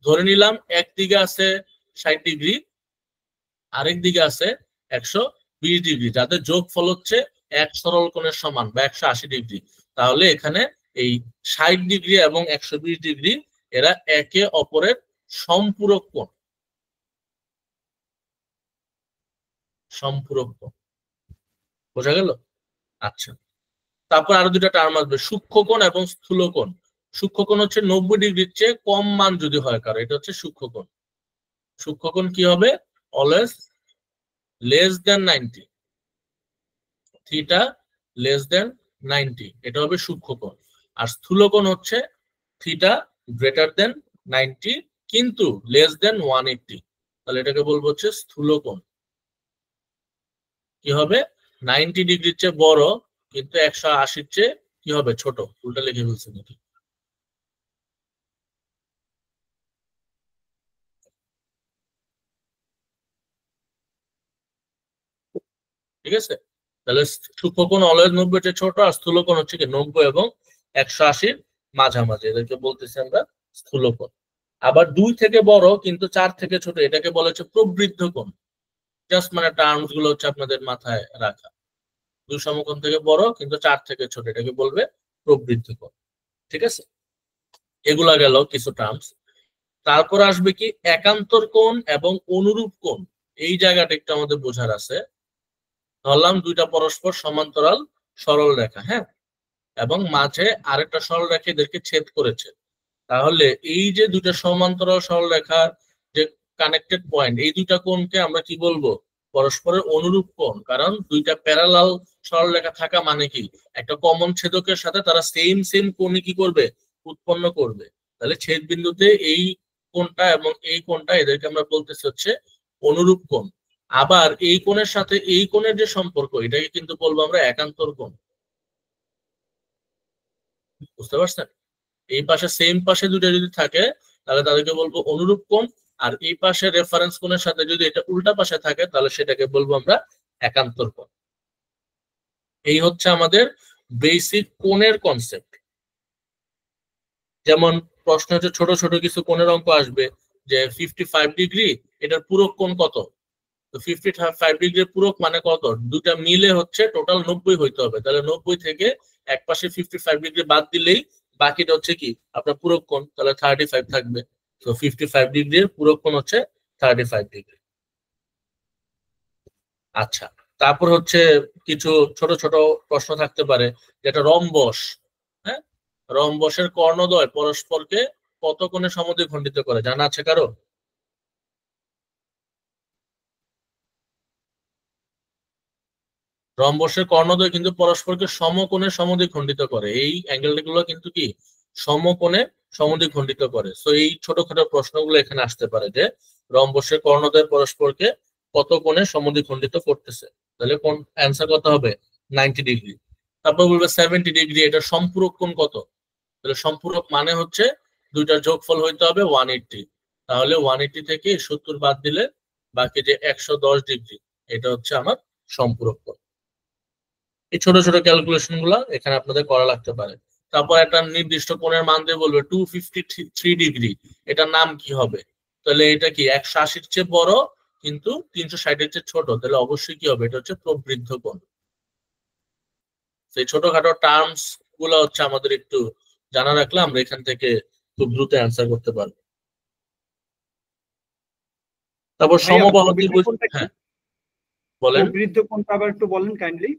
ধরে নিলাম একদিকে আছে 60 ডিগ্রি, আরেক দিকে আছে 120 ডিগ্রি, যাদের যোগফল হচ্ছে এক সরল কোণের সমান বা 180 ডিগ্রি। তাহলে এখানে এই 60 ডিগ্রি এবং 120 ডিগ্রি এরা একে অপরের সম্পূরক কোণ। সম্পূরক কোণ, বোঝা গেল? আচ্ছা, তারপর আরো দুটা টার্ম আসবে, সূক্ষ্মকোণ এবং স্থূলকোণ। সূক্ষ্মকোণ হচ্ছে 90 ডিগ্রির চেয়ে কম মান যদি হয় কারো, এটা হচ্ছে সূক্ষ্মকোণ। সূক্ষ্মকোণ কি হবে, always less than 90, theta less than 90, এটা হবে সূক্ষ্মকোণ। আর স্থূলকোণ হচ্ছে থিটা গ্রেটার দেন 90 কিন্তু লেস দেন 180, তাহলে এটাকে বলবো হচ্ছে স্থূলকোণ। কি হবে, 90 ডিগ্রির চেয়ে বড় কিন্তু 180-র চেয়ে কি হবে, ছোট। উল্টা লিখে ফেলছি নাকি? ঠিক আছে? তাহলে সূক্ষ্মকোণ অলওয়েজ 90 চেয়ে ছোট, আর স্থূলকোণ হচ্ছে কি 90 এবং 180 মাঝামাঝি, এদেরকে বলতেছি আমরা স্থূলকোণ। আবার 2 থেকে বড় কিন্তু 4 থেকে ছোট, এটাকে বলা হচ্ছে প্রবৃদ্ধ কোণ। জাস্ট মানে টার্মস গুলো হচ্ছে আপনাদের মাথায় রাখা। 2 সমকোণ থেকে বড় কিন্তু 4 থেকে ছোট, এটাকে বলবে প্রবৃদ্ধ কোণ। ঠিক আছে, এগুলা গেল কিছু টার্মস। তারপর আসবে কি একান্তর কোণ এবং অনুরূপ কোণ। এই জায়গাটা একটু আমাদের বোঝার আছে। ধরলাম দুইটা পরস্পর সমান্তরাল সরল রেখা, হ্যাঁ, এবং মাঝে আরেকটা সরল রেখা এদেরকে ছেদ করেছে। তাহলে এই যে দুইটা সমান্তরাল সরল রেখার যে কানেক্টেড পয়েন্ট, এই দুইটা কোণকে আমরা কি বলবো? পরস্পরের অনুরূপ কোণ। কারণ দুইটা প্যারালাল সরল রেখা থাকা মানে কি একটা কমন ছেদকের সাথে তারা সেম সেম কোণে কি করবে? উৎপন্ন করবে। তাহলে ছেদ বিন্দুতে এই কোণটা এবং এই কোণটা, এদেরকে আমরা বলতেছি হচ্ছে অনুরূপ কোণ। আবার এই কোণের সাথে এই কোণের যে সম্পর্ক, এটাকে কিন্তু বলবো আমরা একান্তর কোণ। বুঝতে পারছেন? এই পাশে সেম পাশে দুটো যদি থাকে তাহলে তাদেরকে বলবো অনুরূপ কোণ, আর এই পাশে রেফারেন্স কোণের সাথে যদি এটা উল্টা পাশে থাকে তাহলে সেটাকে বলবো আমরা একান্তর কোণ। এই হচ্ছে আমাদের বেসিক কোণের কনসেপ্ট। যেমন প্রশ্ন হচ্ছে ছোট ছোট কিছু কোণের অঙ্ক আসবে যে 55 ডিগ্রি, এটার পূরক কোণ কত? তো 55 ডিগ্রির পূরক মানে কত? দুটা মিলে হচ্ছে টোটাল 90 হইতে হবে। তাহলে 90 থেকে এক পাশে 55 ডিগ্রি বাদ দিলেই বাকিটা হচ্ছে কি আপনার পূরক কোণ, তাহলে 35 থাকবে। তো 55 ডিগ্রির পূরক কোণ হচ্ছে 35 ডিগ্রি। আচ্ছা, তারপর হচ্ছে কিছু ছোট ছোট প্রশ্ন থাকতে পারে, যেটা রম্বস। হ্যাঁ, রম্বসের কর্ণদ্বয় পরস্পরকে কত কোণে সমদ্বিখণ্ডিত করে, জানা আছে কারো? রম্বসের কর্ণদ্বয় কিন্তু পরস্পরকে সমকোণে সমদ্বিখণ্ডিত করে। এই অ্যাঙ্গেলগুলো কিন্তু কি সমকোণে সমদ্বিখণ্ডিত করে। সো এই ছোটখাটো প্রশ্নগুলো এখানে আসতে পারে যে রম্বসের কর্ণদ্বয় পরস্পরকে কত কোণে সমদ্বিখণ্ডিত করতেছে। তাহলে কোন অ্যান্সার কত হবে? 90 ডিগ্রি। তারপর বলবে 70 ডিগ্রি, এটা সম্পূরক কোণ কত? তাহলে সম্পূরক মানে হচ্ছে দুইটার যোগফল হইতে হবে 180। তাহলে 180 থেকে 70 বাদ দিলে বাকি যে 110 ডিগ্রি, এটা হচ্ছে আমার সম্পূরক কোণ। এই ছোট ছোট ক্যালকুলেশন গুলা এখানে আপনাদের করা লাগতে পারে। তারপর একটা নির্দিষ্ট কোণের মান দিয়ে বলবে 253 ডিগ্রি, এটার নাম কি হবে? তাহলে এটা কি 180-র চেয়ে বড় কিন্তু 360-এর চেয়ে ছোট, তাহলে অবশ্যই কি হবে? এটা হচ্ছে প্রবৃদ্ধ কোণ। সেই ছোটখাটো টার্মস গুলো হচ্ছে আমাদের একটু জানা রাখলে আমরা এখান থেকে খুব দ্রুত অ্যান্সার করতে পারবো। তারপর সমবাহু ত্রিভুজ, হ্যাঁ বলেন।
প্রবৃদ্ধ কোণটা আবার একটু বলেন কাইন্ডলি।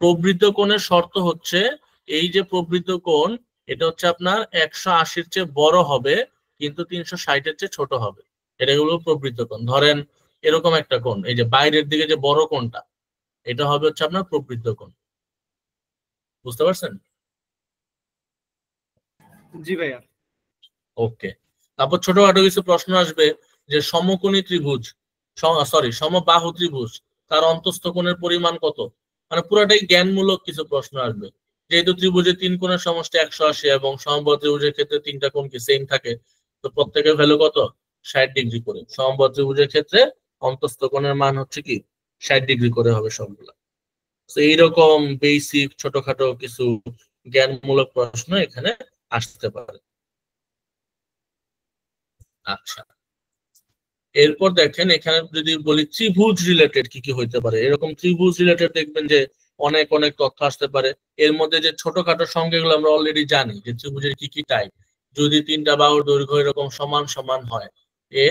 প্রবৃদ্ধ কোণের শর্ত হচ্ছে এই যে প্রবৃদ্ধ কোণ, এটা হচ্ছে আপনার 180-র চেয়ে বড় হবে কিন্তু 360-এর চেয়ে ছোট হবে, এটা হলো প্রবৃদ্ধ কোণ। ধরেন এরকম একটা কোণ, এই যে বাইরের দিকে যে বড় কোণটা, এটা হবে হচ্ছে আপনার প্রবৃদ্ধ কোণ। বুঝতে পারছেন?
জি ভাইয়া।
ওকে। তারপর ছোটখাটো কিছু প্রশ্ন আসবে যে সমকোণী ত্রিভুজ, সমবাহু ত্রিভুজ, তার অন্তস্থ কোণের পরিমাণ কত? মানে পুরাটাই জ্ঞানমূলক কিছু প্রশ্ন আসবে। যেহেতু ত্রিভুজের 3 কোণের সমষ্টি 180 এবং সমবাহু ত্রিভুজের ক্ষেত্রে 3টা কোণ কি সেম থাকে, তো প্রত্যেকের ভ্যালু কত? 60 ডিগ্রি করে। সমবাহু ত্রিভুজের ক্ষেত্রে অন্তস্থ কোণের মান হচ্ছে কি 60 ডিগ্রি করে হবে সবগুলা। তো এইরকম বেসিক ছোটখাটো কিছু জ্ঞানমূলক প্রশ্ন এখানে আসতে পারে। আচ্ছা, এরপর দেখেন এখানে যদি বলি ত্রিভুজ রিলেটেড কি কি হইতে পারে, এরকম ত্রিভুজ রিলেটেড দেখবেন যে অনেক অনেক তথ্য আসতে পারে। এর মধ্যে যে ছোটখাটো সংখ্যাগুলো আমরা অলরেডি জানি যে ত্রিভুজের কি কি টাইপ। যদি 3টা বাহুর দৈর্ঘ্য এরকম সমান সমান হয়, এ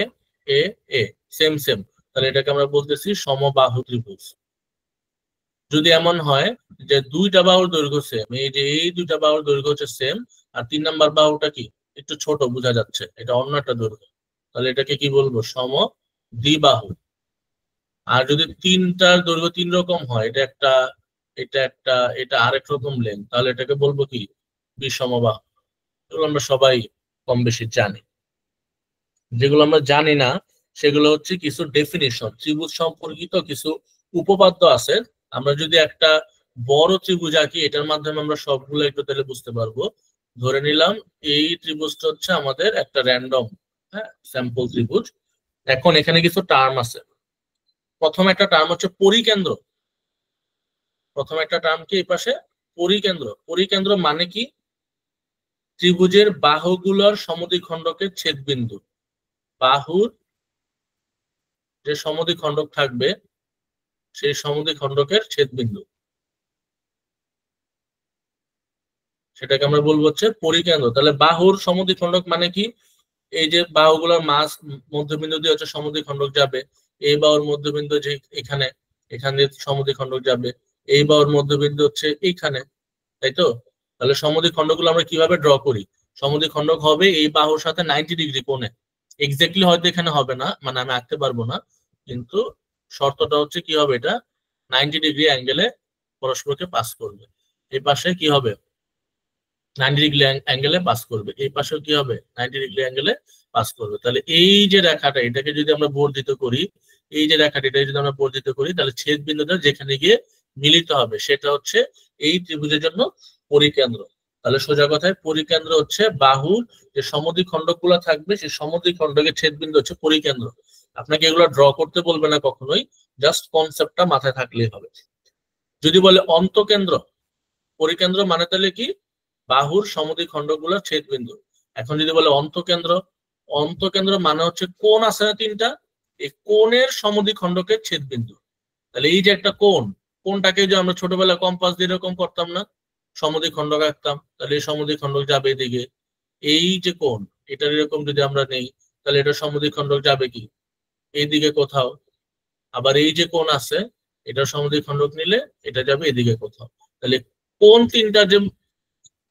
এ এ সেম সেম, তাহলে এটাকে আমরা বলতেছি সমবাহু ত্রিভুজ। যদি এমন হয় যে 2টা বাহুর দৈর্ঘ্য সেম, এই যে এই 2টা বাহুর দৈর্ঘ্য হচ্ছে সেম, আর 3 নাম্বার বাহুটা কি একটু ছোট বোঝা যাচ্ছে, এটা অন্য একটা দৈর্ঘ্য, তাহলে এটাকে কি বলবো? সমদ্বিবাহু। আর যদি 3টার দৈর্ঘ্য 3 রকম হয়, এটা একটা এটা একটা এটা আরেক রকম লেন্থ, তাহলে এটাকে বলবো কি? বিষমবাহু। এগুলো আমরা সবাই কম বেশি জানি। যেগুলো আমরা জানি না সেগুলো হচ্ছে কিছু ডেফিনিশন, ত্রিভুজ সম্পর্কিত কিছু উপপাদ্য আছে। আমরা যদি একটা বড় ত্রিভুজ আঁকি, এটার মাধ্যমে আমরা সবগুলো একটু তাহলে বুঝতে পারবো। ধরে নিলাম এই ত্রিভুজটা হচ্ছে আমাদের একটা র্যান্ডম, হ্যাঁ, স্যাম্পল ত্রিভুজ। এখন এখানে কিছু টার্ম আছে। প্রথম একটা টার্ম হচ্ছে পরিকেন্দ্র। প্রথম একটা টার্ম কি এই পাশে পরিকেন্দ্র। পরিকেন্দ্র মানে কি? ত্রিভুজের বাহুগুলোর সমদ্বিখণ্ডকের ছেদবিন্দু। বাহুর যে সমদ্বিখণ্ডক থাকবে সেই সমদ্বিখণ্ডকের ছেদবিন্দু, সেটাকে আমরা বলবো হচ্ছে পরিকেন্দ্র। তাহলে বাহুর সমদ্বিখণ্ডক মানে কি? এই যে বাহুগুলোর মাঝ মধ্যবিন্দু দিয়ে হচ্ছে সমদ্বিখণ্ডক যাবে, এই বাহুর মধ্যবিন্দু যে এখানে, এখান দিয়ে সমদ্বিখণ্ডক যাবে, এই বাহুর মধ্যবিন্দু হচ্ছে এইখানে, তাই তো? তাহলে সমদ্বিখণ্ডকগুলো আমরা কিভাবে ড্র করি? সমদ্বিখণ্ডক হবে এই বাহুর সাথে 90 ডিগ্রি কোণে। এক্স্যাক্টলি হয়তো এখানে হবে না, মানে আমি আঁকতে পারবো না, কিন্তু শর্তটা হচ্ছে কি হবে, এটা 90 ডিগ্রি অ্যাঙ্গেলে পরস্পরকে পাস করবে। এই পাশে কি হবে? 90 ডিগ্রি অ্যাঙ্গেলে পাস করবে। এই পাশেও কি হবে? 90 ডিগ্রি অ্যাঙ্গেলে পাস করবে। তাহলে এই যে রেখাটা, এটাকে যদি আমরা বর্ধিত করি, এই যে রেখাটা, এটা যদি আমরা বর্ধিত করি, তাহলে ছেদ বিন্দুটা যেখানে গিয়ে মিলিত হবে সেটা হচ্ছে এই ত্রিভুজের জন্য পরিকেন্দ্র। তাহলে সোজা কথায় পরিকেন্দ্র হচ্ছে বাহুর যে সমদ্বিখণ্ডক গুলা থাকবে, সেই সমদ্বিখণ্ডকের ছেদ বিন্দু হচ্ছে পরিকেন্দ্র। আপনাকে এগুলো ড্র করতে বলবে না কখনোই, জাস্ট কনসেপ্টটা মাথায় থাকলেই হবে। যদি বলে অন্তকেন্দ্র, পরিকেন্দ্র মানে তাহলে কি? বাহুর সমদ্বিখণ্ডকগুলোর ছেদবিন্দু। এখন যদি বলে অন্তকেন্দ্র, অন্তকেন্দ্র মানে হচ্ছে কোণ আছে না তিনটা, এই কোণের সমদ্বিখণ্ডকের ছেদবিন্দু। তাহলে এই যে একটা কোণ, কোণটাকে যে আমরা ছোটবেলায় কম্পাস দিয়ে এরকম করতাম না, সমদ্বিখণ্ডক আঁকতাম, তাহলে এই সমদ্বিখণ্ডক যাবে এদিকে। এই যে কোণ, এটার এরকম যদি আমরা নেই, তাহলে এটা সমদ্বিখণ্ডক যাবে কি এইদিকে কোথাও। আবার এই যে কোণ আছে, এটা সমদ্বিখণ্ডক নিলে এটা যাবে এদিকে কোথাও। তাহলে কোণ তিনটা যে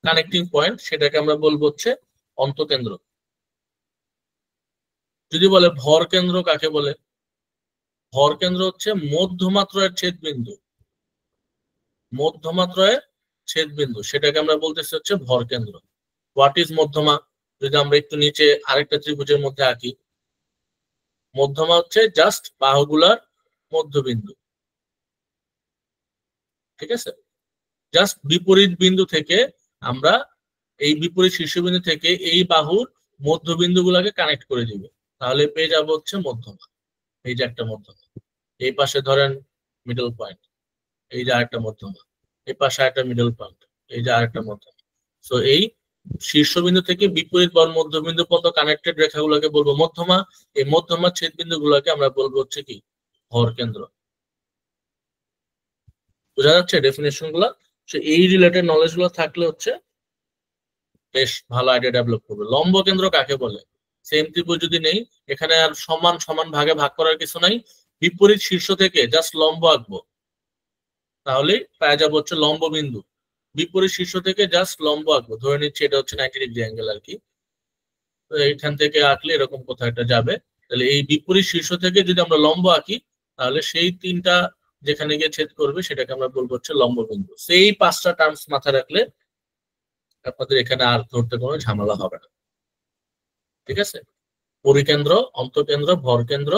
কানেক্টিং পয়েন্ট, সেটাকে আমরা বলবো হচ্ছে অন্তকেন্দ্র। যদি বলে ভর কেন্দ্র কাকে বলে? ভর কেন্দ্র হচ্ছে মধ্যমাত্রার ছেদবিন্দু। মধ্যমাত্রায় ছেদবিন্দু, সেটাকে আমরা বলতেছি হচ্ছে ভর কেন্দ্র। হোয়াট ইজ মধ্যমা? যদি আমরা একটু নিচে আরেকটা ত্রিভুজের মধ্যে আঁকি, মধ্যমা হচ্ছে জাস্ট বাহুগুলার মধ্যবিন্দু, ঠিক আছে? জাস্ট বিপরীত বিন্দু থেকে আমরা, এই বিপরীত শীর্ষবিন্দু থেকে এই বাহুর মধ্যবিন্দু গুলাকে কানেক্ট করে দিবে, তাহলে পেয়ে যাবো হচ্ছে মধ্যমা। এই যে একটা মধ্যমা, এই পাশে ধরেন মিডল পয়েন্ট, এই যে আরেকটা মধ্যমা, এই পাশে আরেকটা মিডল পয়েন্ট, এই যে আরেকটা মধ্যমা। তো এই শীর্ষবিন্দু থেকে বিপরীত বর মধ্যবিন্দু পর্যন্ত কানেক্টেড রেখাগুলোকে বলবো মধ্যমা। এই মধ্যমার ছেদবিন্দু গুলোকে আমরা বলবো হচ্ছে কি? ভর কেন্দ্র। বোঝা যাচ্ছে ডেফিনেশন গুলা? এই রিলেটেড নলেজ গুলো থাকলে হচ্ছে বেশ ভালো আইডিয়া ডেভেলপ করবে। লম্ব কেন্দ্র কাকে বলে? সেম ত্রিভুজ যদি নেই, এখানে আর সমান সমান ভাগে ভাগ করার কিছু নাই, বিপরীত শীর্ষ থেকে জাস্ট লম্ব আঁকবো, তাহলে পাওয়া যাবে হচ্ছে লম্ব বিন্দু। বিপরীত শীর্ষ থেকে জাস্ট লম্ব আঁকবো, ধরে নিচ্ছি এটা হচ্ছে 90 ডিগ্রি অ্যাঙ্গেল আর কি। তো এইখান থেকে আঁকলে এরকম কোথাও একটা যাবে। তাহলে এই বিপরীত শীর্ষ থেকে যদি আমরা লম্ব আঁকি, তাহলে সেই তিনটা যেখানে গিয়ে ছেদ করবে সেটাকে আমরা বলবো হচ্ছে লম্ব বিন্দু। সেই 5টা টার্মস মাথায় রাখলে আপনাদের এখানে আর ধরতে কোনো ঝামেলা হবে না, ঠিক আছে? পরিকেন্দ্র, অন্তকেন্দ্র, ভর কেন্দ্র,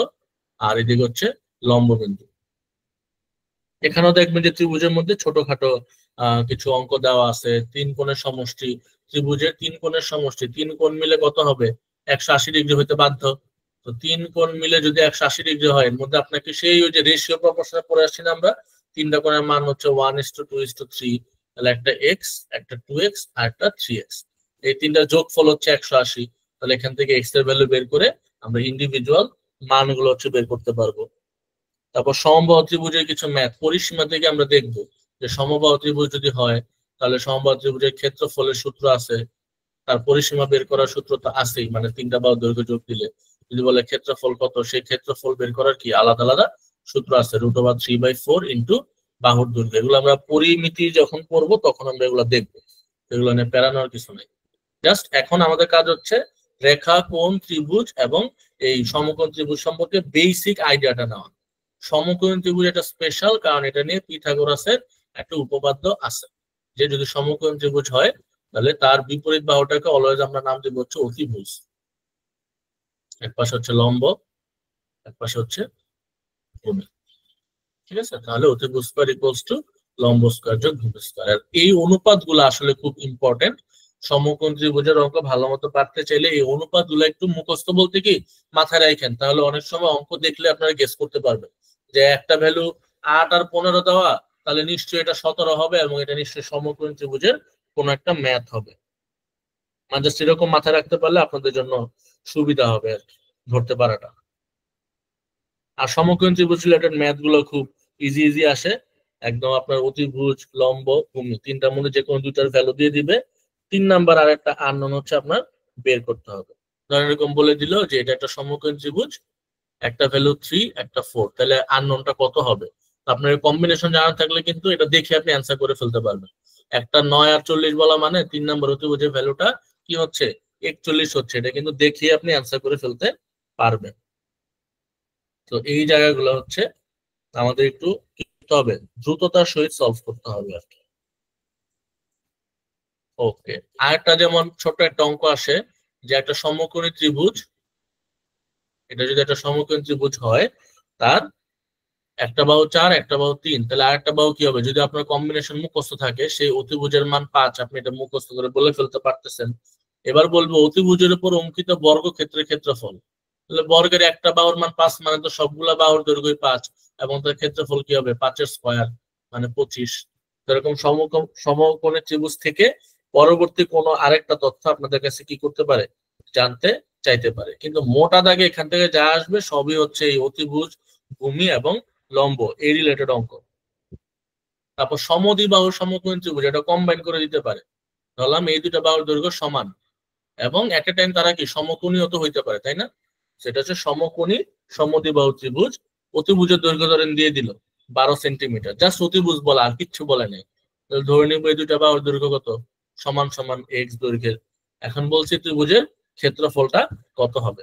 আর এদিকে হচ্ছে লম্ব বিন্দু। এখানেও দেখবেন যে ত্রিভুজের মধ্যে ছোটখাটো কিছু অঙ্ক দেওয়া আছে। 3 কোণের সমষ্টি, ত্রিভুজের 3 কোণের সমষ্টি, 3 কোণ মিলে কত হবে? 180 ডিগ্রি হইতে বাধ্য। তো 3 কোণ মিলে যদি 180 ডিগ্রি হয়, এর মধ্যে আপনাকে সেই ওই যে রেশিও প্রপোর্শনে পড়ে আসছি না আমরা, 3টা কোণের মান হচ্ছে 1:2:3। তাহলে একটা x, একটা 2x আর একটা 3x, এই 3টার যোগফল হচ্ছে 180। তাহলে এখান থেকে x এর ভ্যালু বের করে আমরা ইন্ডিভিজুয়াল মানগুলো হচ্ছে বের করতে পারবো। তারপর সমবাহু ত্রিভুজের কিছু ম্যাথ, পরিসীমা থেকে আমরা দেখবো যে সমবাহু ত্রিভুজ যদি হয়, তাহলে সমবাহু ত্রিভুজের ক্ষেত্রফলের সূত্র আছে, তার পরিসীমা বের করার সূত্র তো আছেই, মানে 3টা বাহু দৈর্ঘ্য যোগ দিলে যদি বলে ক্ষেত্রফল কত, সেই ক্ষেত্রফল বের করার কি আলাদা আলাদা সূত্র আছে, √3/4 ইন্টু বাহুর দৈর্ঘ্য। এগুলো আমরা পরিমিতি যখন করবো তখন আমরা এগুলো দেখবো, এগুলো নিয়ে প্যারানোর কিছু নেই। জাস্ট এখন আমাদের কাজ হচ্ছে রেখা, কোণ, ত্রিভুজ এবং এই সমকোণ ত্রিভুজ সম্পর্কে বেসিক আইডিয়াটা নেওয়া। সমকোণ ত্রিভুজ একটা স্পেশাল, কারণ এটা নিয়ে পিথাগোরাসের একটা উপপাদ্য আছে, যে যদি সমকোণ ত্রিভুজ হয় তাহলে তার বিপরীত বাহুটাকে অলওয়েজ আমরা নাম দেব হচ্ছে অতিভুজ। এক পাশে হচ্ছে লম্ব, এক পাশে হচ্ছে ভূমি, ঠিক আছে? তাহলে অতিভুজ স্কয়ার ইকুয়ালস টু লম্ব স্কয়ার যোগ ভূমি স্কয়ার। আর এই অনুপাতগুলো আসলে খুব ইম্পর্টেন্ট। সমকোণ ত্রিভুজের অঙ্ক ভালো মতো পারতে চাইলে এই অনুপাতগুলো একটু মুখস্থ বলতে কি মাথায় রাখেন, তাহলে অনেক সময় অঙ্ক দেখলে আপনারা গেস করতে পারবেন যে একটা ভ্যালু 8 আর 15 দেওয়া, তাহলে নিশ্চয়ই এটা 17 হবে এবং এটা নিশ্চয়ই সমকোণী ত্রিভুজের কোন একটা ম্যাথ হবে। মানে জাস্ট এরকম মাথায় রাখতে পারলে আপনাদের জন্য সুবিধা হবে আর কি ধরতে পারাটা। আর সমকোণী ত্রিভুজ রিলেটেড ম্যাথ গুলো খুব ইজি ইজি আসে একদম। আপনার অতিভুজ, লম্ব, ভূমি তিনটার মধ্যে যে কোনো দুইটার ভ্যালু দিয়ে দিবে। 3 নাম্বার আর একটা আননোন হচ্ছে আপনার বের করতে হবে। ধরেন এরকম বলে দিল যে এটা একটা সমকোণী ত্রিভুজ, একটা ভ্যালু 3 একটা 4, তাহলে আননোনটা কত হবে? আপনার কম্বিনেশন জানা থাকলে কিন্তু এটা দেখে আপনি অ্যান্সার করে ফেলতে পারবেন। একটা 9 আর 40 বলা মানে 3 নাম্বার অতিভুজের ভ্যালুটা কি হচ্ছে 41 হচ্ছে, এটা কিন্তু দেখে আপনি অ্যান্সার করে ফেলতে পারবেন। তো এই জায়গাগুলো হচ্ছে আমাদের একটু কি করতে হবে, দ্রুততার সহিত সলভ করতে হবে আর কি। ওকে, আরেকটা যেমন ছোট একটা অঙ্ক আসে যে একটা সমকোণী ত্রিভুজ, এটা যদি একটা সমকোণী ত্রিভুজ হয় তার একটা বাহু 4 একটা বাহু 3, তাহলে আরেকটা বাহু কি হবে? যদি আপনার কম্বিনেশন মুখস্থ থাকে সেই অতিভুজের মান 5, আপনি এটা মুখস্থ করে বলে ফেলতে পারতেছেন। এবার বলবো অতিভুজের উপর অঙ্কিত বর্গক্ষেত্রের ক্ষেত্রফল। তাহলে বর্গের একটা বাহুর মান 5 মানে তো সবগুলা বাহুর দৈর্ঘ্য 5 এবং তার ক্ষেত্রফল কি হবে 5 এর স্কয়ার মানে 25। এরকম সমকোণী ত্রিভুজ থেকে পরবর্তী কোনো আরেকটা তথ্য আপনাদের কাছে কি করতে পারে, জানতে চাইতে পারে। কিন্তু মোটা দাগে এখান থেকে যা আসবে সবই হচ্ছে এই অতিভুজ, ভূমি এবং লম্ব এই রিলেটেড অঙ্ক। তারপর সমদ্বিবাহু সমকোণী ত্রিভুজ এটা কম্বাইন করে দিতে পারে। ধরলাম এই দুটা বাহুর দৈর্ঘ্য সমান এবং এট এ টাইম তারা কি সমকোণীও তো হইতে পারে, তাই না? সেটা হচ্ছে সমকোণী সমদ্বিবাহু ত্রিভুজ। অতিভুজের দৈর্ঘ্য ধরেন দিয়ে দিল 12 সেন্টিমিটার, জাস্ট অতিভুজ বলা আর কিচ্ছু বলে নাই। ধরে নিব এই দুটা বাহুর দৈর্ঘ্য কত, সমান সমান এক্স দৈর্ঘ্যের। এখন বলছি ত্রিভুজের ক্ষেত্রফলটা কত হবে।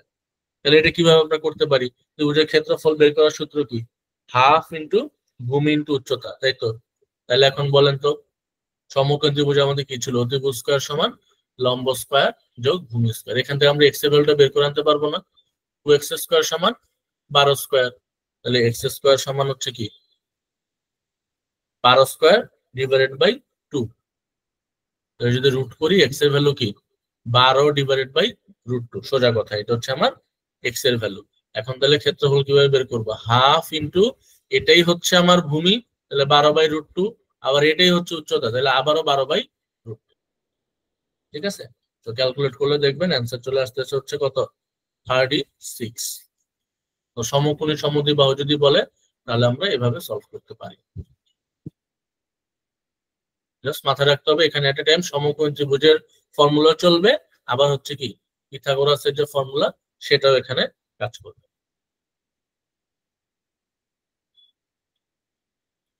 তাহলে এটা কিভাবে আমরা করতে পারি? ত্রিভুজের ক্ষেত্রফল বের করার সূত্র কি, হাফ ইন্টু ভূমি ইন্টু উচ্চতা, তাই তো? তাহলে এখন বলেন তো সমকোণ ত্রিভুজ আমাদের কি ছিল, অতিভুজ স্কয়ার সমান লম্ব স্কয়ার যোগ ভূমি স্কয়ার। এখান থেকে আমরা এক্স এর ভ্যালুটা বের করে আনতে পারবো না? 2x স্কয়ার সমান 12 স্কয়ার, তাহলে এক্স স্কয়ার সমান হচ্ছে কি 12 স্কয়ার ডিভাইডেড বাই 2। তাহলে যদি রুট করি এক্স এর ভ্যালু কি 12 ডিভাইডেড বাই √2, সোজা কথা এটা হচ্ছে আমার এক্স এর ভ্যালু। এখন তাহলে ক্ষেত্রফল কিভাবে বের করবো, হাফ ইন্টু এটাই হচ্ছে আমার ভূমি তাহলে 12/√2, আবার এটাই হচ্ছে উচ্চতা তাহলে আবারও 12/√2। ঠিক আছে, তো ক্যালকুলেট করলে দেখবেন অ্যান্সার চলে আসতেছে হচ্ছে কত 36। তো সমকোণী সমদ্বিবাহু যদি বলে তাহলে আমরা এভাবে সলভ করতে পারি। জাস্ট মাথায় রাখতে হবে এখানে এট এ টাইম সমকোণী ত্রিভুজের ফর্মুলা চলবে, আবার হচ্ছে কি পিথাগোরাসের যে ফর্মুলা সেটাও এখানে কাজ করবে।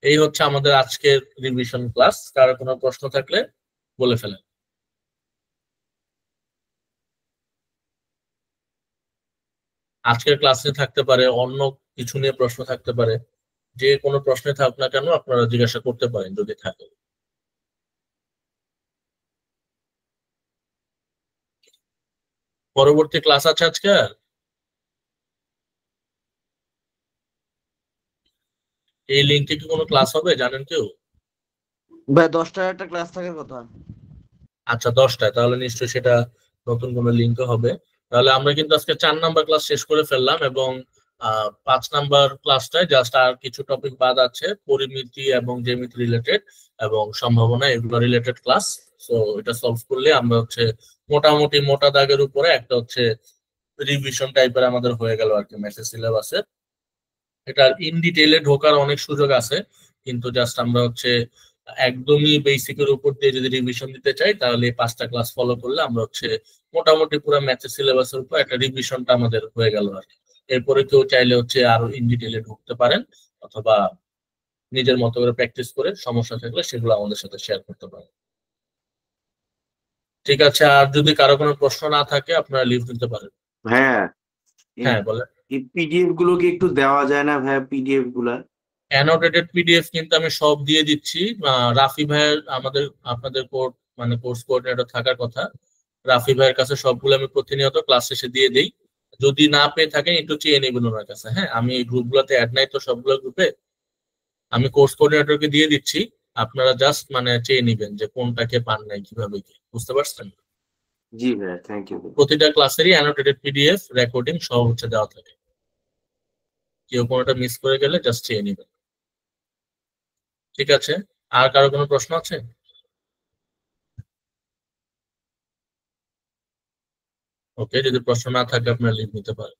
এই হচ্ছে আমাদের আজকের রিভিশন ক্লাস। কারো কোনো প্রশ্ন থাকলে বলে ফেলেন। আজকের ক্লাসে থাকতে পারে, অন্য কিছু নিয়ে প্রশ্ন থাকতে পারে, যে কোনো প্রশ্নে থাক না কেন আপনারা জিজ্ঞাসা করতে পারেন যদি থাকে। পরবর্তী ক্লাস আছে আজকে আর? এই লিঙ্কে কি কোনো ক্লাস হবে জানেন কেউ?
ভাই 10টায় একটা ক্লাস থাকার কথা।
আচ্ছা 10টায়, তাহলে নিশ্চয়ই সেটা নতুন কোনো লিঙ্ক হবে। তাহলে আমরা কিন্তু আজকে 4 নাম্বার ক্লাস শেষ করে ফেললাম এবং 5 নাম্বার ক্লাসটায় জাস্ট আর কিছু টপিক বাদ আছে, পরিমিতি এবং জ্যামিতি রিলেটেড এবং সম্ভাবনা এগুলো রিলেটেড ক্লাস। সো এটা সলভ করলে আমরা হচ্ছে মোটামুটি মোটা দাগের উপরে একটা হচ্ছে রিভিশন টাইপের আমাদের হয়ে গেল আর কি ম্যাথের সিলেবাসে। এটা ইন ডিটেইলে ঢোকার অনেক সুযোগ আছে, কিন্তু জাস্ট আমরা হচ্ছে একদমই বেসিকের উপর দিয়ে যদি রিভিশন দিতে চাই তাহলে 5টা ক্লাস ফলো করলে আমরা হচ্ছে মোটামুটি পুরো ম্যাথের সিলেবাসের উপর একটা রিভিশনটা আমাদের হয়ে গেল আর কি। এরপরে কেউ চাইলে হচ্ছে আরো ইন ডিটেইলে ঢুকতে পারেন অথবা নিজের মতো করে প্র্যাকটিস করে সমস্যা থাকলে সেগুলো আমাদের সাথে শেয়ার করতে পারেন। ঠিক আছে, আর যদি কারো কোনো প্রশ্ন না থাকে আপনারা লিভ দিতে পারেন।
হ্যাঁ,
হ্যাঁ বলেন।
এই পিডিএফ গুলো কি একটু দেওয়া যায় না ভাই, পিডিএফ গুলা?
অ্যানোটেটেড পিডিএফ কিন্তু আমি সব দিয়ে দিচ্ছি। রাফি ভাইয়ের আমাদের আপনাদের মানে কোর্স কোঅর্ডিনেটর থাকার কথা, রাফি ভাইয়ের কাছে সবগুলো আমি প্রতিনিয়ত ক্লাস শেষে দিয়ে দিই। যদি না পেয়ে থাকেন একটু চেয়ে নেবেন ওনার কাছে। হ্যাঁ, আমি এই গ্রুপগুলোতে অ্যাড নাই তো সবগুলো গ্রুপে, আমি কোর্স কোঅর্ডিনেটরকে দিয়ে দিচ্ছি। আপনারা জাস্ট মানে চেয়ে নেবেন যে কোনটাকে পান নাই কিভাবে কি, বুঝতে পারছেন?
জি ভাই, থ্যাংক ইউ।
প্রতিটা ক্লাসেরই অ্যানোটেটেড পিডিএফ রেকর্ডিং সব হচ্ছে দেওয়া থাকে, কেউ কোনোটা মিস করে গেলে জাস্ট চেয়ে নেবেন। ঠিক আছে, আর কারো কোনো প্রশ্ন আছে? ওকে, যদি প্রশ্ন না থাকে আপনারা লিভ নিতে পারেন।